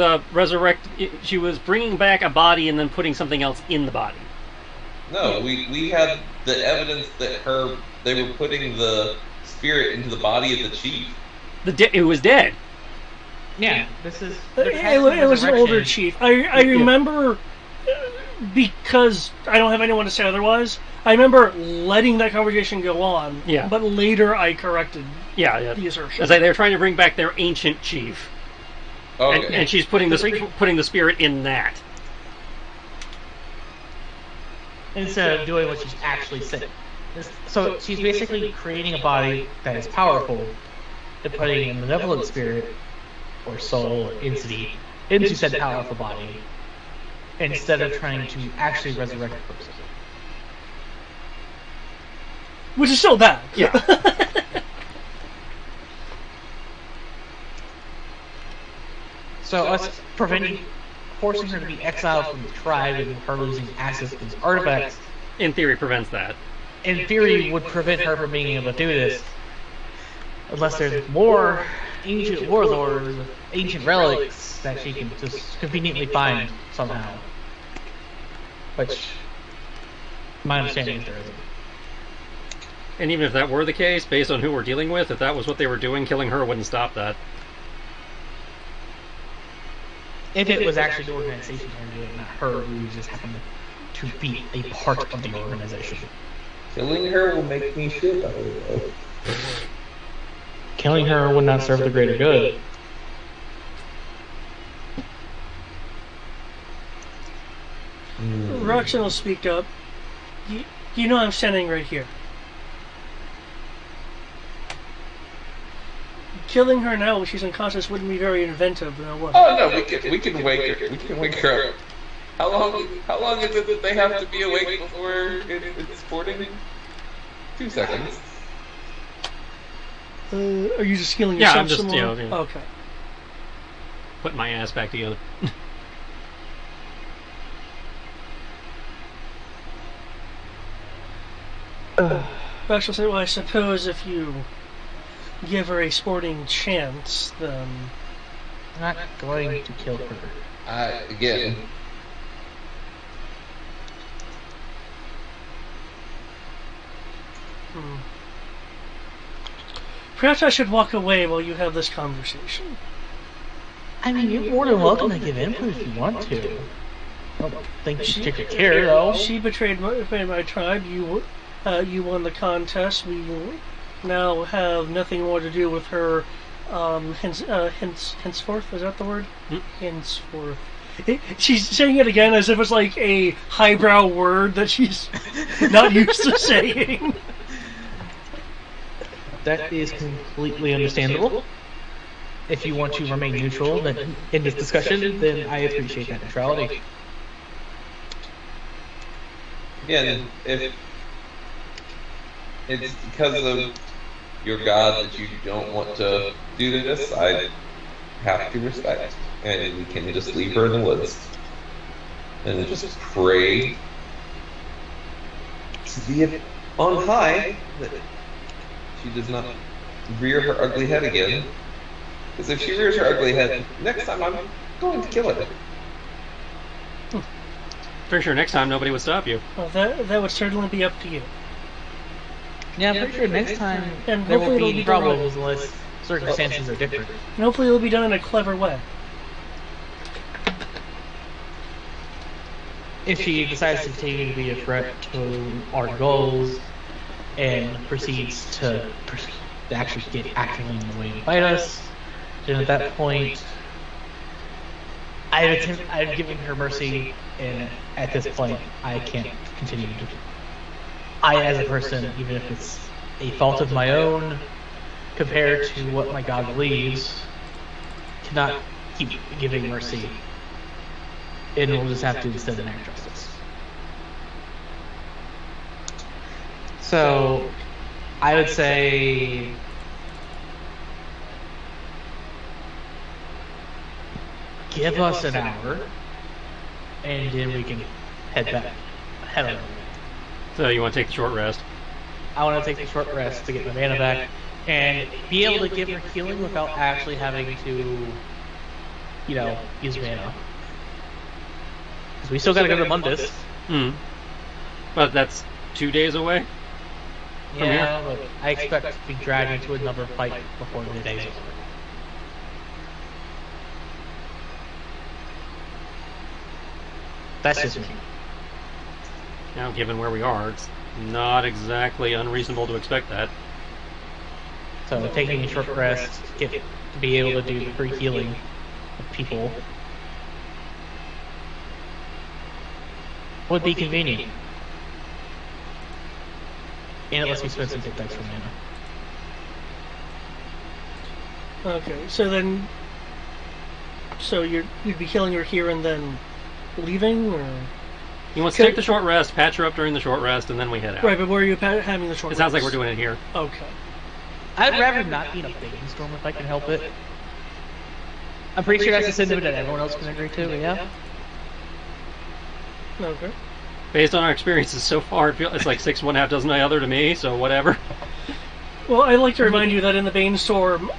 Speaker 1: she was bringing back a body and then putting something else in the body.
Speaker 4: No, we had the evidence that they were putting the spirit into the body of the chief.
Speaker 1: It was dead.
Speaker 2: Yeah, this is.
Speaker 3: It was an older chief. I remember because I don't have anyone to say otherwise. I remember letting that conversation go on,
Speaker 1: Yeah.
Speaker 3: but later I corrected
Speaker 1: Yeah.
Speaker 3: the assertion.
Speaker 1: As they're trying to bring back their ancient chief,
Speaker 4: Okay.
Speaker 1: and she's putting the spirit in that.
Speaker 2: Instead of doing what she's actually saying. So she's basically creating a body that is powerful and putting a malevolent spirit or soul or entity into said powerful body instead of trying to actually resurrect the person.
Speaker 3: Which is still bad.
Speaker 1: Yeah.
Speaker 2: So us forcing her to be exiled from the tribe and her losing access to these artifacts,
Speaker 1: In theory, prevents that.
Speaker 2: in theory, would prevent her from being able to do this. Unless there's more ancient warlords, ancient relics that she can just conveniently find somehow. Which, my understanding is there isn't.
Speaker 1: And even if that were the case, based on who we're dealing with, if that was what they were doing, killing her wouldn't stop that.
Speaker 2: If it was actually the organization trying to do it, not her who just happened to be a part of the organization.
Speaker 4: Killing her will make me feel better, though.
Speaker 2: Killing her would not serve the greater good.
Speaker 3: Roxanne will speak up. You know I'm standing right here. Killing her now when she's unconscious wouldn't be very inventive, no what?
Speaker 4: Oh no, we can wake her. We can wake her up. How long is it that they have to be awake before it's sporting? 2 seconds.
Speaker 3: Are you just healing
Speaker 1: Yeah,
Speaker 3: yourself
Speaker 1: I'm just,
Speaker 3: some more?
Speaker 1: you know.
Speaker 3: Okay.
Speaker 1: Put my ass back together.
Speaker 3: Rex will say, well, I suppose if you give her a sporting chance, then...
Speaker 2: I'm not going to kill her.
Speaker 4: Again.
Speaker 3: Perhaps I should walk away while you have this conversation.
Speaker 2: I mean, you're more than welcome to give input if you want to. I don't think you should take her care, though.
Speaker 3: She betrayed my tribe. You won the contest. We now have nothing more to do with her. Henceforth, is that the word? Henceforth. She's saying it again as if it's like a highbrow word that she's not used to saying.
Speaker 2: That is completely understandable. If you want to remain neutral in this discussion, then I appreciate that neutrality.
Speaker 4: Again, if it's because of your god that you don't want to do this, I have to respect. And we can just leave her in the woods. And just pray to be on high that she does not rear her ugly head again. Because if she rears her ugly head, next time I'm going to kill her.
Speaker 1: Pretty sure next time nobody would stop you.
Speaker 3: Well, that would certainly be up to you.
Speaker 2: Yeah, I'm pretty sure next time
Speaker 3: And
Speaker 2: there won't
Speaker 3: hopefully
Speaker 2: be
Speaker 3: it'll
Speaker 2: any
Speaker 3: be done right.
Speaker 2: problems unless circumstances are different.
Speaker 3: And hopefully it'll be done in a clever way.
Speaker 2: If she decides to continue to be a threat to our goals and proceeds to actually get actively in the way to fight us, then at that point, I've given her mercy, and at this point, I can't continue to. I, as a person, even if it's a fault of my own, compared to what my God believes, cannot keep giving mercy. And we'll just have to instead enact justice. So, I would say give us an hour, and then we can head on.
Speaker 1: So you want to take the short rest?
Speaker 2: I want to take the short rest to get my mana back, and be able to give her healing without actually having to, use mana. Because we still gotta go to Mundus.
Speaker 1: But that's 2 days away?
Speaker 2: Yeah, but I expect to be dragged into another fight before the day's over. That's just me.
Speaker 1: Now, given where we are, it's not exactly unreasonable to expect that.
Speaker 2: So taking a short rest, to be able to do free healing of people would be convenient. And it lets me spend some hit dice for mana.
Speaker 3: Okay, so you'd be healing her here and then leaving, or
Speaker 1: He wants to take the short rest, patch her up during the short rest, and then we head out.
Speaker 3: right? But where are you having the short?
Speaker 1: It sounds like
Speaker 3: rest?
Speaker 1: we're doing it here.
Speaker 3: Okay.
Speaker 2: I'd rather not be in a baking storm if I can help it. I'm pretty sure that's a sentiment that everyone else can agree to, but yeah.
Speaker 3: Okay.
Speaker 1: Based on our experiences so far, it's like 6 1/2 dozen the other to me, so whatever.
Speaker 3: Well, I'd like to remind you that in the Bane Storm,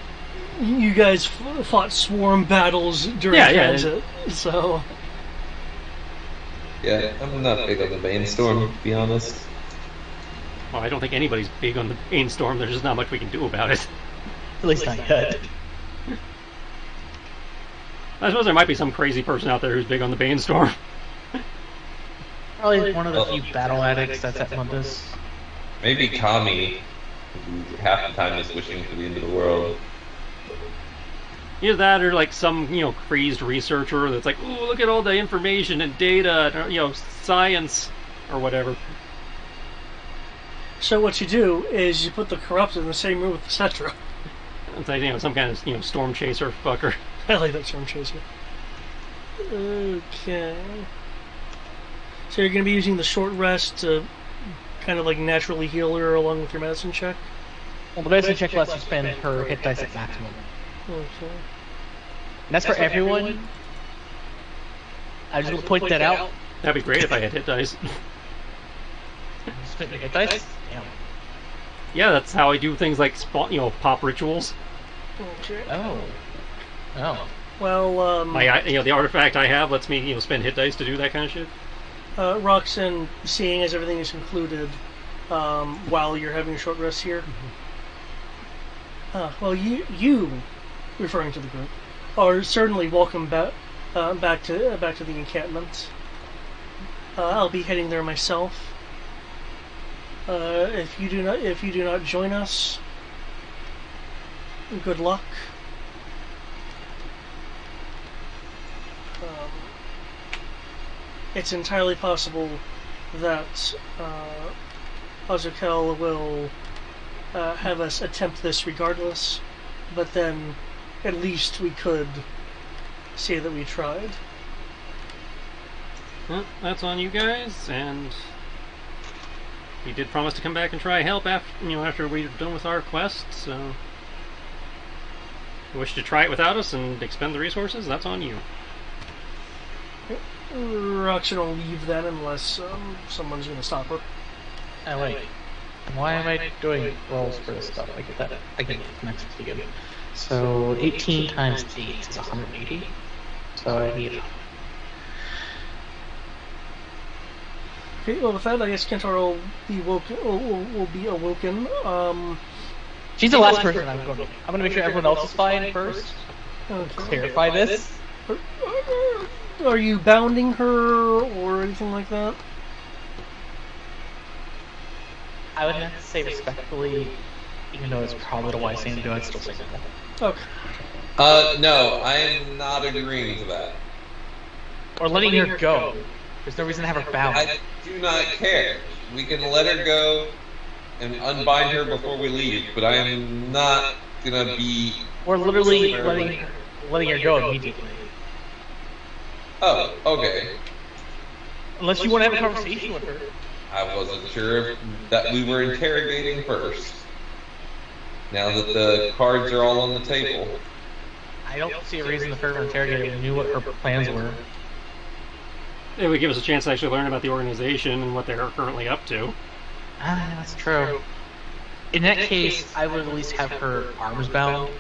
Speaker 3: you guys fought swarm battles during transit, so...
Speaker 4: Yeah, I'm not big on the Bane Storm, to be honest.
Speaker 1: Well, I don't think anybody's big on the Bane Storm. There's just not much we can do about it.
Speaker 2: At least not yet.
Speaker 1: I suppose there might be some crazy person out there who's big on the Bane Storm.
Speaker 2: Probably one of the few battle addicts that's at Mundus.
Speaker 4: Maybe Kami, who half the time is wishing for the end of the world.
Speaker 1: Either that or like some, crazed researcher that's like, ooh, look at all the information and data, science, or whatever.
Speaker 3: So what you do is you put the corrupt in the same room with the Cetra.
Speaker 1: It's like, some kind of, storm chaser fucker.
Speaker 3: I like that storm chaser. Okay. So you're going to be using the short rest to kind of like naturally heal her along with your medicine check?
Speaker 2: Well, the medicine check lets you spend her hit dice at maximum.
Speaker 3: Okay.
Speaker 2: And that's for everyone. I just want to point that out.
Speaker 1: That'd be great if I had hit dice.
Speaker 2: Spend your hit dice? Damn.
Speaker 1: Yeah, that's how I do things like pop rituals.
Speaker 3: Okay.
Speaker 2: Oh. Oh.
Speaker 3: Well,
Speaker 1: the artifact I have lets me, spend hit dice to do that kind of shit.
Speaker 3: Roxanne, seeing as everything is concluded, while you're having a short rest here. Well, you, referring to the group, are certainly welcome back to the encampment. I'll be heading there myself. If you do not join us, good luck. It's entirely possible that Azukel will have us attempt this regardless, but then at least we could say that we tried.
Speaker 1: Well, that's on you guys, and we did promise to come back and try help after we're done with our quest, so if you wish to try it without us and expend the resources, that's on you.
Speaker 3: Roxanne will leave then unless someone's going to stop her.
Speaker 2: Oh, wait. Why am I doing rolls for this stuff? I get that. I get next again. So 18 times 8 is 180. So I need.
Speaker 3: Okay, well, with that, I guess Kentor will be awoken.
Speaker 2: She's the last person I'm going to. I'm going to make sure everyone else is fine first.
Speaker 3: Okay.
Speaker 2: Clarify this.
Speaker 3: Are you bounding her or anything like that?
Speaker 2: I would have to say respectfully, even though it's probably the wise thing to do, I'd still say no.
Speaker 3: Okay.
Speaker 4: No, I am not agreeing to that.
Speaker 2: Or letting her go. There's no reason to have her bound.
Speaker 4: I do not care. We can let her go and unbind her before we leave, but I am not gonna be...
Speaker 2: Or literally letting her go immediately.
Speaker 4: Oh, okay.
Speaker 2: Unless you want to have a conversation with her.
Speaker 4: I wasn't sure that we were interrogating first. Now that the cards are all on the table.
Speaker 2: I don't see a reason the further interrogator knew what her plans were.
Speaker 1: It would give us a chance to actually learn about the organization and what they're currently up to.
Speaker 2: Ah, that's true. In that case, I would at least have her arms bound.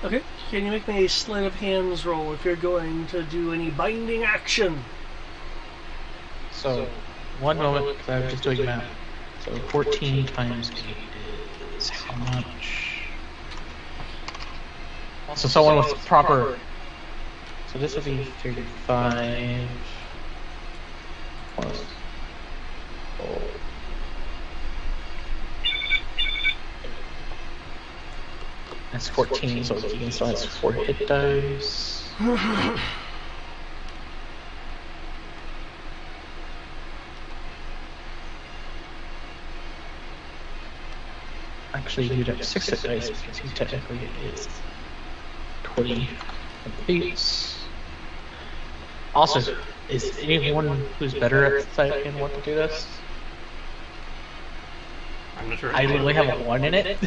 Speaker 3: Okay. Can you make me a sleight of hands roll if you're going to do any binding action?
Speaker 2: So, one moment, because I'm just doing math. So 14 times 8 is how much? So someone with proper... So this would be 35 plus That's 14, so Keegan still has 4 hit dice. Actually, you'd have 6 hit dice because he technically is 20 apiece. Also, is anyone who's better at sleight of hand want to do this?
Speaker 1: I'm not sure.
Speaker 2: I literally have a 1 in it.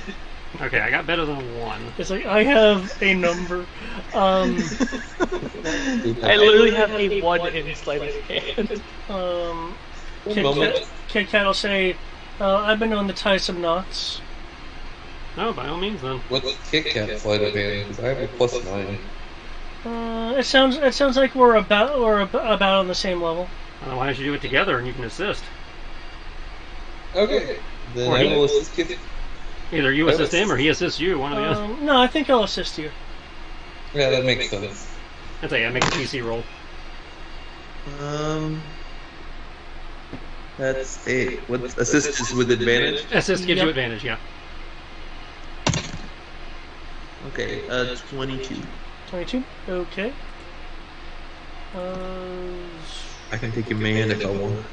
Speaker 1: Okay, I got better than a 1.
Speaker 3: It's like I have a number.
Speaker 2: I literally have a 1 in sleight of hand.
Speaker 3: Kit Kat will say, I've been known to tie some knots.
Speaker 1: Oh, by all means then.
Speaker 4: What's Kit Kat sleight of hand? Because I have a +9.
Speaker 3: It sounds like we're about on the same level.
Speaker 1: Why don't you do it together and you can assist?
Speaker 4: Okay. Then
Speaker 1: Or
Speaker 4: I
Speaker 1: he-
Speaker 4: will assist Kit.
Speaker 1: Either you assist him or he assists you, one or the other.
Speaker 3: No, I think I'll assist you.
Speaker 4: Yeah, that makes sense.
Speaker 1: I'd say, yeah, make a PC roll.
Speaker 4: That's a what? Assist is with advantage.
Speaker 1: Assist gives
Speaker 3: Yep.
Speaker 1: you advantage, yeah.
Speaker 4: Okay, 22.
Speaker 3: 22. Okay.
Speaker 4: I can take a man if I want.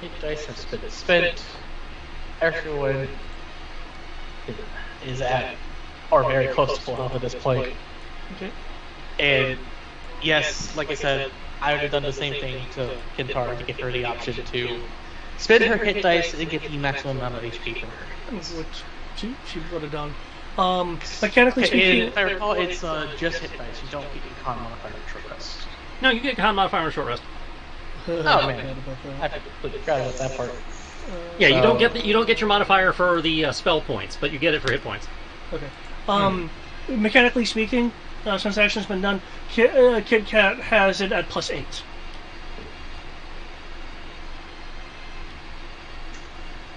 Speaker 2: Hit dice have been spent. Everyone is at or very close to full health at this point.
Speaker 3: Okay.
Speaker 2: And yes, like I said, I would have done the same thing to Kintara to give her the option to spend her hit dice and get the maximum amount of HP for her.
Speaker 3: Which she would have done. Mechanically
Speaker 2: And
Speaker 3: speaking,
Speaker 2: if I recall, it's just hit dice. You don't get your con modifier or short rest.
Speaker 1: No, you get con modifier and short rest.
Speaker 2: Oh man, I completely forgot about that part.
Speaker 1: Yeah, you
Speaker 2: So-
Speaker 1: don't get your modifier for the spell points, but you get it for hit points.
Speaker 3: Okay. Mechanically speaking, since action's been done, Kit Kat has it at +8.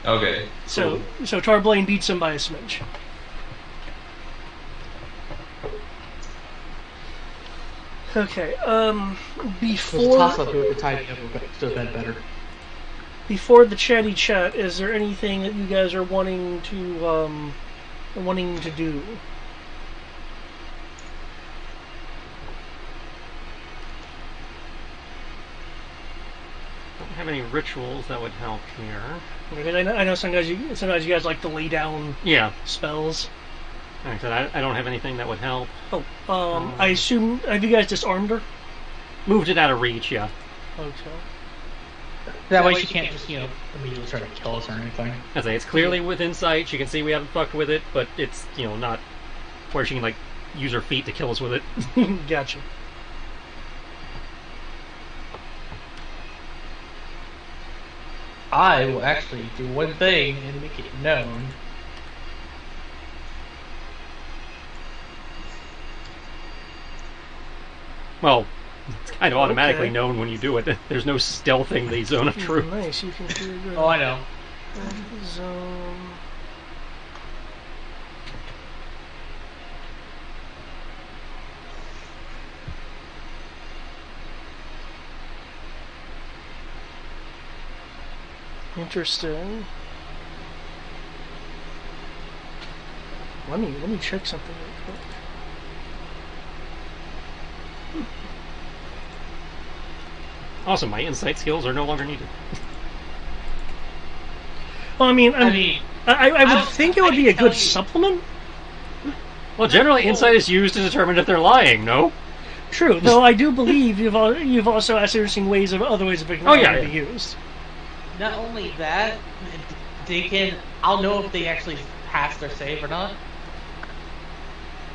Speaker 4: Okay.
Speaker 3: So Tarblaine beats him by a smidge. Okay. Before
Speaker 2: Toss-up who at the time does that better.
Speaker 3: before the chatty chat, is there anything that you guys are wanting to do?
Speaker 1: Don't have any rituals that would help here.
Speaker 3: Because I know sometimes you guys like to lay down
Speaker 1: Yeah,
Speaker 3: spells.
Speaker 1: like I said, I don't have anything that would help.
Speaker 3: Oh, I assume, have you guys disarmed her?
Speaker 1: Moved it out of reach, yeah.
Speaker 3: Okay.
Speaker 2: That way she can't just, immediately try to kill us or anything.
Speaker 1: I say it's clearly within sight. She can see we haven't fucked with it, but it's not where she can like use her feet to kill us with it.
Speaker 3: Gotcha.
Speaker 2: I will actually do one thing and make it known.
Speaker 1: Well, it's kind of automatically
Speaker 3: Okay.
Speaker 1: known when you do it. There's no stealthing the zone of truth.
Speaker 3: Nice, you can see the
Speaker 2: Oh, I know.
Speaker 3: zone. Interesting. Let me check something real quick.
Speaker 1: Awesome, my insight skills are no longer needed.
Speaker 3: Well, I mean,
Speaker 2: I mean,
Speaker 3: I would
Speaker 2: don't-
Speaker 3: think it
Speaker 2: I
Speaker 3: would be
Speaker 2: can
Speaker 3: a good
Speaker 2: tell you-
Speaker 3: supplement.
Speaker 1: Well, generally, insight is used to determine if they're lying. No.
Speaker 3: True, though I do believe you've also asked interesting other ways of
Speaker 1: Oh, yeah,
Speaker 3: to be
Speaker 1: yeah.
Speaker 3: used.
Speaker 2: not only that, I'll know if they actually pass their save or not.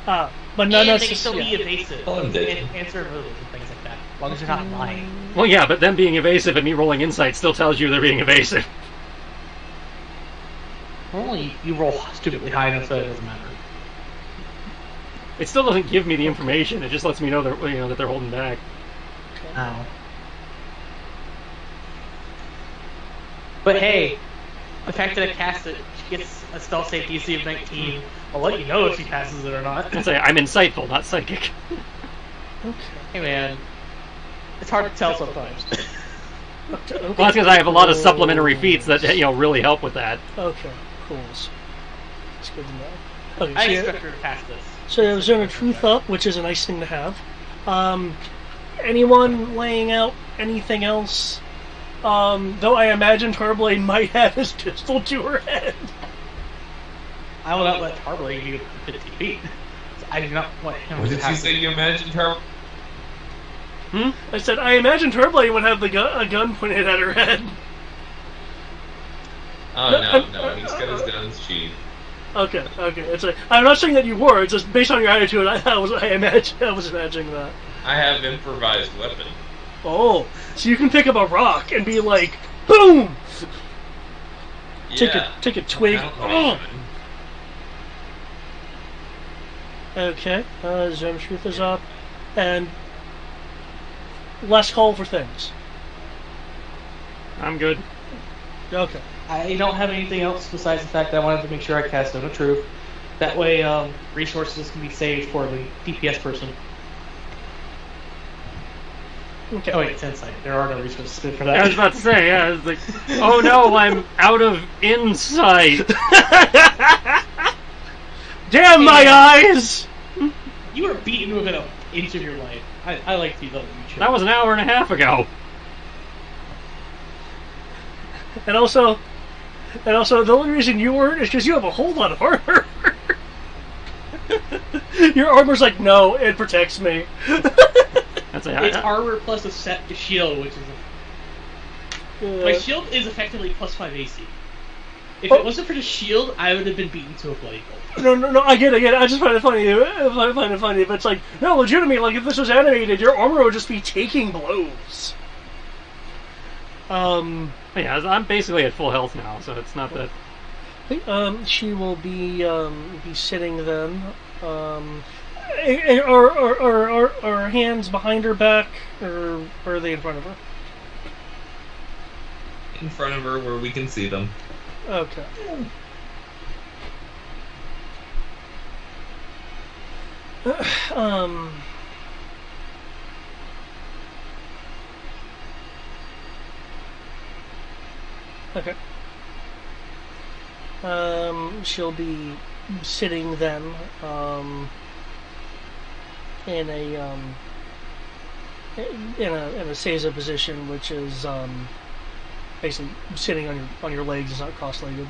Speaker 3: But not
Speaker 2: And they can still
Speaker 3: necessarily.
Speaker 2: be evasive
Speaker 4: Oh, I'm dead.
Speaker 2: and answer riddles and things like that, as long as you're not lying.
Speaker 1: Well, yeah, but them being evasive and me rolling insight still tells you they're being evasive.
Speaker 2: Normally, you roll stupidly high enough so it doesn't matter.
Speaker 1: It still doesn't give me the information. It just lets me know that they're holding back.
Speaker 2: Oh. But hey, the fact that I cast it, she gets a stealth save DC of 19. I'll let you know if she passes it or not.
Speaker 1: I'd say I'm insightful, not psychic.
Speaker 3: Okay.
Speaker 2: Hey man, It's hard to tell sometimes.
Speaker 3: Okay.
Speaker 1: Well, that's because I have a lot of supplementary feats that really help with that.
Speaker 3: Okay, cool. That's good to know. Okay,
Speaker 2: I
Speaker 3: so,
Speaker 2: expect her to pass this.
Speaker 3: so there's Zone of Truth up, which is a nice thing to have. Anyone laying out anything else? Though I imagine Tarblade might have his pistol to her head.
Speaker 2: I will not let Tarblade be 50 feet. I do not want him
Speaker 4: What
Speaker 2: to
Speaker 4: did
Speaker 2: have
Speaker 4: you say you imagined her?
Speaker 3: I said, I imagine Tarblade would have a gun pointed at her head.
Speaker 4: Oh, no, he's got his guns sheathed.
Speaker 3: Okay. I'm not saying that you were. It's just based on your attitude. I was imagining that.
Speaker 4: I have improvised weapon.
Speaker 3: Oh, so you can pick up a rock and be like, boom!
Speaker 4: Yeah.
Speaker 3: Take a twig.
Speaker 4: Oh.
Speaker 3: Okay, Zone of Truth is up, and last call for things.
Speaker 1: I'm good.
Speaker 3: Okay.
Speaker 2: I don't have anything else besides the fact that I wanted to make sure I cast Zone of Truth. That way, resources can be saved for the DPS person.
Speaker 3: Okay.
Speaker 2: Oh wait, it's insight. There are no resources for
Speaker 1: I was
Speaker 2: that.
Speaker 1: about to say, yeah, I was like, oh no, I'm out of insight.
Speaker 3: Damn my eyes!
Speaker 2: You were beaten within an inch of your life. I like these other you
Speaker 1: That was an hour and a half ago.
Speaker 3: And also, the only reason you weren't is because you have a whole lot of armor. Your armor's like, no, it protects me.
Speaker 1: That's
Speaker 2: It's armor plus a set shield, which is my shield is effectively plus 5 AC. If it wasn't for the shield, I would have been beaten to a bloody pulp.
Speaker 3: No, I get it. I just find it funny. I find it funny, but it's like, no, legitimately, like, if this was animated, your armor would just be taking blows.
Speaker 1: Yeah, I'm basically at full health now, so it's not that.
Speaker 3: She will be sitting then. Are her hands behind her back, or are they in front of her?
Speaker 4: In front of her where we can see them.
Speaker 3: Okay. Okay. She'll be sitting then, in a seiza position, which is basically sitting on your legs. It's not cross-legged.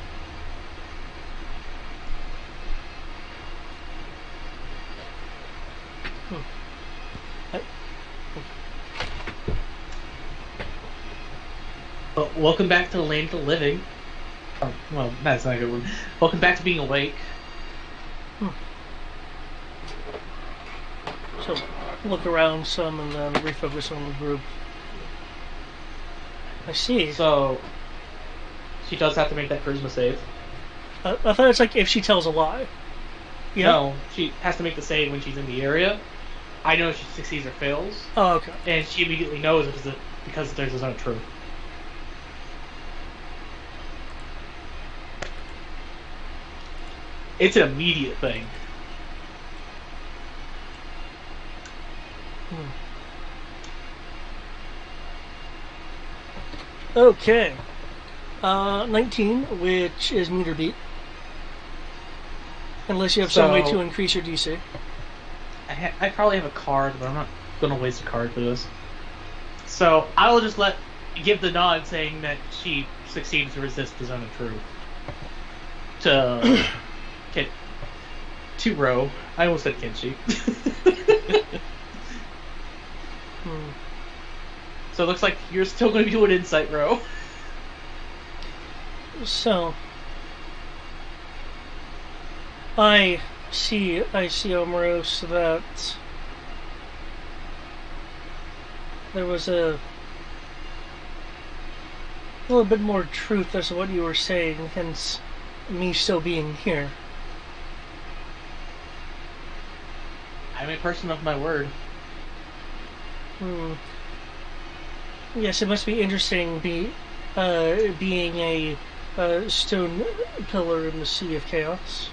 Speaker 2: Well, welcome back to the land of the living. Oh, well, that's not a good one. Welcome back to being awake.
Speaker 3: So, look around some and then refocus on the group. I see.
Speaker 2: So, she does have to make that charisma save.
Speaker 3: I thought it's like if she tells a lie. Yeah?
Speaker 2: No, she has to make the save when she's in the area. I know if she succeeds or fails,
Speaker 3: Oh, okay.
Speaker 2: and she immediately knows because there's a zone of truth. It's an immediate thing.
Speaker 3: Okay. 19, which is meter beat. Unless you have some way
Speaker 2: So-
Speaker 3: to increase your DC.
Speaker 2: I probably have a card, but I'm not going to waste a card for this. So I will just give the nod saying that she succeeds to resist the zone of truth. To Ro. I almost said Kenshi. So it looks like you're still going to be doing insight, Ro.
Speaker 3: So, I see, Omeros, that there was a little bit more truth as to what you were saying, hence me still being here.
Speaker 2: I'm a person of my word.
Speaker 3: Yes, it must be interesting being a stone pillar in the sea of chaos.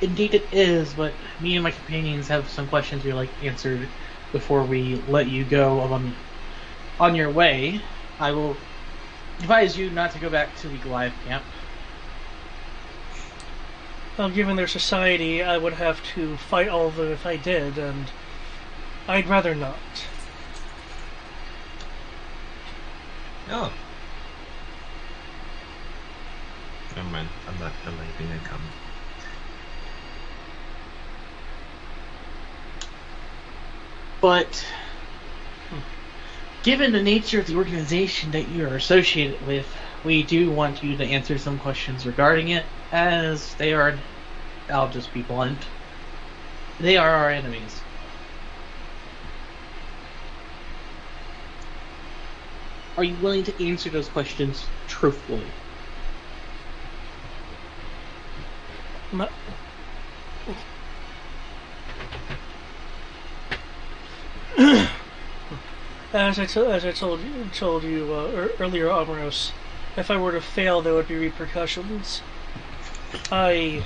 Speaker 5: Indeed it is, but me and my companions have some questions we'd like answered before we let you go on your way. I will advise you not to go back to the Goliath camp.
Speaker 3: Well, given their society, I would have to fight all of them if I did, and I'd rather not.
Speaker 4: Oh. Never mind. I'm not even gonna come.
Speaker 5: But given the nature of the organization that you are associated with, we do want you to answer some questions regarding it, as they are, I'll just be blunt, they are our enemies. Are you willing to answer those questions truthfully?
Speaker 3: No. As I told you earlier, Amaros, if I were to fail, there would be repercussions. I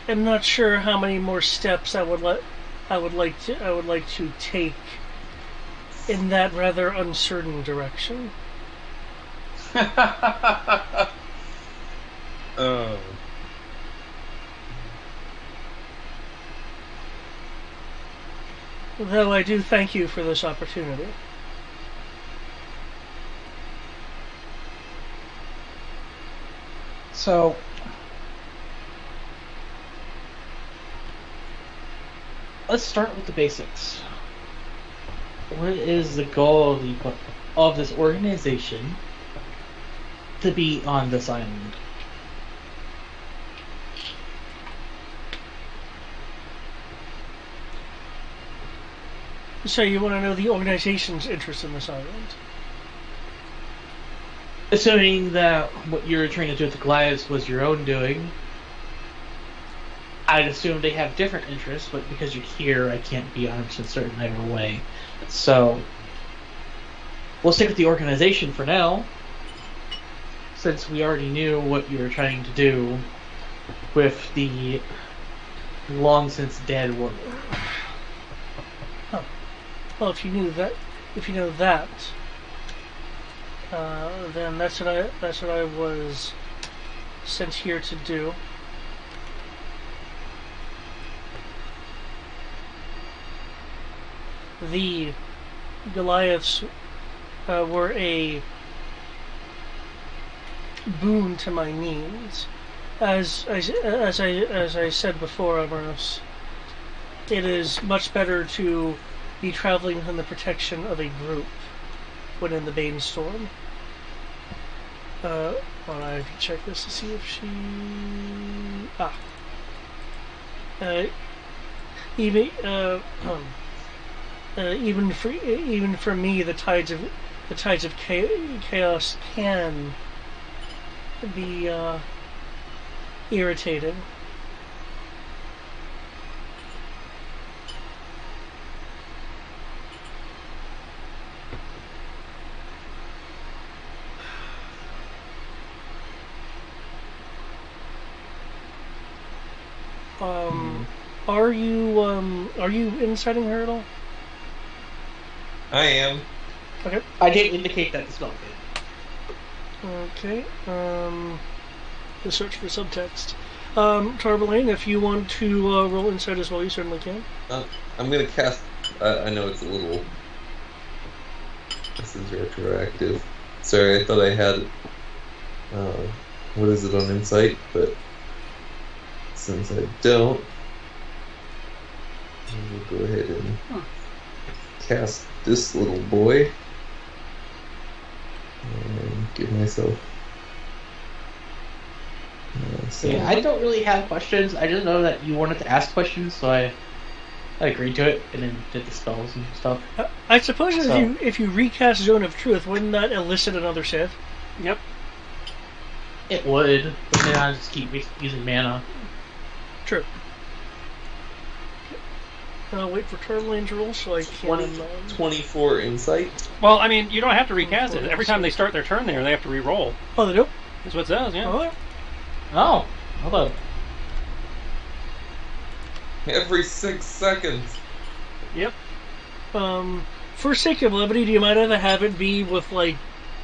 Speaker 3: am not sure how many more steps I would like to take in that rather uncertain direction.
Speaker 4: Oh.
Speaker 3: Though I do thank you for this opportunity.
Speaker 5: So, let's start with the basics. What is the goal of this organization to be on this island?
Speaker 3: So you want to know the organization's interest in this island?
Speaker 5: Assuming that what you were trying to do with the Goliaths was your own doing, I'd assume they have different interests, but because you're here, I can't be 100% certain either way. So, we'll stick with the organization for now, since we already knew what you were trying to do with the long since dead woman.
Speaker 3: Oh. Well, if you know that, then that's what I was sent here to do. The Goliaths were a boon to my needs, as I said before, Amaros. It is much better to be traveling in the protection of a group when in the Bane Storm. Well, I have to check this to see if she... even for me, the tides of chaos can be irritating. Are you inciting her at all?
Speaker 4: I am.
Speaker 3: Okay.
Speaker 5: I didn't indicate that the spell did.
Speaker 3: Okay. To search for subtext. Tarbelane, if you want to roll insight as well, you certainly can.
Speaker 4: I'm gonna cast. I know it's a little. This is retroactive. Sorry, I thought I had. What is it on insight? But since I don't, we'll go ahead and cast this little boy and give myself.
Speaker 5: Yeah, I don't really have questions. I just know that you wanted to ask questions, so I agreed to it and then did the spells and stuff.
Speaker 3: I suppose if you recast Zone of Truth, wouldn't that elicit another save?
Speaker 1: Yep.
Speaker 5: It would, but then I just keep using mana.
Speaker 3: True. I'll wait for Tarbelane to roll so I can...
Speaker 4: 24 insight.
Speaker 1: Well, I mean, you don't have to recast it. Every time they start their turn there, they have to re-roll.
Speaker 3: Oh, they do?
Speaker 1: That's what it says, yeah.
Speaker 3: Oh,
Speaker 5: Oh, hold on.
Speaker 4: Every 6 seconds.
Speaker 1: Yep.
Speaker 3: For sake of levity, do you mind if I have it be with like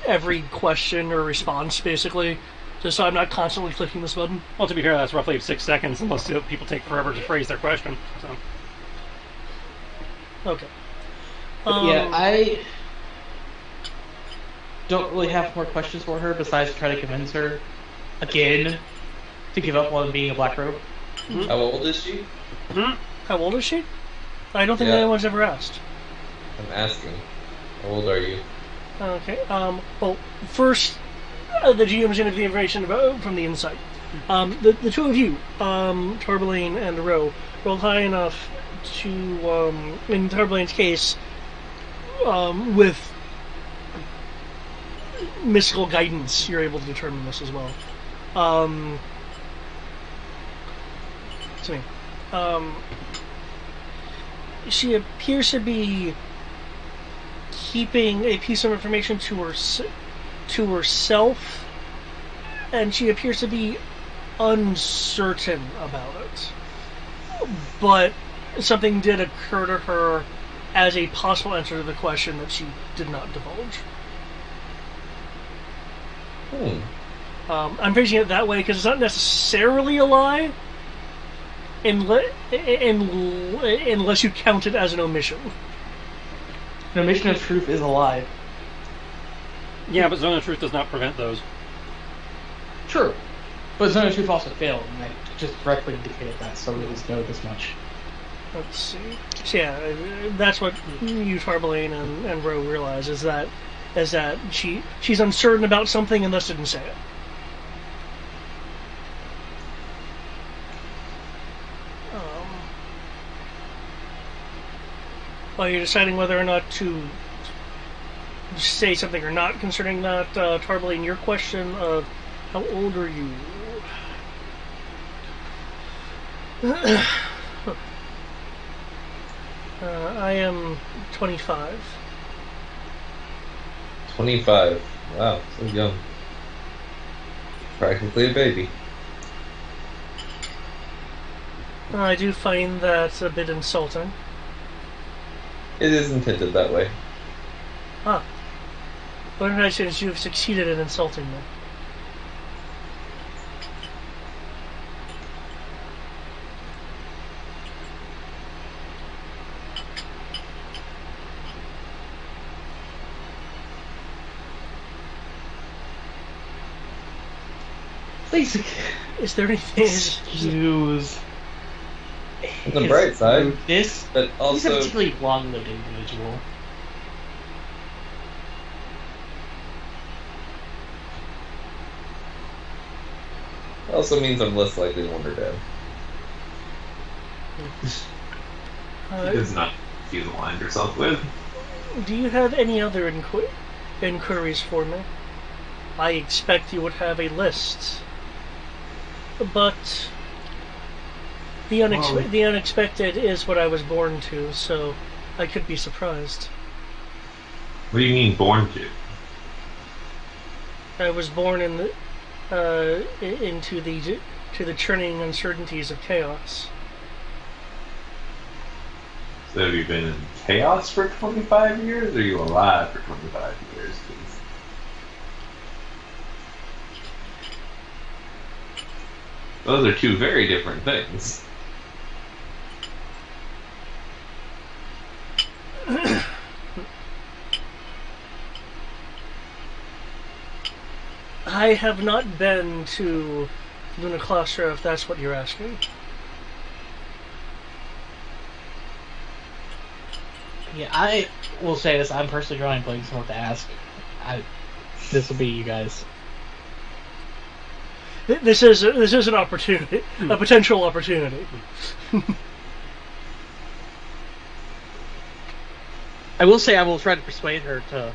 Speaker 3: every question or response, basically, just so I'm not constantly clicking this button?
Speaker 1: Well, to be fair, that's roughly 6 seconds, unless people take forever to phrase their question. So.
Speaker 3: Okay.
Speaker 5: Yeah, I don't really have more questions for her besides try to convince her again to give up on being a black robe.
Speaker 4: How old is she?
Speaker 3: How old is she? I don't think
Speaker 4: Yeah.
Speaker 3: anyone's ever asked.
Speaker 4: I'm asking. How old are you?
Speaker 3: Okay. Well, first, the GM's going to give the information from the insight. The two of you, Torbelaine and Roe, rolled high enough to, in Torbelaine's case, with mystical guidance, you're able to determine this as well. Excuse me. She appears to be keeping a piece of information to herself, and she appears to be uncertain about it. But something did occur to her as a possible answer to the question that she did not divulge. I'm phrasing it that way because it's not necessarily a lie, unless you count it as an omission.
Speaker 5: An omission of truth is a lie.
Speaker 1: Yeah, but Zone of Truth does not prevent those.
Speaker 5: True. But Zone of Truth also failed, and I just directly indicated that, so we just know this much.
Speaker 3: Let's see. So yeah, that's what you, Torbelaine, and Roe realize is that she's uncertain about something and thus didn't say it. While you're deciding whether or not to say something or not concerning that, Torbelaine, your question of how old are you? I am 25.
Speaker 4: 25. Wow, so young. Practically a baby.
Speaker 3: I do find that a bit insulting.
Speaker 4: It is intended that way.
Speaker 3: Ah. What did I say that you have succeeded in insulting me?
Speaker 5: Please.
Speaker 3: Is there anything...
Speaker 5: Excuse.
Speaker 4: On the bright side,
Speaker 5: This.
Speaker 4: but
Speaker 5: He's a
Speaker 4: also
Speaker 5: particularly long-lived individual.
Speaker 4: means I'm less likely to wander down. He does not feel aligned yourself with.
Speaker 3: Do you have any other inquiries for me? I expect you would have a list. But the unexpected is what I was born to, so I could be surprised.
Speaker 4: What do you mean born to?
Speaker 3: I was born into the churning uncertainties of chaos.
Speaker 4: So have you been in chaos for 25 years, or are you alive for 25 years? Please? Those are two very different things.
Speaker 3: I have not been to Claustra, if that's what you're asking.
Speaker 5: Yeah, I will say this. I'm personally drawing blanks on what to ask. This will be you guys.
Speaker 3: This is an opportunity, a potential opportunity.
Speaker 5: I will say I will try to persuade her to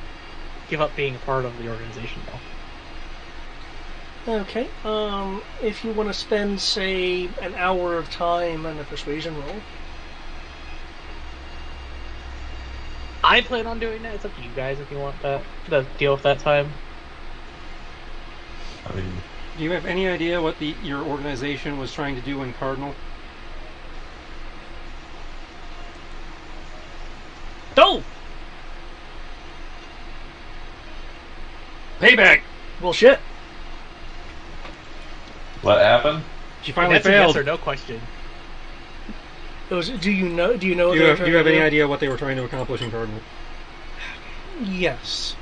Speaker 5: give up being a part of the organization, though.
Speaker 3: Okay. If you want to spend, say, an hour of time on a persuasion roll.
Speaker 5: I plan on doing that. It's up to you guys if you want that to deal with that time.
Speaker 4: I mean,
Speaker 1: Do you have any idea what your organization was trying to do in Cardinal?
Speaker 3: Oh!
Speaker 1: Payback!
Speaker 3: Well, shit.
Speaker 4: What happened?
Speaker 1: She finally
Speaker 2: That's a
Speaker 1: failed.
Speaker 2: yes or no question.
Speaker 3: It was, do you know? Do you know? What
Speaker 1: Do
Speaker 3: they
Speaker 1: you
Speaker 3: were
Speaker 1: have,
Speaker 3: trying
Speaker 1: do you
Speaker 3: to
Speaker 1: have any
Speaker 3: do?
Speaker 1: idea what they were trying to accomplish in Cardinal?
Speaker 3: Yes.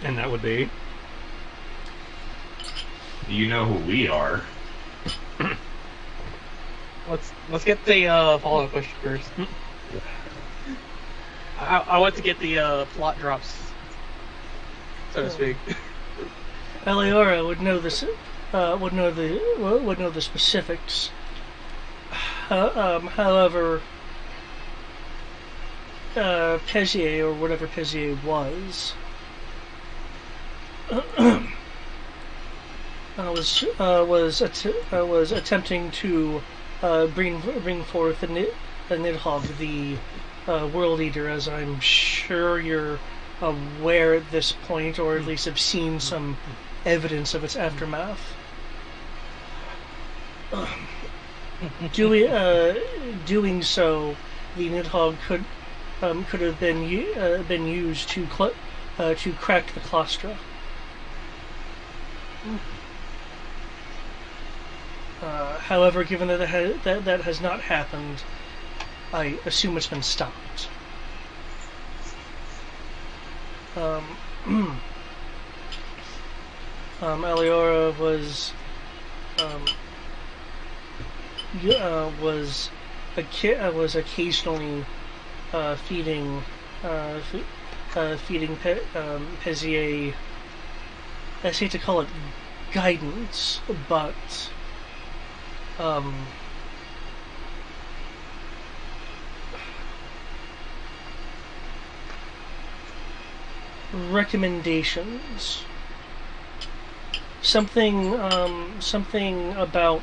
Speaker 1: And that would be?
Speaker 4: You know who we are.
Speaker 2: Let's get the follow-up question first. I want to get the plot drops, so to speak.
Speaker 3: Eliora would know this. Would know the specifics. However, Pezier, or whatever Pezier was, was attempting to bring forth a Nidhogg, the World Eater, as I'm sure you're aware at this point, or at least have seen some evidence of its aftermath. Doing so, the Nidhogg could have been used to crack the Claustra. However, given that that has not happened, I assume it's been stopped. Eliora was occasionally feeding Pezier. I hate to call it guidance, but recommendations. Something about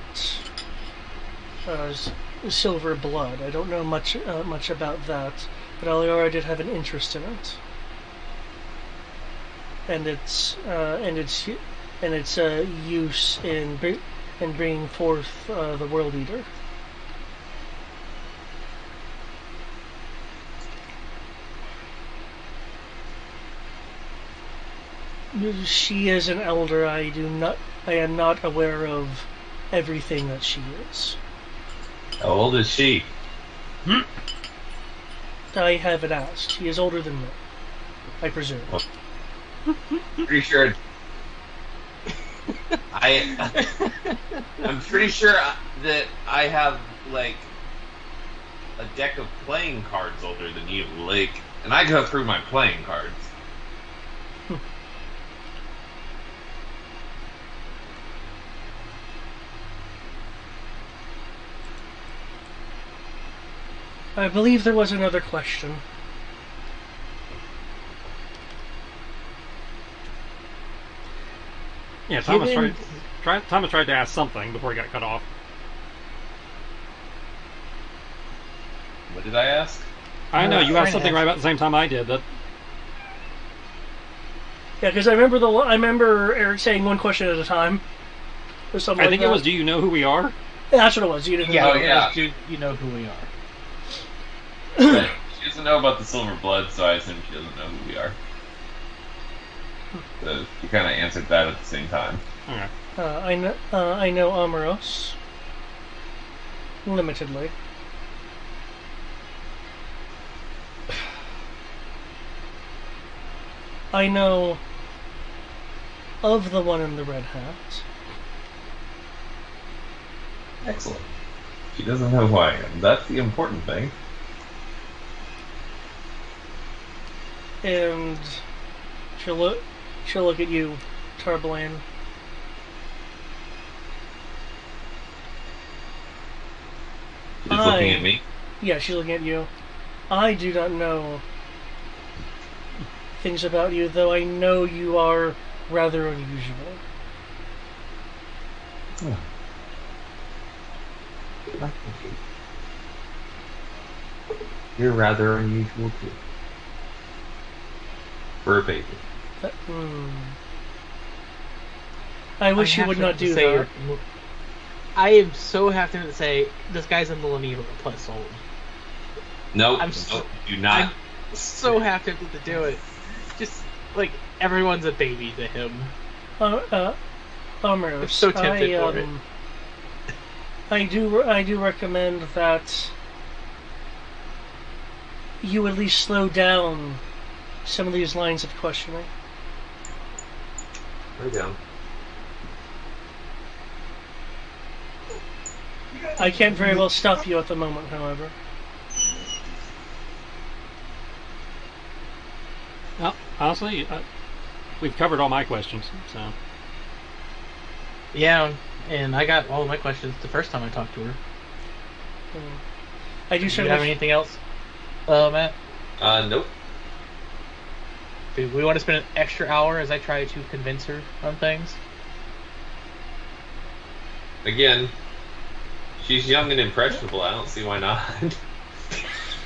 Speaker 3: silver blood. I don't know much about that, but Eliora did have an interest in it, and its use in bringing forth the World Eater. She is an elder. I am not aware of everything that she is.
Speaker 4: How old is she?
Speaker 3: I haven't asked. She is older than me, I presume.
Speaker 4: Pretty sure. I'm pretty sure that I have like a deck of playing cards older than you, like, and I go through my playing cards.
Speaker 3: I believe there was another question.
Speaker 1: Yeah, Thomas
Speaker 3: Given-
Speaker 1: Thomas tried to ask something before he got cut off.
Speaker 4: What did I ask?
Speaker 1: I know, you
Speaker 5: Fine,
Speaker 1: asked something right about the same time I did. That
Speaker 3: Yeah, because I remember Eric saying one question at a time, or something.
Speaker 1: I think
Speaker 3: like
Speaker 1: it
Speaker 3: that.
Speaker 1: was, do you know who we are?
Speaker 3: Yeah, that's what it was. You didn't.
Speaker 2: Yeah,
Speaker 3: know.
Speaker 4: Oh, yeah.
Speaker 2: You know who we are.
Speaker 4: But she doesn't know about the silver blood, so I assume she doesn't know who we are. So you kind of answered that at the same time.
Speaker 1: Okay.
Speaker 3: I know Amoros limitedly. I know of the one in the red hat.
Speaker 4: Excellent. She doesn't know who I am. That's the important thing.
Speaker 3: And she'll look at you, Tarblane.
Speaker 4: She's just looking at me.
Speaker 3: Yeah, she's looking at you. I do not know things about you, though I know you are rather unusual.
Speaker 4: Oh. You're rather unusual too. For a baby.
Speaker 3: I wish you would not do that.
Speaker 5: I am so hesitant to say this guy's a millennial plus old.
Speaker 4: Nope.
Speaker 5: I'm
Speaker 4: Nope.
Speaker 5: so-
Speaker 4: Do not.
Speaker 5: I'm so hesitant to do it. Just like everyone's a baby to him.
Speaker 3: Omerous,
Speaker 5: I'm so tempted for it.
Speaker 3: I do recommend that you at least slow down some of these lines of questioning.
Speaker 4: Right down.
Speaker 3: I can't very well stop you at the moment, however.
Speaker 1: Well, honestly, we've covered all my questions, so.
Speaker 5: Yeah, and I got all of my questions the first time I talked to her.
Speaker 3: I do
Speaker 5: Do you
Speaker 3: sort
Speaker 5: have
Speaker 3: of.
Speaker 5: anything else, Matt?
Speaker 4: Nope.
Speaker 5: Do we want to spend an extra hour as I try to convince her on things?
Speaker 4: Again, she's young and impressionable. I don't see why not.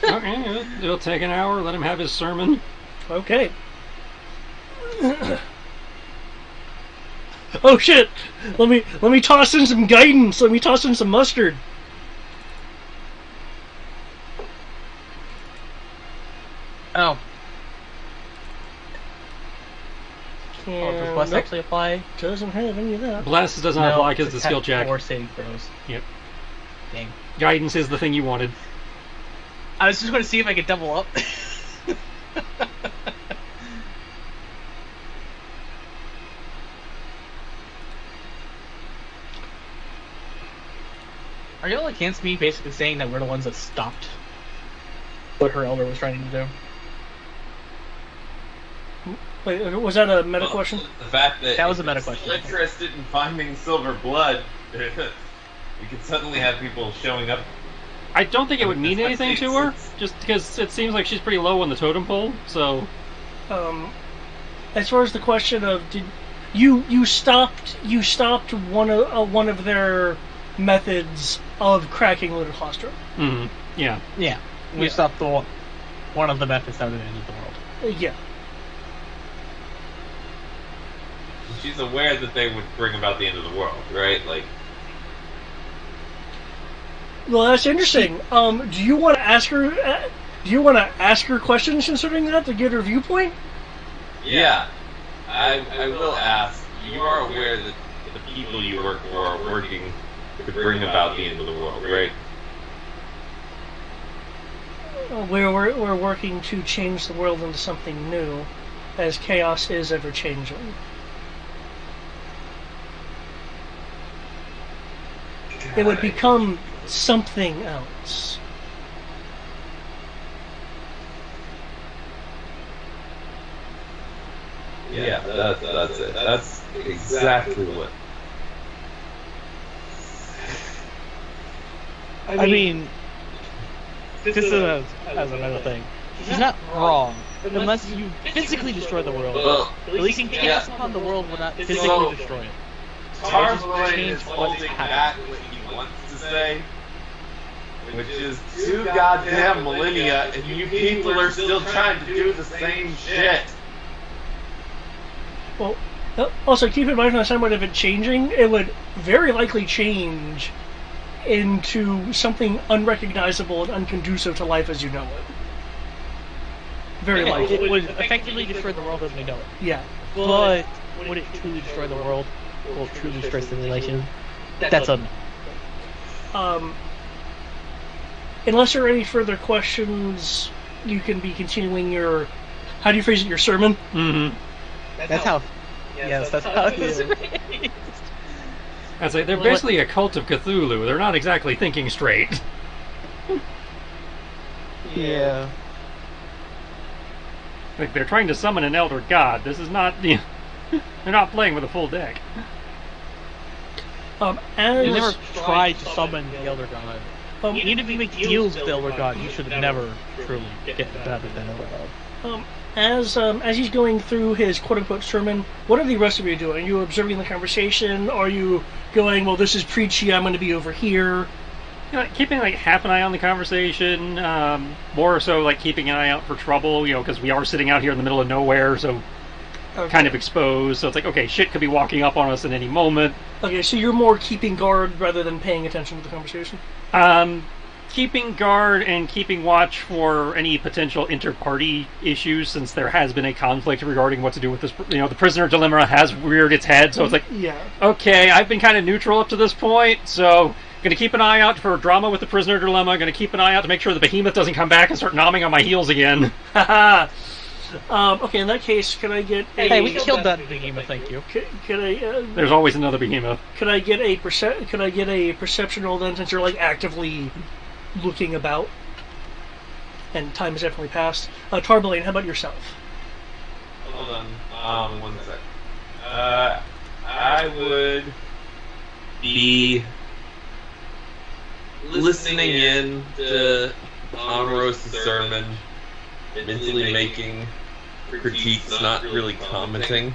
Speaker 1: Okay, it'll take an hour. Let him have his sermon.
Speaker 3: Okay. Oh shit! Let me toss in some guidance. Let me toss in some mustard.
Speaker 5: Oh. Does Bless
Speaker 3: Nope,
Speaker 5: actually apply?
Speaker 3: doesn't have any of that.
Speaker 1: Bless does not apply because it's a skill check.
Speaker 5: 4 saving throws.
Speaker 1: Yep.
Speaker 5: Dang.
Speaker 1: Guidance is the thing you wanted.
Speaker 5: I was just going to see if I could double up. Are y'all against me basically saying that we're the ones that stopped what her elder was trying to do?
Speaker 3: Wait, was that a meta question?
Speaker 4: The fact that
Speaker 5: That was a
Speaker 4: if
Speaker 5: meta
Speaker 4: you're
Speaker 5: question.
Speaker 4: still interested in finding silver blood, we could suddenly have people showing up.
Speaker 1: I don't think it would mean
Speaker 4: It's-
Speaker 1: anything to her, just because it seems like she's pretty low on the totem pole, so.
Speaker 3: As far as the question of did you stopped one of their methods of cracking Lunar Claustra.
Speaker 1: Mm-hmm. Yeah.
Speaker 5: Yeah. We stopped one of the methods that would have ended the world.
Speaker 3: Yeah.
Speaker 4: She's aware that they would bring about the end of the world, right? Like,
Speaker 3: Well, that's interesting. Do you want to ask her? Do you want to ask her questions concerning that to get her viewpoint?
Speaker 4: yeah, I will ask. You are aware that the people you work for are working to bring about the end of the world, right?
Speaker 3: We're working to change the world into something new, as chaos is ever changing. It would become something else.
Speaker 4: Yeah, that's it. That's exactly what.
Speaker 5: I mean, this is as another thing. She's not wrong. Unless you physically destroy the world.
Speaker 4: Well,
Speaker 5: Releasing chaos upon the world will not physically destroy it.
Speaker 4: Tarzan
Speaker 5: change
Speaker 4: is
Speaker 5: what's
Speaker 4: holding back
Speaker 5: happening.
Speaker 4: what he wants to say, which is 2 goddamn millennia, and you people are still trying to do the same shit.
Speaker 3: Well, also keep in mind, when I said about it changing, it would very likely change into something unrecognizable and unconducive to life as you know it. Very likely.
Speaker 5: It would effectively destroy the world as we know it.
Speaker 3: Yeah.
Speaker 5: But would it truly destroy the world? Will it truly destroy civilization? That's a
Speaker 3: Unless there are any further questions, you can be continuing your. How do you phrase it? Your sermon.
Speaker 1: Mm-hmm.
Speaker 5: That's how. Yes, that's how it is.
Speaker 1: That's like they're basically a cult of Cthulhu. They're not exactly thinking straight.
Speaker 5: Yeah.
Speaker 1: Like they're trying to summon an elder god. This is not the. They're not playing with a full deck.
Speaker 3: As
Speaker 5: You never tried to summon the Elder God. Even if you make deals with the Elder God, you should never truly get better than the Elder God.
Speaker 3: as he's going through his quote unquote sermon, what are the rest of you doing? Are you observing the conversation? Are you going, well, this is preachy, I'm going to be over here?
Speaker 1: You know, keeping like half an eye on the conversation, more so like keeping an eye out for trouble. You know, because we are sitting out here in the middle of nowhere, so kind of exposed. So it's like, okay, shit could be walking up on us at any moment.
Speaker 3: Okay, so you're more keeping guard rather than paying attention to the conversation?
Speaker 1: Keeping guard and keeping watch for any potential inter-party issues, since there has been a conflict regarding what to do with this. You know, the prisoner dilemma has reared its head, so it's like,
Speaker 3: Yeah.
Speaker 1: okay, I've been kind of neutral up to this point, so going to keep an eye out for drama with the prisoner dilemma. Going to keep an eye out to make sure the behemoth doesn't come back and start nomming on my heels again.
Speaker 3: Haha. Okay, in that case, can I get a...
Speaker 5: Hey, we killed that behemoth, thank you.
Speaker 3: Can I...
Speaker 1: There's always another behemoth.
Speaker 3: Could I get a perception roll then, since you're like actively looking about, and time has definitely passed? Tarbelane, how about yourself?
Speaker 4: Hold on. 1 sec. I would be listening in to Omarosa's sermon, mentally making critiques, not really commenting.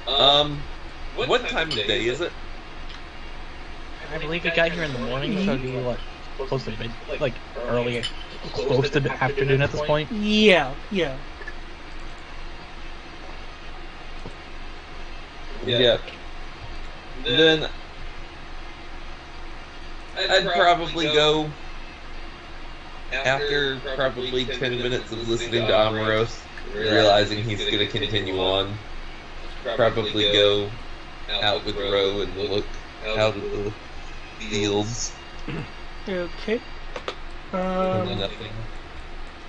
Speaker 4: What time of day is it?
Speaker 5: I believe we got here in the morning, so it'd be what, close to mid, like early, close to afternoon at this point.
Speaker 3: Yeah.
Speaker 4: Yeah. Then I'd probably go after probably 10 minutes of listening to Amaros, realizing he's going to continue on. Probably go out with Ro and look out at the fields.
Speaker 3: Okay.
Speaker 4: Nothing.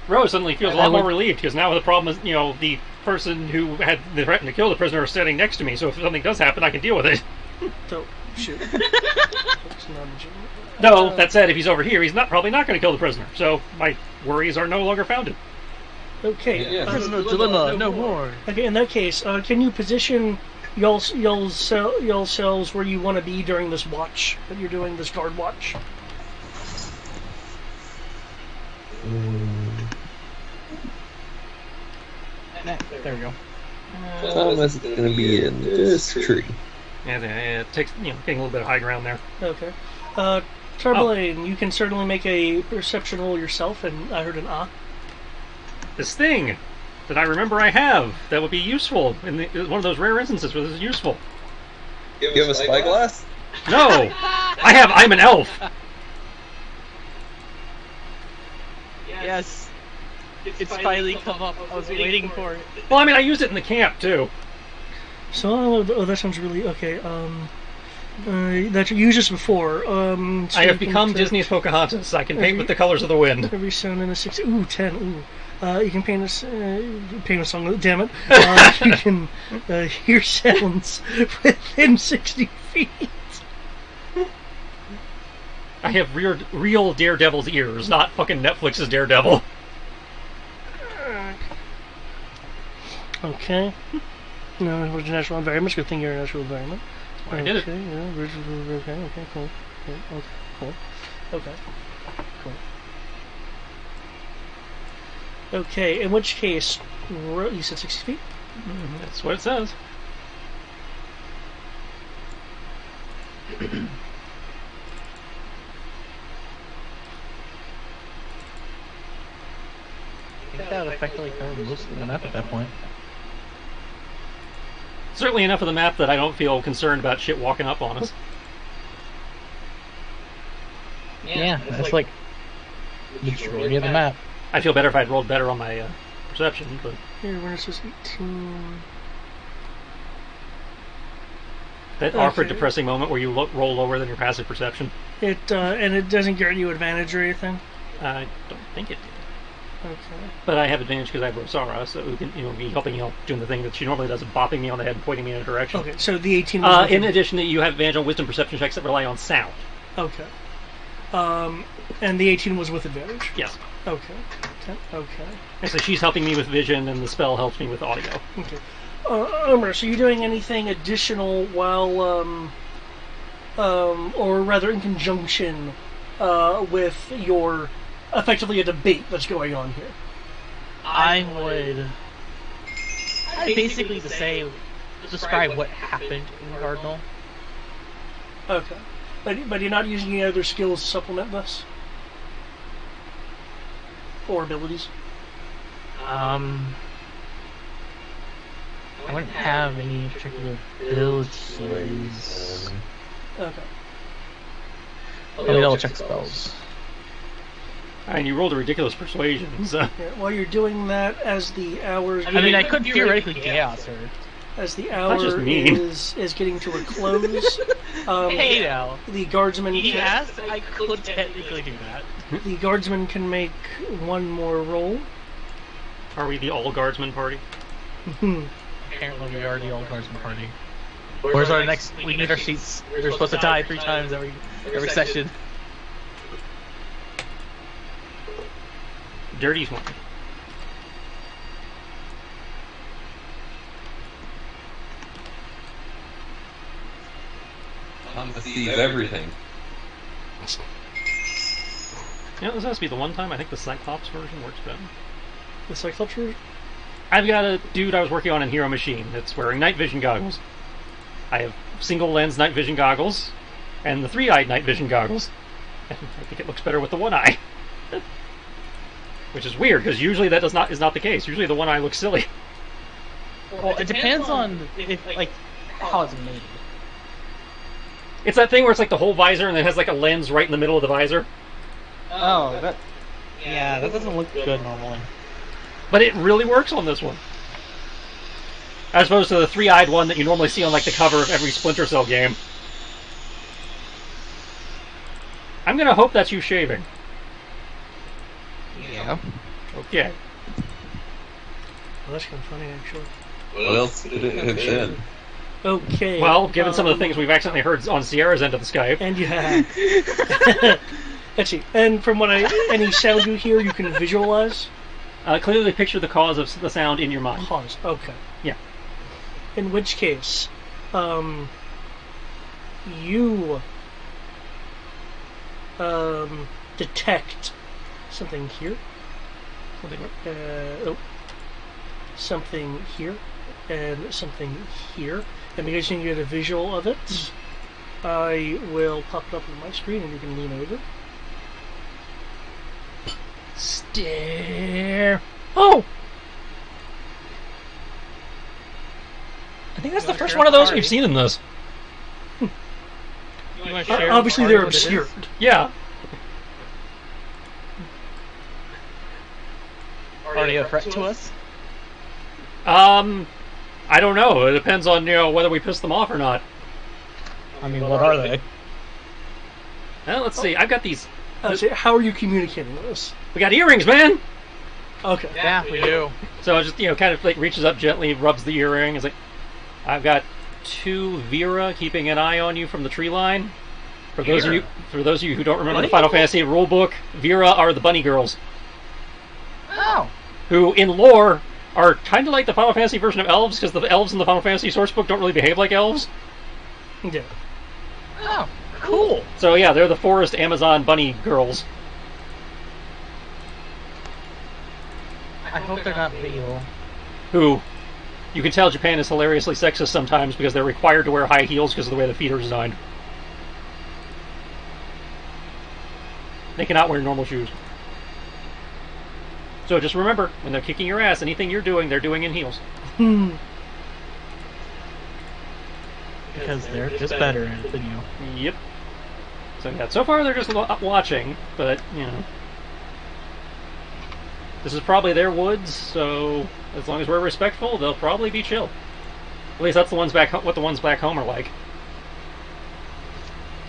Speaker 1: Rose suddenly feels a lot more relieved, because now the problem is, you know, the person who had the threat to kill the prisoner is standing next to me, so if something does happen, I can deal with it.
Speaker 3: So, shoot. That's not a
Speaker 1: No, that said, if he's over here, he's probably not going to kill the prisoner, so my worries are no longer founded.
Speaker 3: Okay.
Speaker 4: Yeah.
Speaker 5: Prisoner dilemma, no more.
Speaker 3: Okay, in that case, can you position y'all's cells where you want to be during this watch that you're doing, this guard watch?
Speaker 5: There we go.
Speaker 4: Thomas is going to be in this tree.
Speaker 1: Yeah, it takes, you know, getting a little bit of high ground there.
Speaker 3: Okay. Tarbelane, you can certainly make a perception roll yourself, and I heard an ah.
Speaker 1: This thing that I remember I have that would be useful in one of those rare instances where this is useful.
Speaker 4: You have a spyglass?
Speaker 1: No! I'm an elf!
Speaker 5: Yes. It's finally come up. I was waiting for it.
Speaker 1: Well, I mean, I used it in the camp, too.
Speaker 3: So, that sounds really okay. That you used this before. So
Speaker 1: I have become Disney's Pocahontas. I can paint with the colors of the wind.
Speaker 3: Every sound in a 6. Ooh, 10. Ooh. You can paint a song. Damn it. You can hear sounds within 60 feet.
Speaker 1: I have real Daredevil's ears, not fucking Netflix's Daredevil.
Speaker 3: Okay. No, natural environment. Good thing you're in a natural environment.
Speaker 1: I did it.
Speaker 3: Yeah, okay, cool. Okay. Cool. Okay, in which case, you said 60 feet?
Speaker 1: That's what it says.
Speaker 5: I think that would effectively cover most of the map at that point.
Speaker 1: Certainly enough of the map that I don't feel concerned about shit walking up on us.
Speaker 5: Yeah, that's like majority of the map.
Speaker 1: I feel better if I'd rolled better on my perception, but
Speaker 3: Here, awareness is 18.
Speaker 1: that awkward, depressing moment where you roll lower than your passive perception.
Speaker 3: And it doesn't grant you advantage or anything?
Speaker 1: I don't think it did.
Speaker 3: Okay.
Speaker 1: But I have advantage because I have Rosara, so who can, you know, be helping, you know, doing the thing that she normally does of bopping me on the head and pointing me in a direction.
Speaker 3: Okay, so the 18 was
Speaker 1: in addition, you have advantage on wisdom perception checks that rely on sound.
Speaker 3: Okay. And the 18 was with advantage?
Speaker 1: Yes.
Speaker 3: Okay. Okay.
Speaker 1: And so she's helping me with vision, and the spell helps me with audio.
Speaker 3: Okay. Omer, so you're doing anything additional while, or rather in conjunction, with your, effectively a debate that's going on here?
Speaker 5: I would basically describe what happened in Cardinal.
Speaker 3: Okay. But you're not using any other skills to supplement this? Or abilities?
Speaker 5: I wouldn't have any particular abilities.
Speaker 3: Okay.
Speaker 5: Let me double check spells.
Speaker 1: And you rolled a ridiculous persuasion, so...
Speaker 3: Yeah, while you're doing that, as the hours...
Speaker 5: I mean, I could theoretically chaos her.
Speaker 3: As the
Speaker 1: That's just
Speaker 3: hour
Speaker 1: mean.
Speaker 3: is getting to a close,
Speaker 5: Hey now.
Speaker 3: the guardsman
Speaker 5: Yes, I could technically do that.
Speaker 3: the guardsman can make one more roll.
Speaker 1: Are we the all-guardsman party?
Speaker 5: Apparently we are the old guardsman party. Where's our next? We need our sheets. They're supposed to die 3 times every session.
Speaker 1: Dirty's one.
Speaker 4: Thomas sees everything.
Speaker 1: Yeah, this has to be the one time I think the Cyclops version works better.
Speaker 3: The Cyclops route?
Speaker 1: I've got a dude I was working on in Hero Machine that's wearing night vision goggles. I have single lens night vision goggles and the 3-eyed night vision goggles. And I think it looks better with the one eye. Which is weird, because usually that is not the case. Usually the one eye looks silly.
Speaker 5: Well, it depends on if how it's made.
Speaker 1: It's that thing where it's like the whole visor and it has like a lens right in the middle of the visor.
Speaker 5: Oh, that doesn't look good normally.
Speaker 1: But it really works on this one. As opposed to the 3-eyed one that you normally see on like the cover of every Splinter Cell game. I'm gonna hope that's you shaving.
Speaker 5: Yeah.
Speaker 1: Okay.
Speaker 3: Well, that's kind of funny, actually.
Speaker 4: What else could it have been?
Speaker 3: Okay.
Speaker 1: Well, given some of the things we've accidentally heard on Sierra's end of the Skype.
Speaker 3: And you have. Let's see. And from what any sound you hear, you can visualize.
Speaker 1: Clearly picture the cause of the sound in your mind.
Speaker 3: Pause. Okay.
Speaker 1: Yeah.
Speaker 3: In which case, you detect something here. Something here, and something here. And because you can get a visual of it, I will pop it up on my screen and you can lean over. Stare. Oh!
Speaker 1: I think that's the first one of those we've seen in this.
Speaker 3: Obviously they're obscured.
Speaker 1: Yeah.
Speaker 5: Are they a threat to us?
Speaker 1: I don't know. It depends on, whether we piss them off or not.
Speaker 5: I mean, what are they?
Speaker 1: Well, let's see. I've got these.
Speaker 3: So how are you communicating with us?
Speaker 1: We got earrings, man!
Speaker 3: Okay.
Speaker 5: Yeah, we do.
Speaker 1: So it just, kind of like reaches up gently, rubs the earring. It's like, I've got 2 Vera keeping an eye on you from the tree line. For those of you who don't remember the Final Fantasy rulebook, Vera are the bunny girls.
Speaker 5: Oh.
Speaker 1: Who, in lore, are kind of like the Final Fantasy version of elves, because the elves in the Final Fantasy sourcebook don't really behave like elves.
Speaker 3: Yeah.
Speaker 5: Oh, cool.
Speaker 1: So yeah, they're the forest Amazon bunny girls.
Speaker 5: I hope they're not real.
Speaker 1: Who, you can tell Japan is hilariously sexist sometimes because they're required to wear high heels because of the way the feet are designed. They cannot wear normal shoes. So just remember, when they're kicking your ass, anything you're doing, they're doing in heels.
Speaker 5: Because they're just better at it than you.
Speaker 1: Yep. So yeah, so far they're just watching, but, this is probably their woods, so as long as we're respectful, they'll probably be chill. At least that's what the ones back home are like.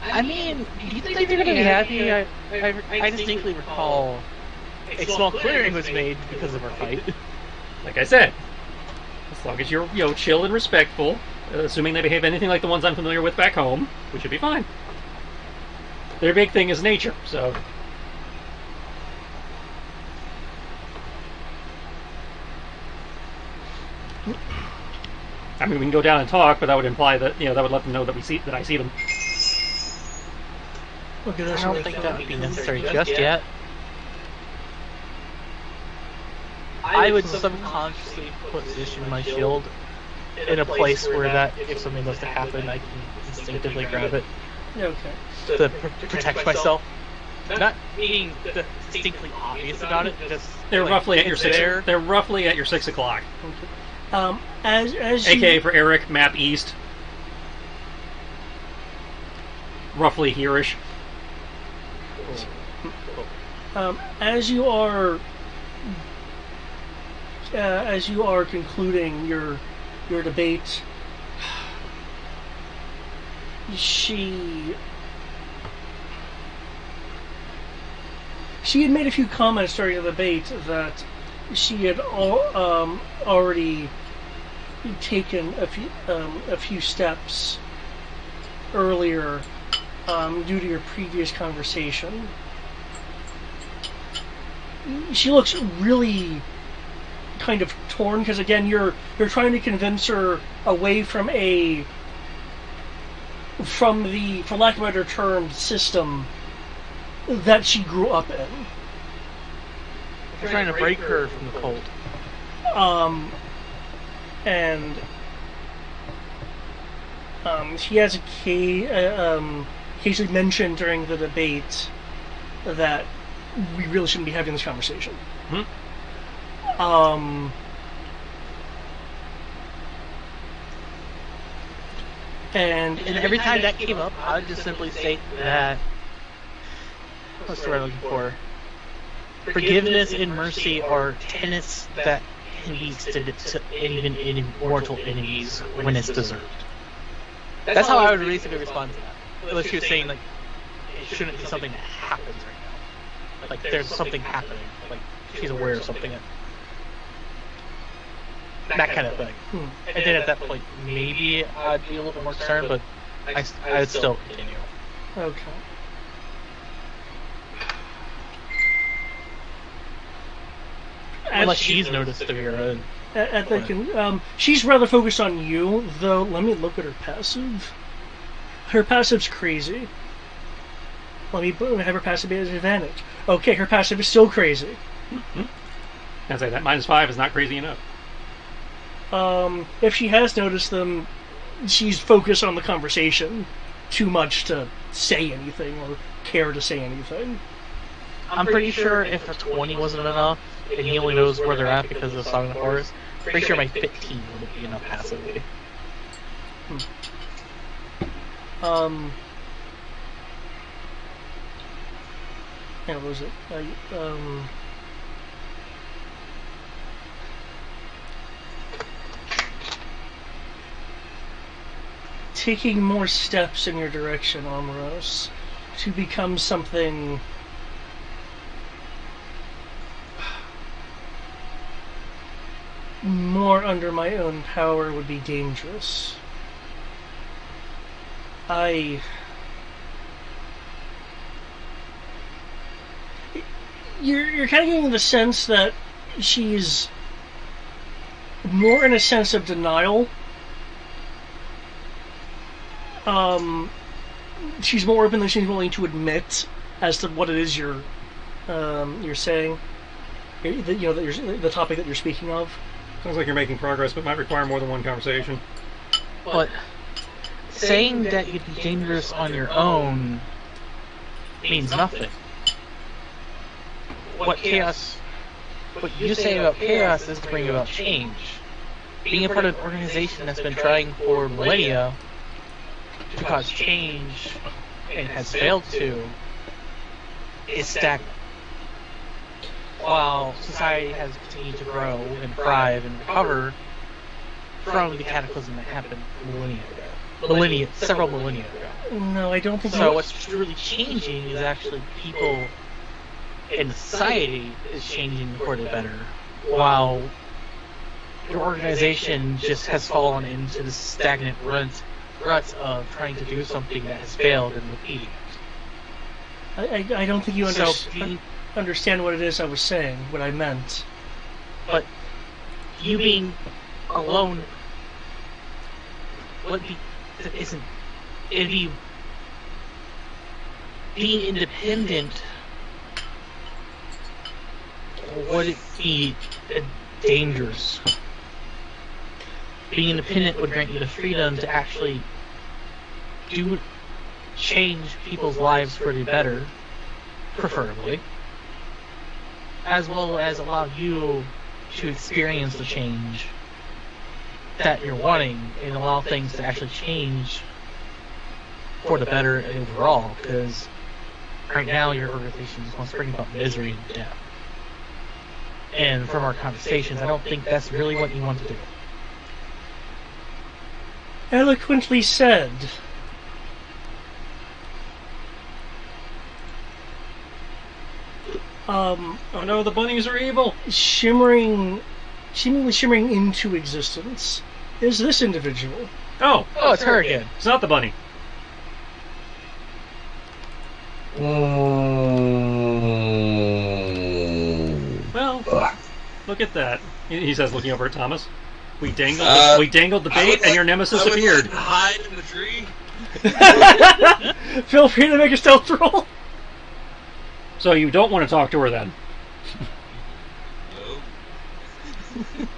Speaker 5: I mean, do you think they're going to be happy? I distinctly recall a small clearing was made because of our fight.
Speaker 1: Like I said, as long as you're, chill and respectful, assuming they behave anything like the ones I'm familiar with back home, we should be fine. Their big thing is nature, so... I mean, we can go down and talk, but that would imply that, that would let them know that I see them.
Speaker 3: Okay, that's
Speaker 5: I don't think that would be necessary just yet. I would subconsciously position my shield in a place where that, if something was to happen, I can instinctively grab it
Speaker 3: Okay.
Speaker 5: to protect myself. Not being distinctly obvious about it, just
Speaker 1: They're
Speaker 5: like,
Speaker 1: roughly at your
Speaker 5: it's
Speaker 1: 6.
Speaker 5: there.
Speaker 1: They're roughly at your 6 o'clock.
Speaker 3: Okay. As
Speaker 1: AKA
Speaker 3: you,
Speaker 1: for Eric, map east. Roughly here-ish.
Speaker 3: as you are concluding your debate, she had made a few comments during the debate that she had already taken a few steps earlier due to your previous conversation. She looks really kind of torn because again you're trying to convince her away from the, for lack of a better term, system that she grew up in.
Speaker 5: You're trying to break her from the cult.
Speaker 3: And he has occasionally mentioned during the debate that we really shouldn't be having this conversation. And
Speaker 5: every time that came up, I would just simply say that, what's the word I'm looking for? Forgiveness and mercy are tenets that can be extended to even immortal enemies when it's deserved. That's how I would basically respond to that. Unless she was saying, like, it shouldn't be something that happens right now. Like, there's something happening. Like, she's aware of something. That kind of thing. And then at that point, maybe I'd be a little bit more concerned, but I'd still continue.
Speaker 3: okay.
Speaker 5: Unless she's noticed of your own.
Speaker 3: She's rather focused on you, though. Let me look at her passive. Her passive's crazy. Let me have her passive be at advantage. Okay, her passive is still crazy.
Speaker 1: I'd say that -5 is not crazy enough.
Speaker 3: If she has noticed them, she's focused on the conversation too much to say anything or care to say anything.
Speaker 5: I'm pretty sure if a 20 wasn't enough, and he only knows where they're at because of the Song of the Forest, pretty sure my 15 would be enough passively.
Speaker 3: Yeah, what was it? Taking more steps in your direction, Omeros, to become something more under my own power would be dangerous. You're kind of getting the sense that she's more in a sense of denial. She's more open than she's willing to admit as to what it is you're saying. The topic that you're speaking of.
Speaker 1: Sounds like you're making progress, but might require more than one conversation.
Speaker 5: But saying that you'd be dangerous on your own means nothing. What you say about chaos is to bring about change. Being a part of an organization that's been trying for millennia to cause change and has failed to is stagnant. While society has continued to grow and thrive and recover from the cataclysm that happened several millennia ago.
Speaker 3: No, I don't think
Speaker 5: so. What's truly changing is actually people in society is changing for the better, while your organization just has fallen into the stagnant rut of trying to do something that has failed and repeating it.
Speaker 3: I don't think you understand what it is I was saying, what I meant.
Speaker 5: But you being alone it'd be being independent, would it be dangerous? Being independent would grant you the freedom to actually change people's lives for the better, preferably, as well as allow you to experience the change that you're wanting and allow things to actually change for the better overall, because right now your organization just wants to bring about misery and death. And from our conversations, I don't think that's really what you want to do.
Speaker 3: Eloquently said.
Speaker 1: Oh no, the bunnies are evil.
Speaker 3: Seemingly shimmering into existence is this individual.
Speaker 1: Oh,
Speaker 5: Oh, it's her again.
Speaker 1: it's not the bunny. Well, look at that. He says, looking over at Thomas. We dangled the bait, and your nemesis appeared.
Speaker 4: Hide in the tree.
Speaker 3: Feel free to make a stealth roll.
Speaker 1: So you don't want to talk to her then?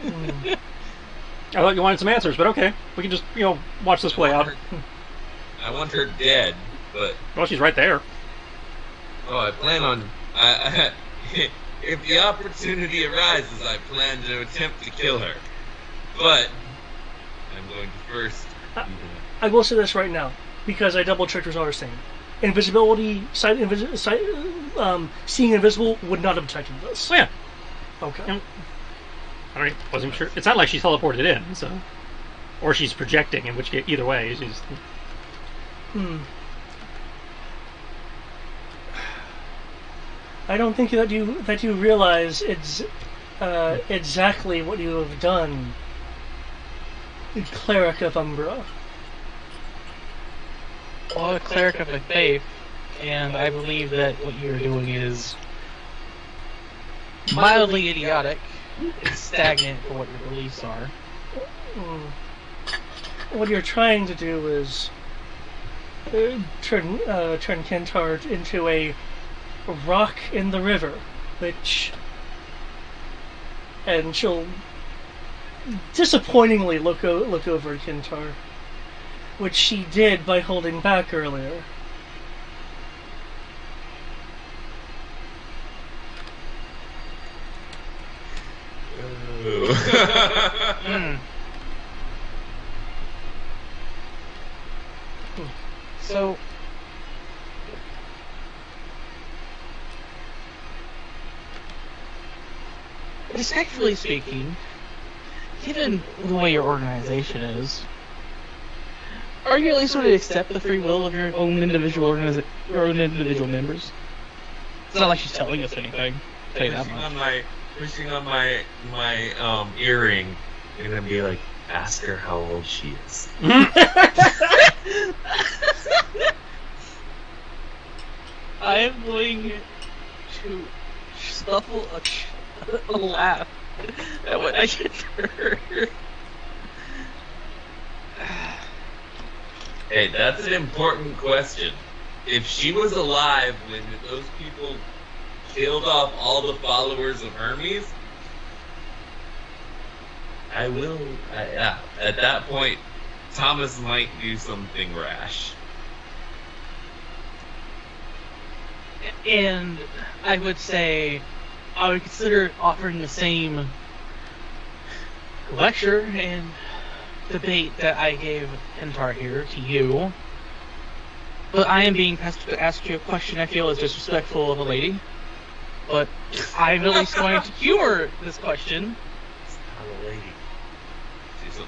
Speaker 4: No.
Speaker 1: I thought you wanted some answers, but okay. We can just, watch this play out.
Speaker 4: I want her dead, but
Speaker 1: Well, she's right there.
Speaker 4: I plan on. If the opportunity arises, I plan to attempt to kill her. But I'm going to first.
Speaker 3: I will say this right now, because I double checked what I was saying. Invisibility, seeing invisible would not have detected this.
Speaker 1: Oh yeah.
Speaker 3: Okay.
Speaker 1: I wasn't sure. It's not like she's teleported in, so, or she's projecting. In which case, either way, she's.
Speaker 3: I don't think that you realize it's exactly what you have done, Cleric of Umbra.
Speaker 5: Well, a cleric of the faith, and I believe that what you're doing is mildly idiotic and stagnant for what your beliefs are.
Speaker 3: What you're trying to do is turn Kentard into a rock in the river, and she'll disappointingly look over at Kentard, which she did by holding back earlier.
Speaker 5: So, respectfully speaking, given the way your organization is, are you at least going to accept the free will of your own individual members? It's not like she's telling us anything. I'll tell you that much.
Speaker 4: Pushing on my earring, and then be like, ask her how old she is.
Speaker 5: I am going to snuffle a laugh at what I just heard.
Speaker 4: Hey, that's an important question. If she was alive when those people killed off all the followers of Hermes, at that point, Thomas might do something rash.
Speaker 5: And I would say I would consider offering the same lecture and debate that I gave Hentar here to you. But I am being asked to ask you a question I feel is disrespectful of a lady. But I'm at least going to humor this question.
Speaker 4: It's not a lady. She's a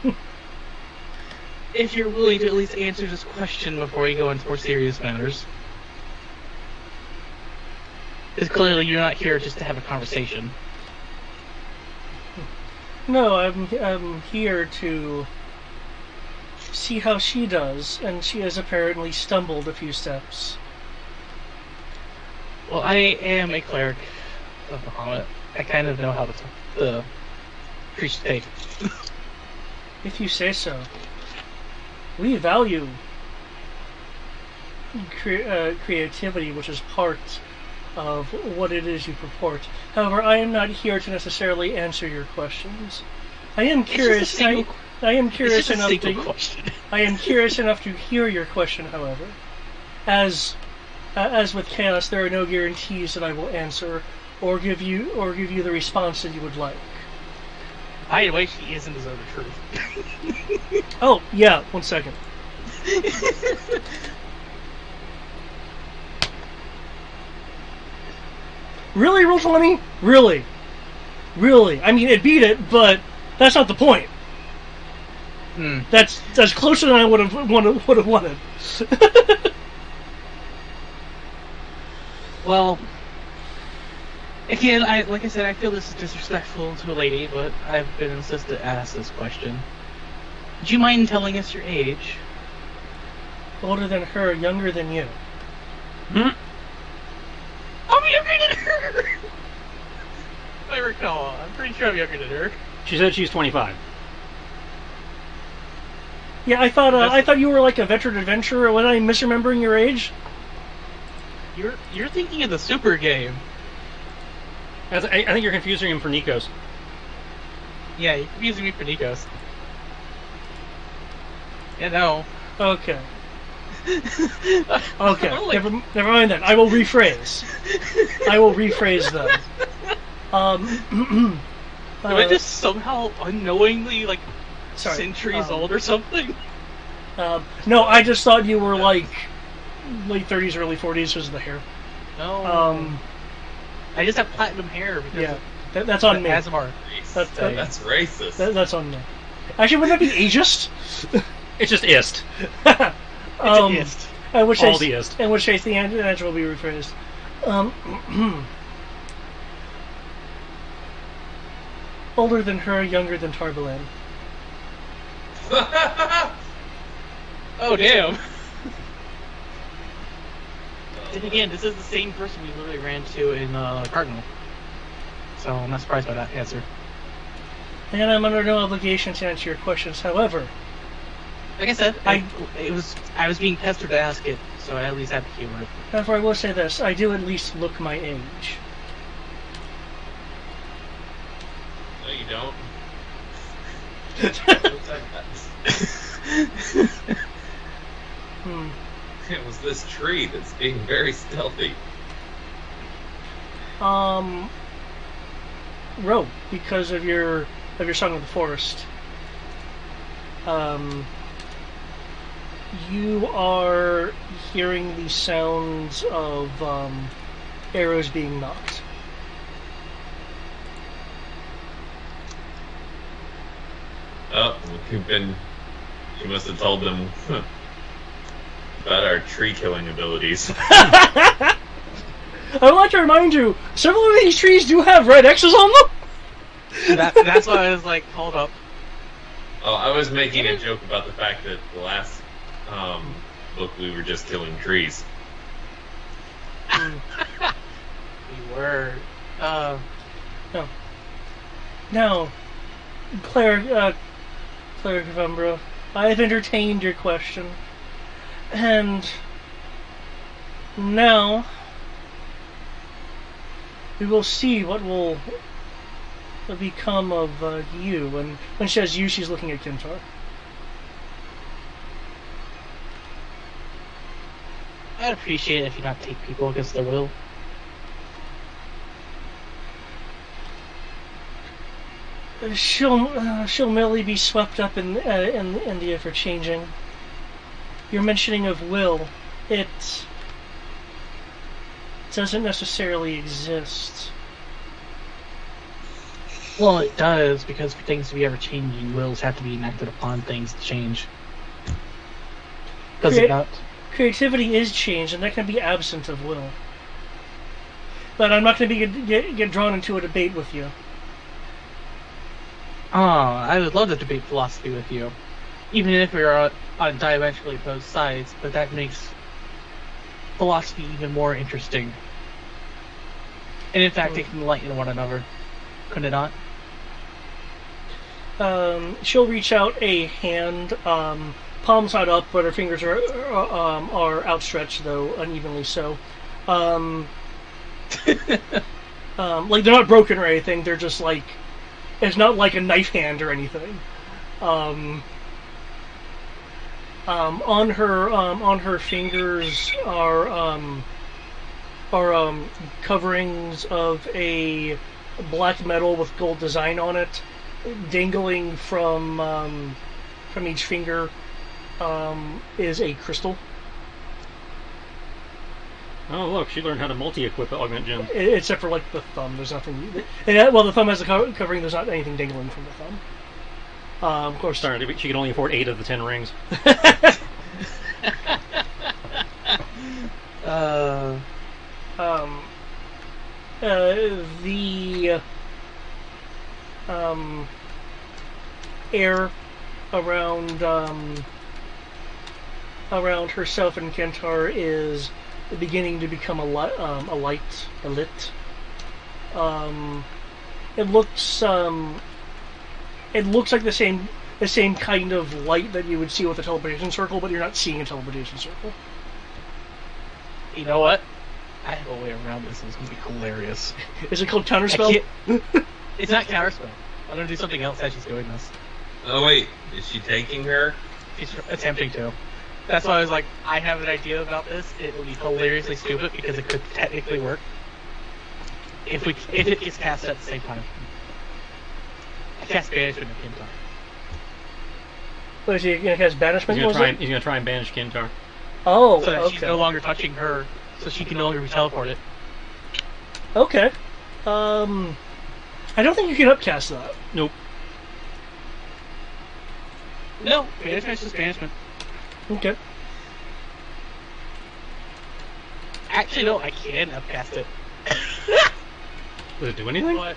Speaker 4: bitch.
Speaker 5: If you're willing to at least answer this question before we go into more serious matters. Because clearly you're not here just to have a conversation.
Speaker 3: No, I'm here to see how she does, and she has apparently stumbled a few steps.
Speaker 5: Well, I am a cleric of Bahamut. I kind of know how the priest take.
Speaker 3: If you say so. We value creativity, which is part of what it is you purport. However, I am not here to necessarily answer your questions. I am curious. I am curious enough to hear your question. However, as with chaos, there are no guarantees that I will answer or give you the response that you would like.
Speaker 5: By the way, she is in the zone of truth.
Speaker 3: Oh, yeah, 1 second. Really, roll 20? Really? Really? I mean, it beat it, but that's not the point. That's closer than I would have wanted.
Speaker 5: Well, again, like I said, I feel this is disrespectful to a lady, but I've been insisted to ask this question. Would you mind telling us your age?
Speaker 3: Older than her, younger than you.
Speaker 5: I'm younger than her! I recall. I'm pretty sure I'm younger than her.
Speaker 1: She said she's 25.
Speaker 3: Yeah, I thought you were like a veteran adventurer. Was I misremembering your age?
Speaker 5: You're thinking of the Super game.
Speaker 1: I think you're confusing him for Nikos.
Speaker 5: Yeah, you're confusing me for Nikos. Yeah, no.
Speaker 3: Okay. Okay. Never mind then. I will rephrase. Then.
Speaker 5: Am I just somehow unknowingly centuries old or something?
Speaker 3: No, I just thought you were like late 30s, early 40s because of the hair.
Speaker 5: No. I just have platinum hair because
Speaker 3: that's on me.
Speaker 5: Asmar.
Speaker 4: That's racist.
Speaker 3: That's on me. Actually, wouldn't that be ageist?
Speaker 1: It's just ist.
Speaker 5: It's an ist.
Speaker 3: In which
Speaker 1: All the ist.
Speaker 3: In which case, the answer will be rephrased. Older than her, younger than Tarbalan.
Speaker 5: Oh, damn. And again, this is the same person we literally ran to in Cardinal. So I'm not surprised by that answer.
Speaker 3: And I'm under no obligation to answer your questions. However,
Speaker 5: like I said, I was being pestered to ask it, so I at least had to humor it.
Speaker 3: However, I will say this: I do at least look my age.
Speaker 4: No, you don't. It was this tree that's being very stealthy.
Speaker 3: Ro, because of your Song of the Forest, you are hearing the sounds of arrows being knocked.
Speaker 4: Oh, you must have told them about our tree killing abilities.
Speaker 3: I would like to remind you, several of these trees do have red X's on them.
Speaker 5: That's why I was like, hold up.
Speaker 4: Oh, I was making a joke about the fact that the last book we were just killing trees.
Speaker 5: We were.
Speaker 3: No. Now, Claire Gavumbra, I have entertained your question, and now we will see what will become of you. And when she says you, she's looking at Kintar.
Speaker 5: I'd appreciate it if you not take people against their will.
Speaker 3: She'll merely be swept up in the ever-changing. Your mentioning of will, it doesn't necessarily exist.
Speaker 5: Well, it does, because for things to be ever-changing, wills have to be enacted upon things to change. Does it not?
Speaker 3: Creativity is change, and that can be absent of will. But I'm not going to get drawn into a debate with you.
Speaker 5: Oh, I would love to debate philosophy with you. Even if we are on diametrically opposed sides, but that makes philosophy even more interesting. And in fact, they can enlighten one another. Couldn't it not?
Speaker 3: She'll reach out a hand, palm side up, but her fingers are outstretched, though unevenly so. Like they're not broken or anything. They're just like, it's not like a knife hand or anything. On her fingers are coverings of a black metal with gold design on it, dangling from each finger is a crystal.
Speaker 1: Oh, look, she learned how to multi-equip augment gems.
Speaker 3: Except for like the thumb, there's nothing. Well, the thumb has a covering. There's not anything dangling from the thumb. Of course,
Speaker 1: Sorry, she can only afford 8 of the 10 rings.
Speaker 3: The air around herself and Kentar is beginning to become a lit. It looks like the same kind of light that you would see with a teleportation circle, but you're not seeing a teleportation circle.
Speaker 5: You know what? I have a way around this. It's gonna be hilarious.
Speaker 3: Is it called counterspell?
Speaker 5: It's not counterspell. I'm gonna do something else as she's doing this.
Speaker 4: Oh wait, is she taking her?
Speaker 5: She's attempting to. That's why I was like, I have an idea about this. It will be hilariously stupid because it could technically work if it gets cast at the same time. I cast banishment at the same time.
Speaker 3: What is he gonna cast banishment?
Speaker 1: He's gonna try and banish Kintar.
Speaker 3: Oh,
Speaker 5: so that
Speaker 3: okay.
Speaker 5: she's no longer touching her, so she can no longer be teleported.
Speaker 3: Okay. I don't think you can upcast that.
Speaker 1: Nope.
Speaker 5: No, banishment's just banishment.
Speaker 3: Okay.
Speaker 5: Actually, no, I can upcast it.
Speaker 1: Does it do anything?
Speaker 5: But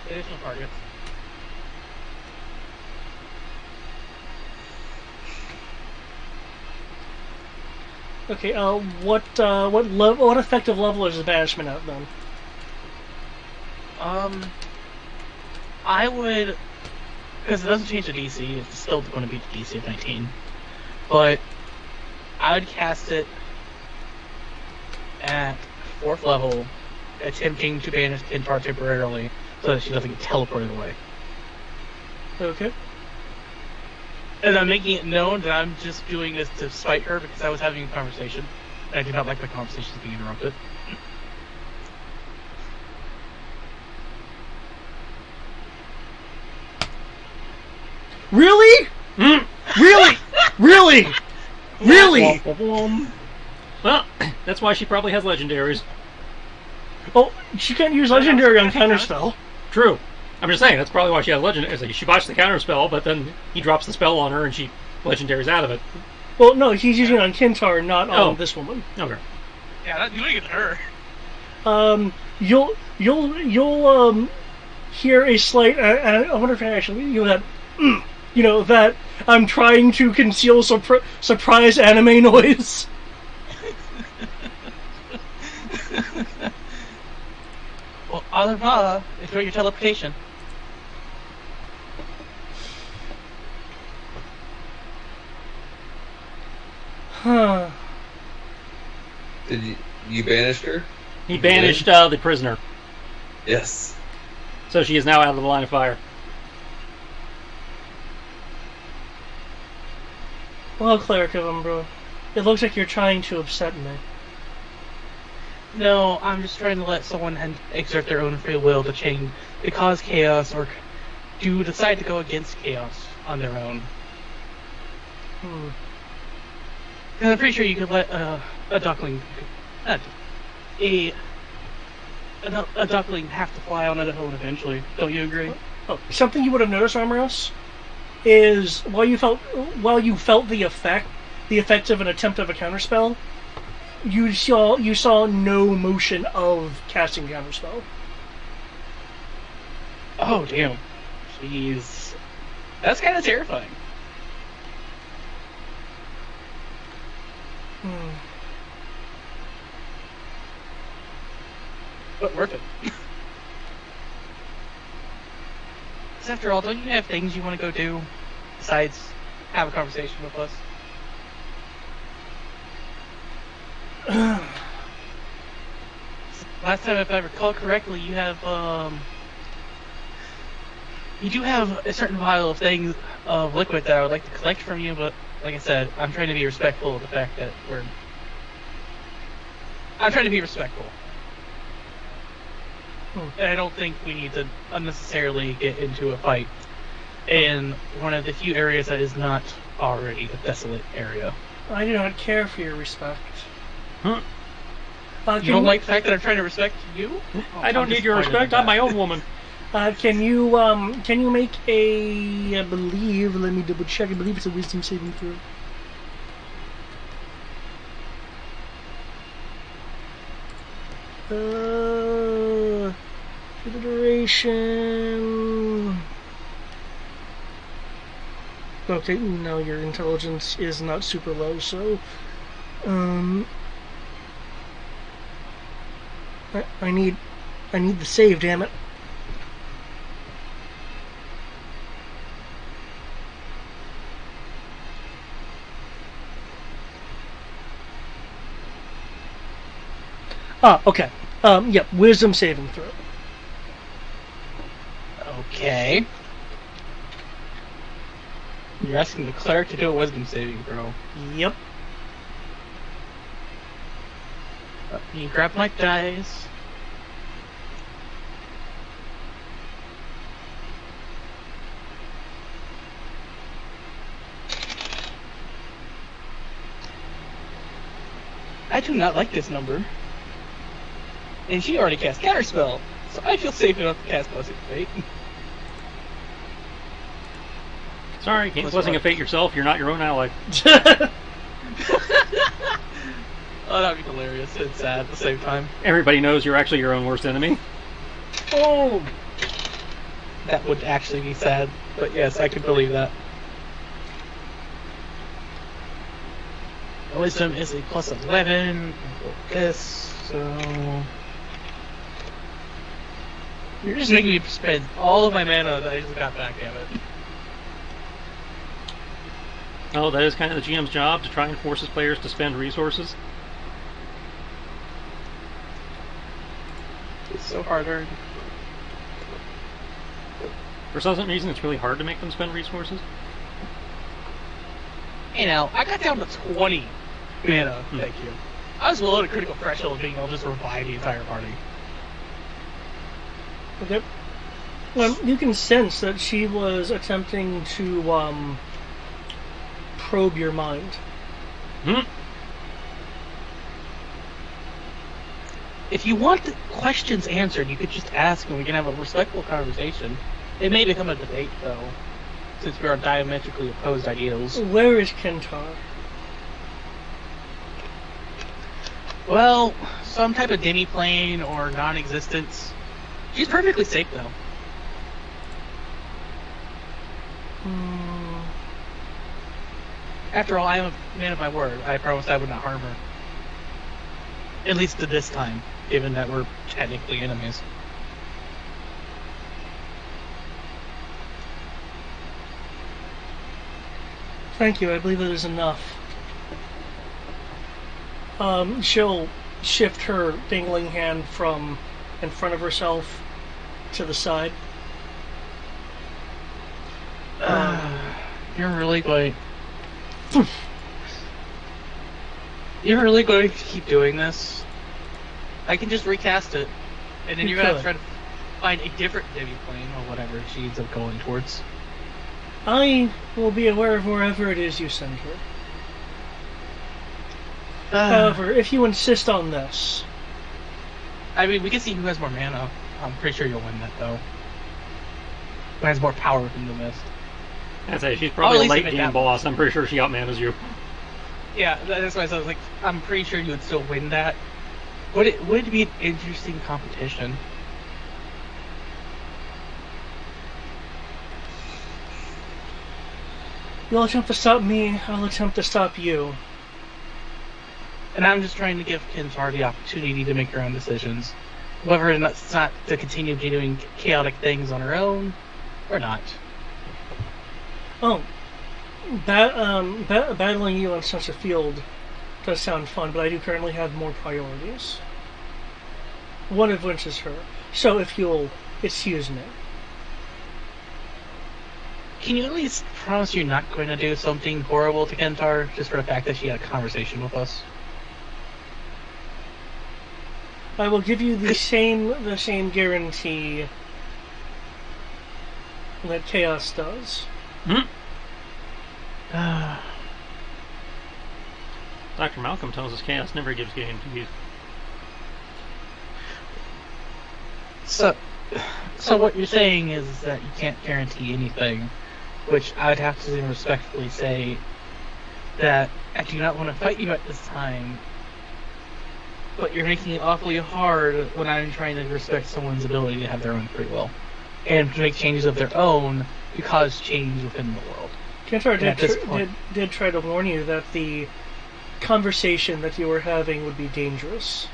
Speaker 5: additional targets.
Speaker 3: Okay. What effective level is the banishment at then?
Speaker 5: I would, because it doesn't change the DC. It's still going to be the DC of 19. But I would cast it at 4th level, attempting to banish Kintar temporarily so that she doesn't get teleported away.
Speaker 3: Okay.
Speaker 5: And I'm making it known that I'm just doing this to spite her because I was having a conversation. And I do not like my conversations being interrupted.
Speaker 3: Really? Really? Really? Really?
Speaker 1: Well, that's why she probably has legendaries.
Speaker 3: Oh, she can't use legendary on counterspell.
Speaker 1: True. I'm just saying, that's probably why she has legendary. Like, she botched the counterspell, but then he drops the spell on her and she legendaries out of it.
Speaker 3: Well, no, he's using it on Kintar, not on this woman.
Speaker 1: Okay.
Speaker 5: Yeah, not doing it to her.
Speaker 3: You'll hear a slight. I wonder if actually that that I'm trying to conceal surprise anime noise.
Speaker 5: Well, Alivara, enjoy your teleportation.
Speaker 3: Huh.
Speaker 4: Did you banished her?
Speaker 1: He banished the prisoner,
Speaker 4: Yes.
Speaker 1: so she is now out of the line of fire.
Speaker 3: Well, Cleric of Umbra, it looks like you're trying to upset me.
Speaker 5: No, I'm just trying to let someone exert their own free will to cause chaos, or to decide to go against chaos on their own. And I'm pretty sure you could let a duckling, a duckling have to fly on its own eventually. Don't you agree?
Speaker 3: Oh, something you would have noticed, Armoros, is while you felt the effects of an attempt of a counterspell, you saw no motion of casting counterspell.
Speaker 5: Oh damn! Jeez, that's kind of terrifying. But worth it. 'Cause after all, don't you have things you want to go do besides have a conversation with us? Last time, if I recall correctly, you have you do have a certain vial of things of liquid that I would like to collect from you, but like I said, I'm trying to be respectful of the fact that I'm trying to be respectful. And I don't think we need to unnecessarily get into a fight in one of the few areas that is not already a desolate area.
Speaker 3: I do not care for your respect.
Speaker 1: Huh?
Speaker 5: You don't like the fact that I'm trying to respect you?
Speaker 1: I don't need your respect. I'm my own woman.
Speaker 3: Can you make a, I believe, let me double check, I believe it's a wisdom saving throw. For the duration... Okay, no, your intelligence is not super low, so... I need the save, damn it. Okay. Yep, wisdom saving throw.
Speaker 5: Okay. You're asking the cleric to do a wisdom saving throw.
Speaker 3: Yep.
Speaker 5: Let me grab my dice. I do not like this number. And she already cast Counterspell, so I feel safe enough to cast Blessing Fate.
Speaker 1: Sorry, can't blessing a fate yourself. You're not your own ally.
Speaker 5: Oh, that'd be hilarious and sad at the same time.
Speaker 1: Everybody knows you're actually your own worst enemy.
Speaker 5: Oh! That would actually be sad, but yes, I could believe that. Wisdom is a plus 11. This, so... You're just making me spend all of my mana that I just got back, damn it.
Speaker 1: Oh, that is kind of the GM's job, to try and force his players to spend resources.
Speaker 5: It's so hard earned.
Speaker 1: For some reason, it's really hard to make them spend resources.
Speaker 5: You know, I got down to 20 mana, thank you. I was below the critical threshold of being able to just revive the entire party.
Speaker 3: Okay. Well, you can sense that she was attempting to, probe your mind.
Speaker 1: Hmm?
Speaker 5: If you want the questions answered, you could just ask and we can have a respectful conversation. It may become a debate, though, since we are diametrically opposed ideals.
Speaker 3: Where is Kentar?
Speaker 5: Well, some type of demi-plane or non-existence. She's perfectly safe, though. After all, I am a man of my word. I promised I would not harm her. At least at this time, given that we're technically enemies.
Speaker 3: Thank you, I believe that is enough. She'll shift her dangling hand from in front of herself to the side.
Speaker 5: You're really going... You're really going to keep doing this? I can just recast it, and then you're going to have to try to find a different demi-plane or whatever she ends up going towards.
Speaker 3: I will be aware of wherever it is you send her. However, if you insist on this...
Speaker 5: I mean, we can see who has more mana. I'm pretty sure you'll win that, though. Who has more power within the mist.
Speaker 1: I'd say she's probably
Speaker 5: at
Speaker 1: a
Speaker 5: least
Speaker 1: late
Speaker 5: make
Speaker 1: game
Speaker 5: that
Speaker 1: boss. I'm pretty sure she outmans you.
Speaker 5: Yeah, that's why I was like, I'm pretty sure you would still win that. Would it be an interesting competition?
Speaker 3: You'll attempt to stop me, I'll attempt to stop you.
Speaker 5: And I'm just trying to give Kentar the opportunity to make her own decisions. Whether it's not to continue doing chaotic things on her own, or not.
Speaker 3: Oh, battling you on such a field does sound fun, but I do currently have more priorities. One of which is her. So if you'll excuse me.
Speaker 5: Can you at least promise you're not going to do something horrible to Kentar, just for the fact that she had a conversation with us?
Speaker 3: I will give you the same guarantee that Chaos does.
Speaker 1: Hmm? Dr. Malcolm tells us Chaos never gives guarantees.
Speaker 5: So what you're saying is that you can't guarantee anything, which I would have to respectfully say that I do not want to fight you at this time, but you're making it awfully hard when I'm trying to respect someone's ability to have their own free will and to make changes of their own to cause change within the world.
Speaker 3: Kantar did try to warn you that the conversation that you were having would be dangerous.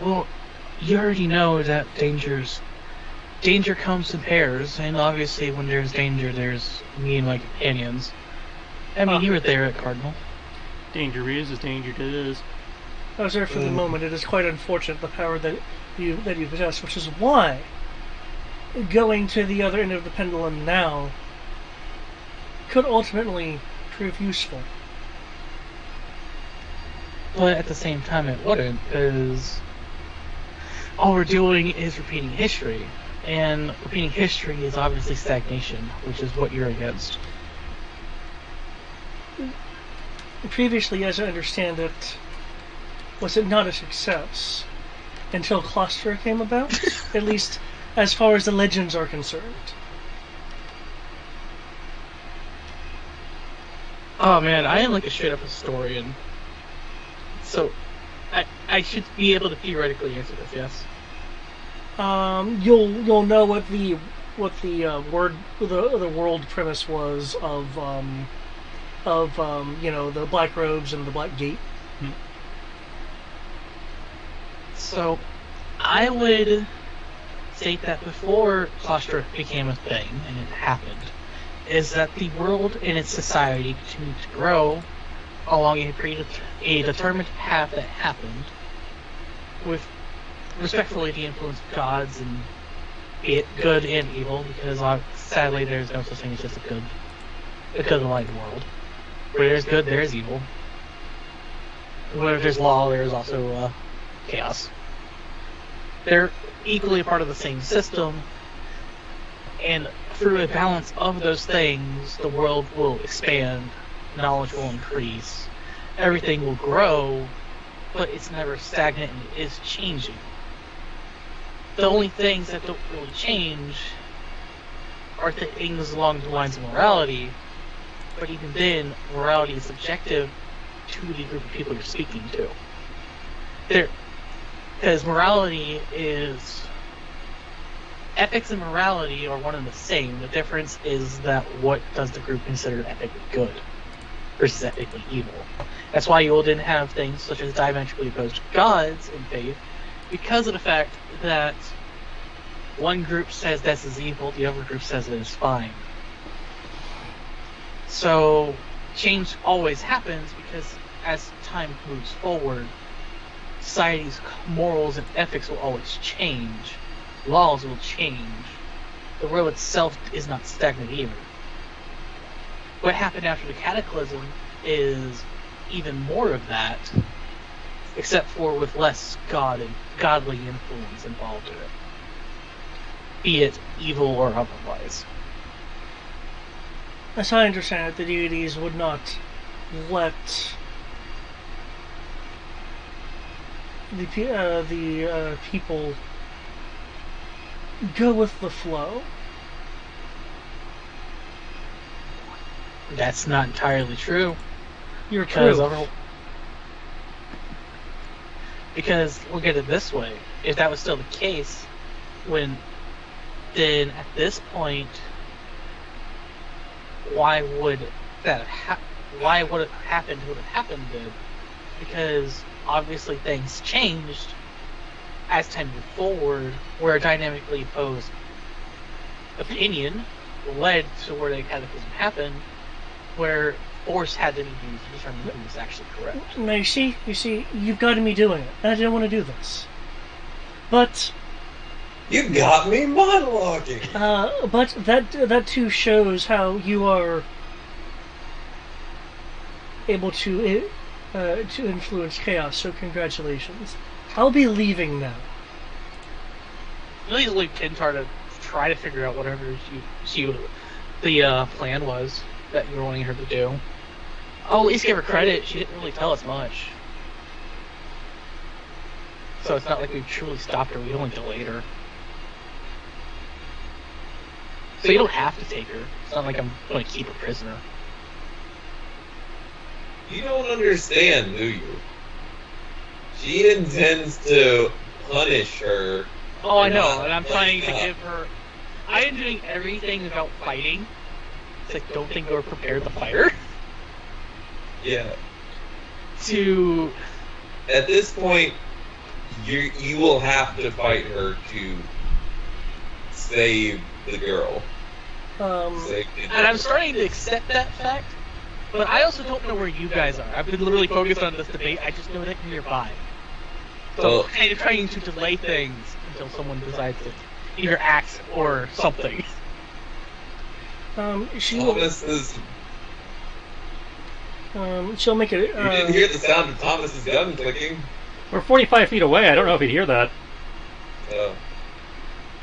Speaker 5: Well, you already know that danger comes in pairs, and obviously when there's danger, there's me and my companions. I mean, you were there at Cardinal.
Speaker 1: Danger is as danger does.
Speaker 3: I was there for the moment. It is quite unfortunate the power that you possess, which is why going to the other end of the pendulum now could ultimately prove useful.
Speaker 5: But at the same time, it wouldn't, because all we're doing is repeating history, and repeating history is obviously stagnation, which is what you're against.
Speaker 3: Previously, as I understand it, was it not a success until Claustra came about? At least as far as the legends are concerned.
Speaker 5: Oh man, I am like a straight up historian. So, I should be able to theoretically answer this, yes?
Speaker 3: You'll know what the world premise was of the Black Robes and the Black Gate.
Speaker 5: So, I would state that before Claustra became a thing, and it happened, is that the world and its society continued to grow along a determined path that happened, with respectfully the influence of gods and be it good and evil, because sadly there's no such thing as just a good aligned world. Where there's good, there's evil. Where there's law, there's also chaos. They're equally a part of the same system, and through a balance of those things, the world will expand, knowledge will increase, everything will grow, but it's never stagnant and it is changing. The only things that don't really change are things along the lines of morality, but even then, morality is subjective to the group of people you're speaking to. Because morality is... Ethics and morality are one and the same. The difference is that what does the group consider ethically good versus ethically evil. That's why you didn't have things such as diametrically opposed gods in faith, because of the fact that one group says this is evil, the other group says it is fine. So change always happens because as time moves forward, society's morals and ethics will always change. Laws will change. The world itself is not stagnant either. What happened after the Cataclysm is even more of that, except for with less godly influence involved in it, be it evil or otherwise.
Speaker 3: As I understand it, the deities would not let the people go with the flow.
Speaker 5: That's not entirely true.
Speaker 3: You're true.
Speaker 5: Because look at it this way: if that was still the case, then at this point, why would that why would it happened would have happened then? Because obviously things changed as time moved forward, where a dynamically opposed opinion led to where the cataclysm happened, where force had to be used to determine who was actually correct.
Speaker 3: Now you see, you've got me doing it, and I didn't want to do this. But
Speaker 6: you got me monologuing.
Speaker 3: But that too shows how you are able to to influence chaos, so congratulations. I'll be leaving now.
Speaker 5: Really, like Pintar to try to figure out whatever the plan was that you were wanting her to do. I'll at least give her credit. She didn't really tell us much. So it's not like we truly stopped her. We only delayed her. So you don't have to take her. It's not like I'm going to keep her prisoner.
Speaker 4: You don't understand, do you? She intends to punish her.
Speaker 5: Oh, I know, and I'm trying to give her... I am doing everything without fighting. It's like, don't think we're prepared to fight her.
Speaker 4: Yeah.
Speaker 5: To...
Speaker 4: At this point, you will have to fight her to save the girl.
Speaker 5: And I'm starting to accept that fact, but I also don't know where you guys are. I've been literally focused on this debate. I just know that you're nearby. So I'm kind of trying to delay things until someone decides to either act or something.
Speaker 3: She'll make it.
Speaker 4: You didn't hear the sound of Thomas's gun clicking.
Speaker 1: We're 45 feet away. I don't know if he'd hear that.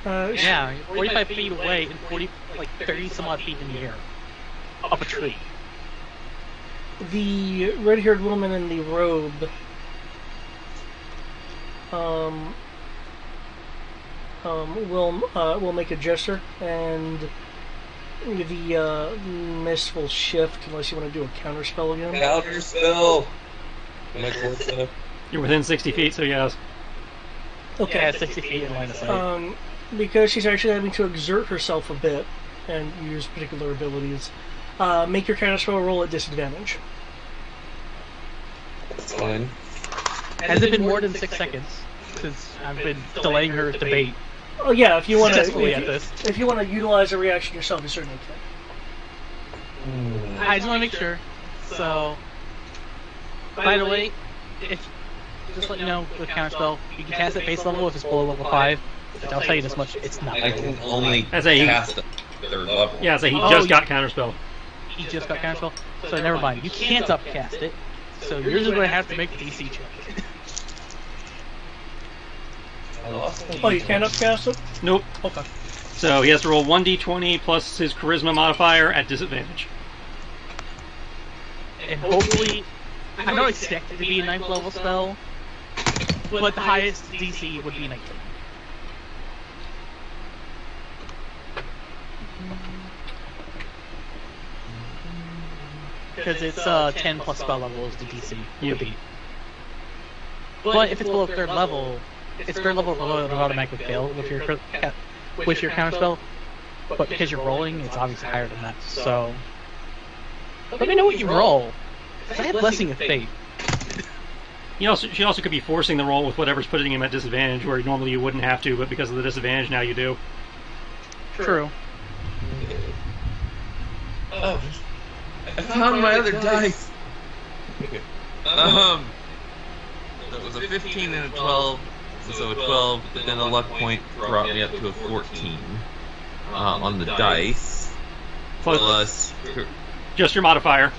Speaker 5: Yeah, 45 feet away and 30 some odd feet in the air. Up a tree.
Speaker 3: The red-haired woman in the robe will make a gesture, and the mist will shift unless you want to do a counter spell again.
Speaker 4: Counter spell. Am I close enough?
Speaker 1: You're within 60 feet, so yes.
Speaker 3: Okay.
Speaker 5: Yeah, 60 feet in line of sight.
Speaker 3: Because she's actually having to exert herself a bit and use particular abilities. Make your counter spell roll at disadvantage.
Speaker 4: That's fine.
Speaker 5: Has it been more than 6 seconds since I've been delaying her debate?
Speaker 3: Oh yeah, if you want
Speaker 5: Successfully at this.
Speaker 3: if you want to utilize a reaction yourself, you certainly can.
Speaker 5: I just want to make sure. So, by the way, if just let you know with counterspell, you can cast at base level if it's below level 5. But I'll tell you this much: it's not.
Speaker 4: I can only
Speaker 1: As a-
Speaker 4: cast at third level.
Speaker 1: Yeah, so he
Speaker 5: Oh,
Speaker 1: just
Speaker 5: you-
Speaker 1: got counterspell.
Speaker 5: He just got counterspell, so never mind. You can't upcast it, so yours is going to have to make the DC check.
Speaker 3: Oh, you can't upcast it?
Speaker 1: Nope.
Speaker 3: Okay.
Speaker 1: So he has to roll 1d20 plus his charisma modifier at disadvantage.
Speaker 5: And hopefully, I don't expect it to be a 9th level spell, but the highest DC would be 19. Because it's 10 plus spell level is the DC
Speaker 1: Yep.
Speaker 5: would be. But if it's below 3rd level, it's 3rd level below it automatically fail with your counter spell. But because you're rolling, it's obviously higher than that. So let me know what you roll. 'Cause I have Blessing of Fate.
Speaker 1: She also could be forcing the roll with whatever's putting him at disadvantage, where normally you wouldn't have to, but because of the disadvantage now you do.
Speaker 5: True.
Speaker 4: Oh, I found my other dice. So it was a 15 and a 12, so a 12, but then a luck point brought me up to a 14 on the dice. Plus,
Speaker 1: Just your modifier.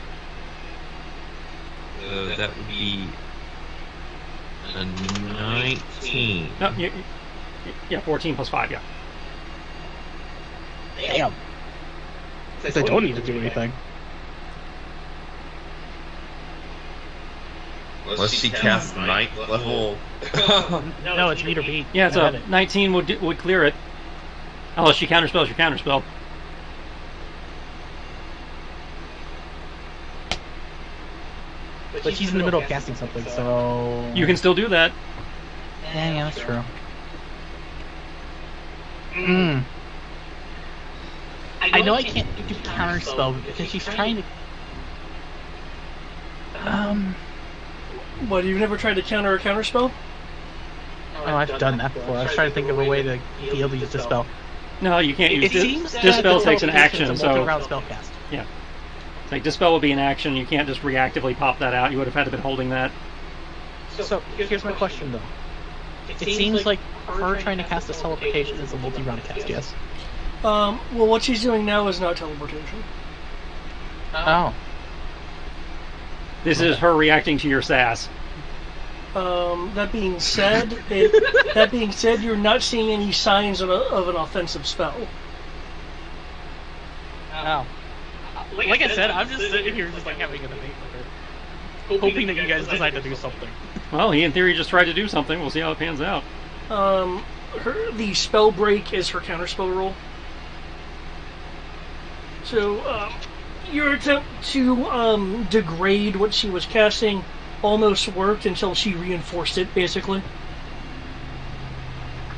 Speaker 4: that would be a 19.
Speaker 1: No, yeah, 14 plus 5, yeah.
Speaker 5: Damn. They don't need to do anything.
Speaker 4: Unless she casts 9th level.
Speaker 5: No, it's meet or beat.
Speaker 1: Yeah,
Speaker 5: I
Speaker 1: so
Speaker 5: had it.
Speaker 1: 19 would clear it. Unless she counterspells your counterspell.
Speaker 5: But she's in the middle of casting something, so
Speaker 1: You can still do that.
Speaker 5: Yeah, that's true. Hmm. I know I can't do counter spell because she's trying to.
Speaker 3: What, you've never tried to counter a counter spell?
Speaker 5: Oh, I've done that before. I was trying to think of a way to be able to use Dispel.
Speaker 1: No, you can't use
Speaker 5: It seems that
Speaker 1: Dispel takes an
Speaker 5: teleportation's
Speaker 1: action,
Speaker 5: a
Speaker 1: so
Speaker 5: multi-round spell cast.
Speaker 1: yeah. It's like Dispel would be an action. You can't just reactively pop that out. You would have had to been holding that.
Speaker 5: So here's my question though. It seems like her trying to cast this teleportation is a multi-round cast. Yes.
Speaker 3: Well, what she's doing now is not teleportation.
Speaker 5: Oh.
Speaker 1: This is her reacting to your sass.
Speaker 3: That being said, you're not seeing any signs of an offensive spell.
Speaker 5: Oh. Like I said, I'm just sitting here just like having a debate with her. Hoping that you guys decide to do something.
Speaker 1: Well, he in theory just tried to do something. We'll see how it pans out.
Speaker 3: The spell break is her counterspell roll. So, your attempt to degrade what she was casting almost worked until she reinforced it, basically.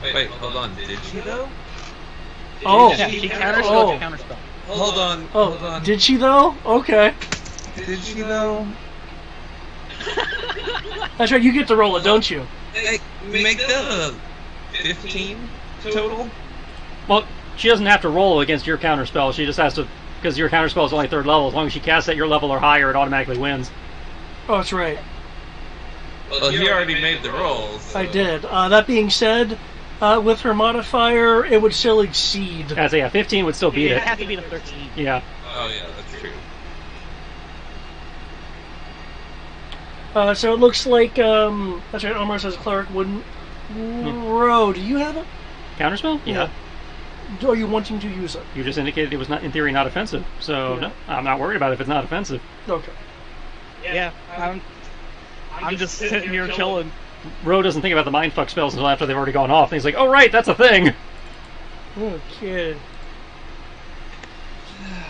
Speaker 4: Wait, hold on. Did she though?
Speaker 3: Oh.
Speaker 5: Yeah, she counterspelled to counterspell.
Speaker 4: Hold on.
Speaker 3: Oh,
Speaker 4: Hold on.
Speaker 3: did she though? Okay.
Speaker 4: Did she though?
Speaker 3: That's right, you get to roll it, don't you?
Speaker 4: Hey, make that a 15 total?
Speaker 1: Well, she doesn't have to roll against your counterspell. She just has to, because your counterspell is only 3rd level. As long as she casts at your level or higher, it automatically wins.
Speaker 3: Oh, that's right.
Speaker 4: Well, he already made the rolls. So.
Speaker 3: I did. That being said, with her modifier, it would still exceed.
Speaker 1: I'd say, yeah, 15 would still beat
Speaker 5: It
Speaker 1: it.
Speaker 5: has to be the 13.
Speaker 1: Yeah.
Speaker 4: Oh yeah, that's true.
Speaker 3: So it looks like, that's right, Omar says cleric wouldn't. Ro, do you have it?
Speaker 1: Counterspell? Yeah.
Speaker 3: Are you wanting to use it?
Speaker 1: You just indicated it was not, in theory, not offensive. So, no, I'm not worried about it if it's not offensive.
Speaker 3: Okay.
Speaker 5: Yeah, I'm just sitting here chilling.
Speaker 1: Ro doesn't think about the mindfuck spells until after they've already gone off. And he's like, oh, right, that's a thing.
Speaker 3: Okay.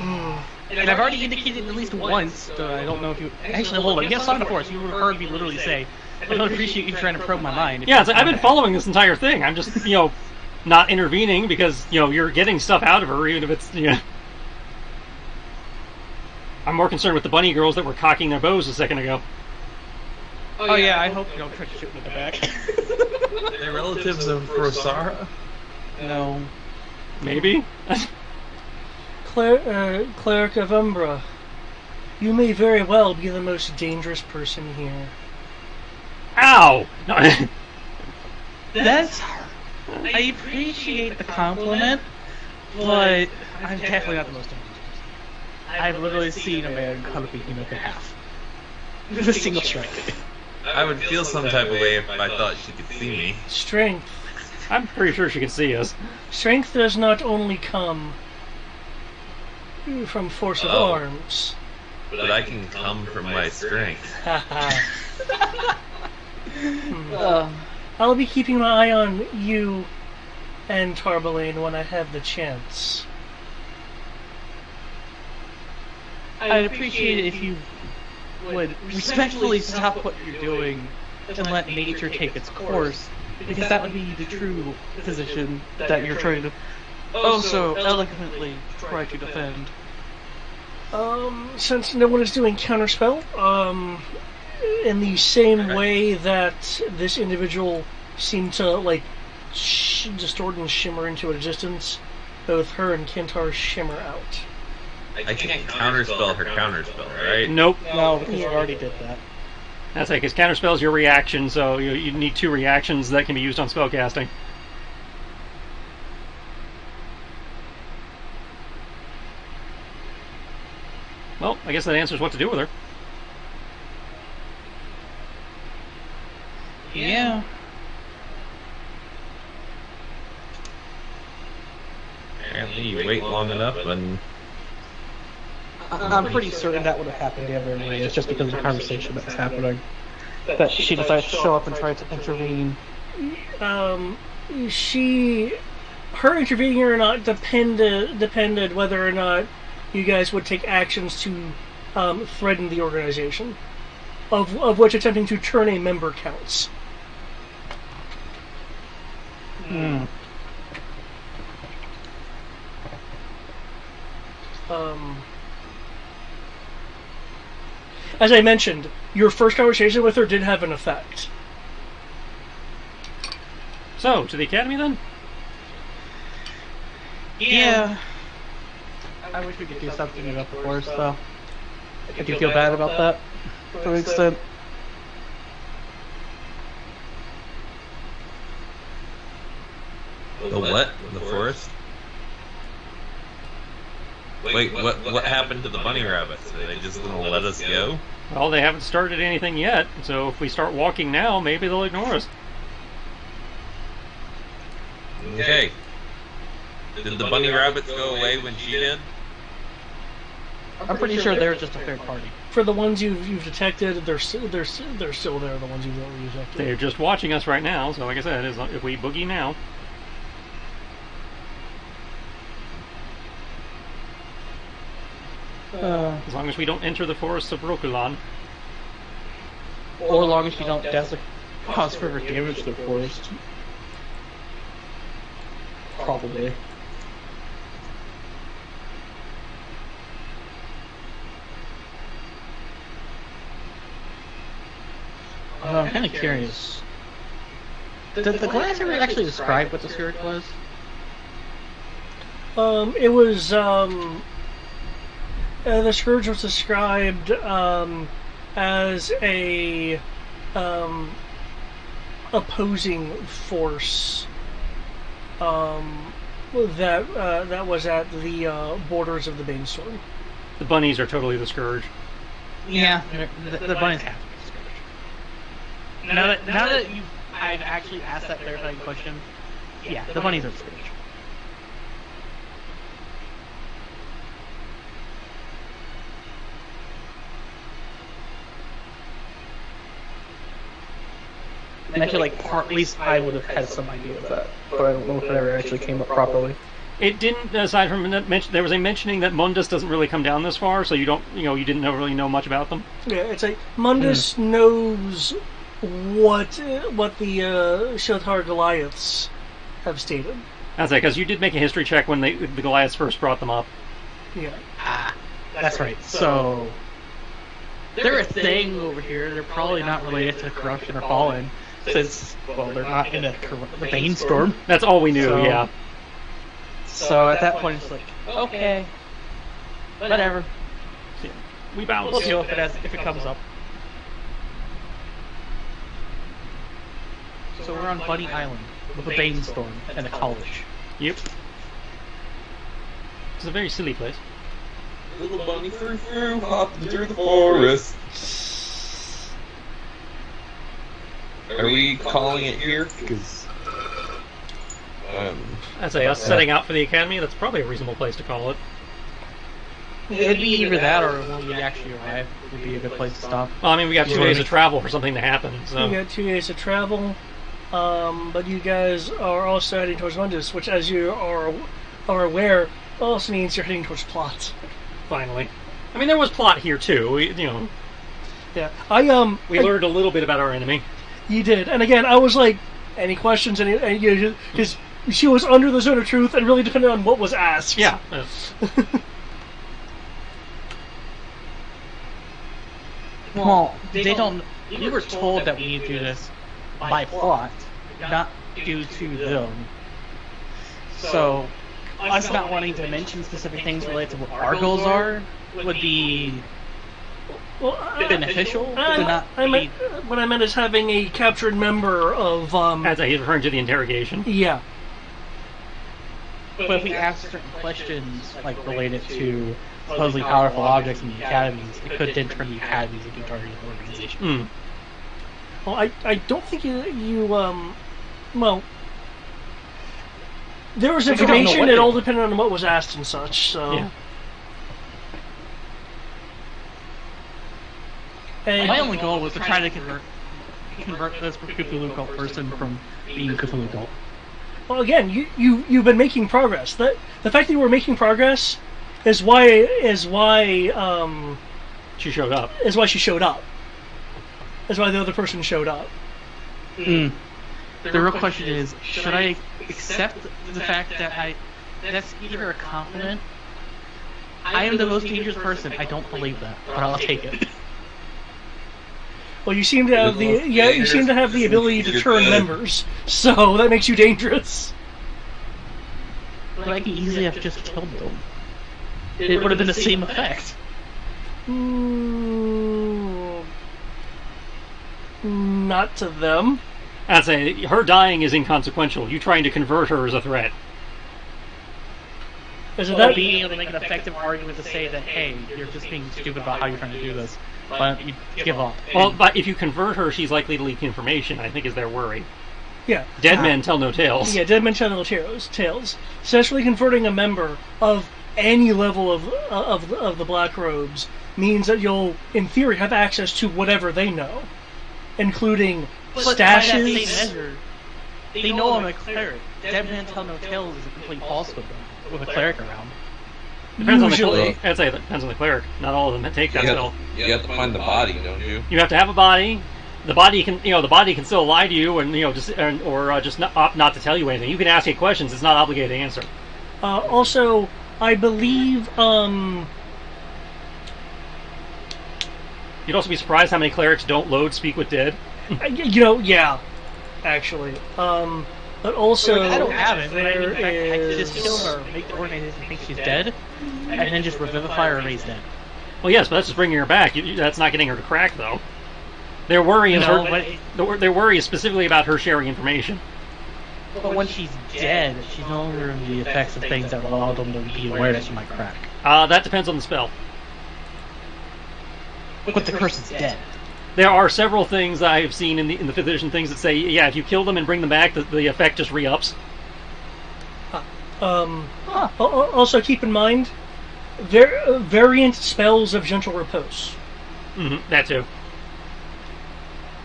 Speaker 5: And I've already indicated at least once, so I don't know if you... Actually, hold on. Yes, on the force. You heard me literally say, I don't appreciate you trying to probe my mind.
Speaker 1: Yeah, it's like, I've been following this entire thing. I'm just, not intervening because, you're getting stuff out of her, even if it's, I'm more concerned with the bunny girls that were cocking their bows a second ago.
Speaker 5: Oh yeah, I hope you don't try to shoot me in the back.
Speaker 4: They're relatives of Rosara?
Speaker 5: No.
Speaker 1: Maybe?
Speaker 3: Cleric of Umbra, you may very well be the most dangerous person here.
Speaker 1: Ow! No.
Speaker 5: That's... I appreciate the compliment, but I'm definitely not the most dangerous person. I've literally seen a man cut a behemoth in half. With a single strike.
Speaker 4: I would feel some type of way if I thought she could see me.
Speaker 3: Strength.
Speaker 1: I'm pretty sure she can see us.
Speaker 3: Strength does not only come from force of arms.
Speaker 4: But I can come from my strength.
Speaker 3: I'll be keeping my eye on you and Tarbalane when I have the chance.
Speaker 5: I'd appreciate it if you would respectfully stop what you're doing and let nature take its course, because that would be the true position that you're trying to so eloquently try to defend.
Speaker 3: Since no one is doing counterspell, in the same way that this individual seemed to, distort and shimmer into existence, both her and Kintar shimmer out.
Speaker 4: I can't counterspell her counterspell, right?
Speaker 1: Nope.
Speaker 5: No, because you already did that.
Speaker 1: That's like, because counterspell is your reaction, so you need 2 reactions that can be used on spellcasting. Well, I guess that answers what to do with her.
Speaker 5: Yeah.
Speaker 4: Apparently you wait long enough and...
Speaker 5: I'm pretty certain that would have happened the other way. It's just because of the conversation that was happening that she decided to show up and try to intervene.
Speaker 3: Her intervening or not depended whether or not you guys would take actions to threaten the organization, of which attempting to turn a member counts. As I mentioned, your first conversation with her did have an effect.
Speaker 1: So, to the academy then?
Speaker 5: Yeah. I wish we could do something about the force, though. Do you feel bad about that? To an extent.
Speaker 4: The what? The forest? Wait, what happened to the bunny rabbits? Are they just gonna let us go?
Speaker 1: Well, they haven't started anything yet, so if we start walking now, maybe they'll ignore us.
Speaker 4: Okay. Did the bunny rabbits go away when she did?
Speaker 5: I'm pretty sure they're just a third party.
Speaker 3: For the ones you've detected, they're still there. The ones you've already detected.
Speaker 1: They're just watching us right now, so like I said, if we boogie now... as long as we don't enter the forests of Rokulan.
Speaker 5: Or as long as you don't cause further damage to the forest. Probably. I'm kind of curious. Did the glass ever actually describe what the scourge was?
Speaker 3: It was the scourge was described as a opposing force that was at the borders of the Banestorm.
Speaker 1: The bunnies are totally the scourge.
Speaker 5: Yeah, the bunnies have to be the scourge. Now that I've actually asked that clarifying question, yeah, the bunnies are the scourge. And I feel like at least I would have had some idea of that, but I don't know if it ever actually came up properly.
Speaker 1: It didn't, aside from there was a mentioning that Mundus doesn't really come down this far, so you didn't really know much about them.
Speaker 3: Yeah, it's like Mundus knows what the Shotar Goliaths have stated.
Speaker 1: That's because you did make a history check when the Goliaths first brought them up.
Speaker 3: Yeah.
Speaker 5: Ah, that's right. So they're a thing over here. They're probably not related to corruption or fallen, since they're not in the Banestorm.
Speaker 1: That's all we knew.
Speaker 5: So,
Speaker 1: yeah.
Speaker 5: So at that point, it's like, okay, whatever.
Speaker 1: We bounce.
Speaker 5: We'll deal with it if it comes up. So we're on Bunny Island with a Banestorm and a college.
Speaker 1: Yep. It's a very silly place.
Speaker 6: Little bunny frou-frou hopping through the forest. Are we calling it here? Because
Speaker 1: I'd say us setting out for the academy, that's probably a reasonable place to call it.
Speaker 5: It'd be either that or when we actually arrive would be a good place to stop.
Speaker 1: Well, I mean, we got 2 days of travel for something to happen, so...
Speaker 3: You got 2 days of travel, but you guys are also heading towards Mundus, which, as you are aware, also means you're heading towards plot.
Speaker 1: Finally. I mean, there was plot here, too.
Speaker 3: Yeah.
Speaker 1: We learned a little bit about our enemy.
Speaker 3: You did. And again, I was like, any questions? Because she was under the zone of truth and really depended on what was asked.
Speaker 1: Yeah.
Speaker 5: Well, they don't... We were told that we need to do this by plot, not due to them. So, us not wanting to mention specific things related to what our goals are would be beneficial, but not
Speaker 3: what I meant is having a captured member of...
Speaker 1: As he's referring to the interrogation.
Speaker 3: Yeah.
Speaker 5: But if we ask certain questions, like related to supposedly powerful objects in the academies, it could then turn the academies into a targeted organization.
Speaker 1: Mm.
Speaker 3: Well, I don't think well, there was information, it all depended on what was asked and such, so...
Speaker 1: Yeah.
Speaker 3: And
Speaker 5: My only goal was to try to convert this Cthulhu cult person from being Cthulhu cult.
Speaker 3: Well, again, you've been making progress. The fact that you were making progress is why
Speaker 1: She showed up.
Speaker 3: Is why she showed up. Is why the other person showed up.
Speaker 5: Mm. The real question is, should I accept the fact that that's either a compliment? I am the most dangerous person. I don't believe that, but I'll take it.
Speaker 3: Well, you seem to have the ability to turn members, so that makes you dangerous.
Speaker 5: But I can easily have just killed them. It would have been the same effect.
Speaker 3: Not to them.
Speaker 1: I'd say her dying is inconsequential. You trying to convert her is a threat.
Speaker 3: Is it
Speaker 5: Well,
Speaker 3: that?
Speaker 5: being able to make an effective argument to say that, hey, you're just being stupid about how you're trying to do this. Why don't you give up?
Speaker 1: Well, but if you convert her, she's likely to leak information, I think is their worry.
Speaker 3: Yeah.
Speaker 1: Dead men tell no tales.
Speaker 3: Yeah, dead men tell no tales. Essentially, converting a member of any level of the Black Robes means that you'll, in theory, have access to whatever they know, including
Speaker 5: But by that same
Speaker 3: stashes.
Speaker 5: measure, they know I'm a cleric. Dead man tell no tales is a complete falsehood with a cleric around.
Speaker 1: Depends on the
Speaker 3: Usually.
Speaker 1: cleric. I'd say that depends on the cleric. Not all of them take that spell.
Speaker 4: You have to find the body, don't you?
Speaker 1: You have to have a body. The body can, the body can still lie to you, and just not, opt not to tell you anything. You can ask it questions; it's not obligated to answer.
Speaker 3: Also, I believe
Speaker 1: You'd also be surprised how many clerics don't load Speak with Dead.
Speaker 3: yeah, actually. But also,
Speaker 5: I don't have it, but I
Speaker 3: there
Speaker 5: could just
Speaker 3: is-
Speaker 5: kill her, make the organization think she's dead, and then just revivify her and raise dead.
Speaker 1: Well, yes, but that's just bringing her back. That's not getting her to crack, though. Their worry is
Speaker 5: No, but
Speaker 1: their worry is specifically about her sharing information.
Speaker 5: But when she's dead, she's no longer in the effects of things that allow them to be aware that she might crack.
Speaker 1: That depends on the spell.
Speaker 5: But the person's dead.
Speaker 1: There are several things I have seen in the 5th edition things that say, yeah, if you kill them and bring them back, the effect just re-ups.
Speaker 3: Also, keep in mind, variant spells of Gentle Repose.
Speaker 1: That too.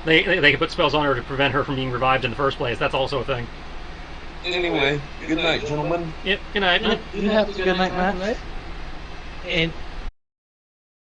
Speaker 1: They can put spells on her to prevent her from being revived in the first place. That's also a thing.
Speaker 4: Anyway, good night, gentlemen.
Speaker 1: Yep. Good night.
Speaker 5: You have a good night, Matt. And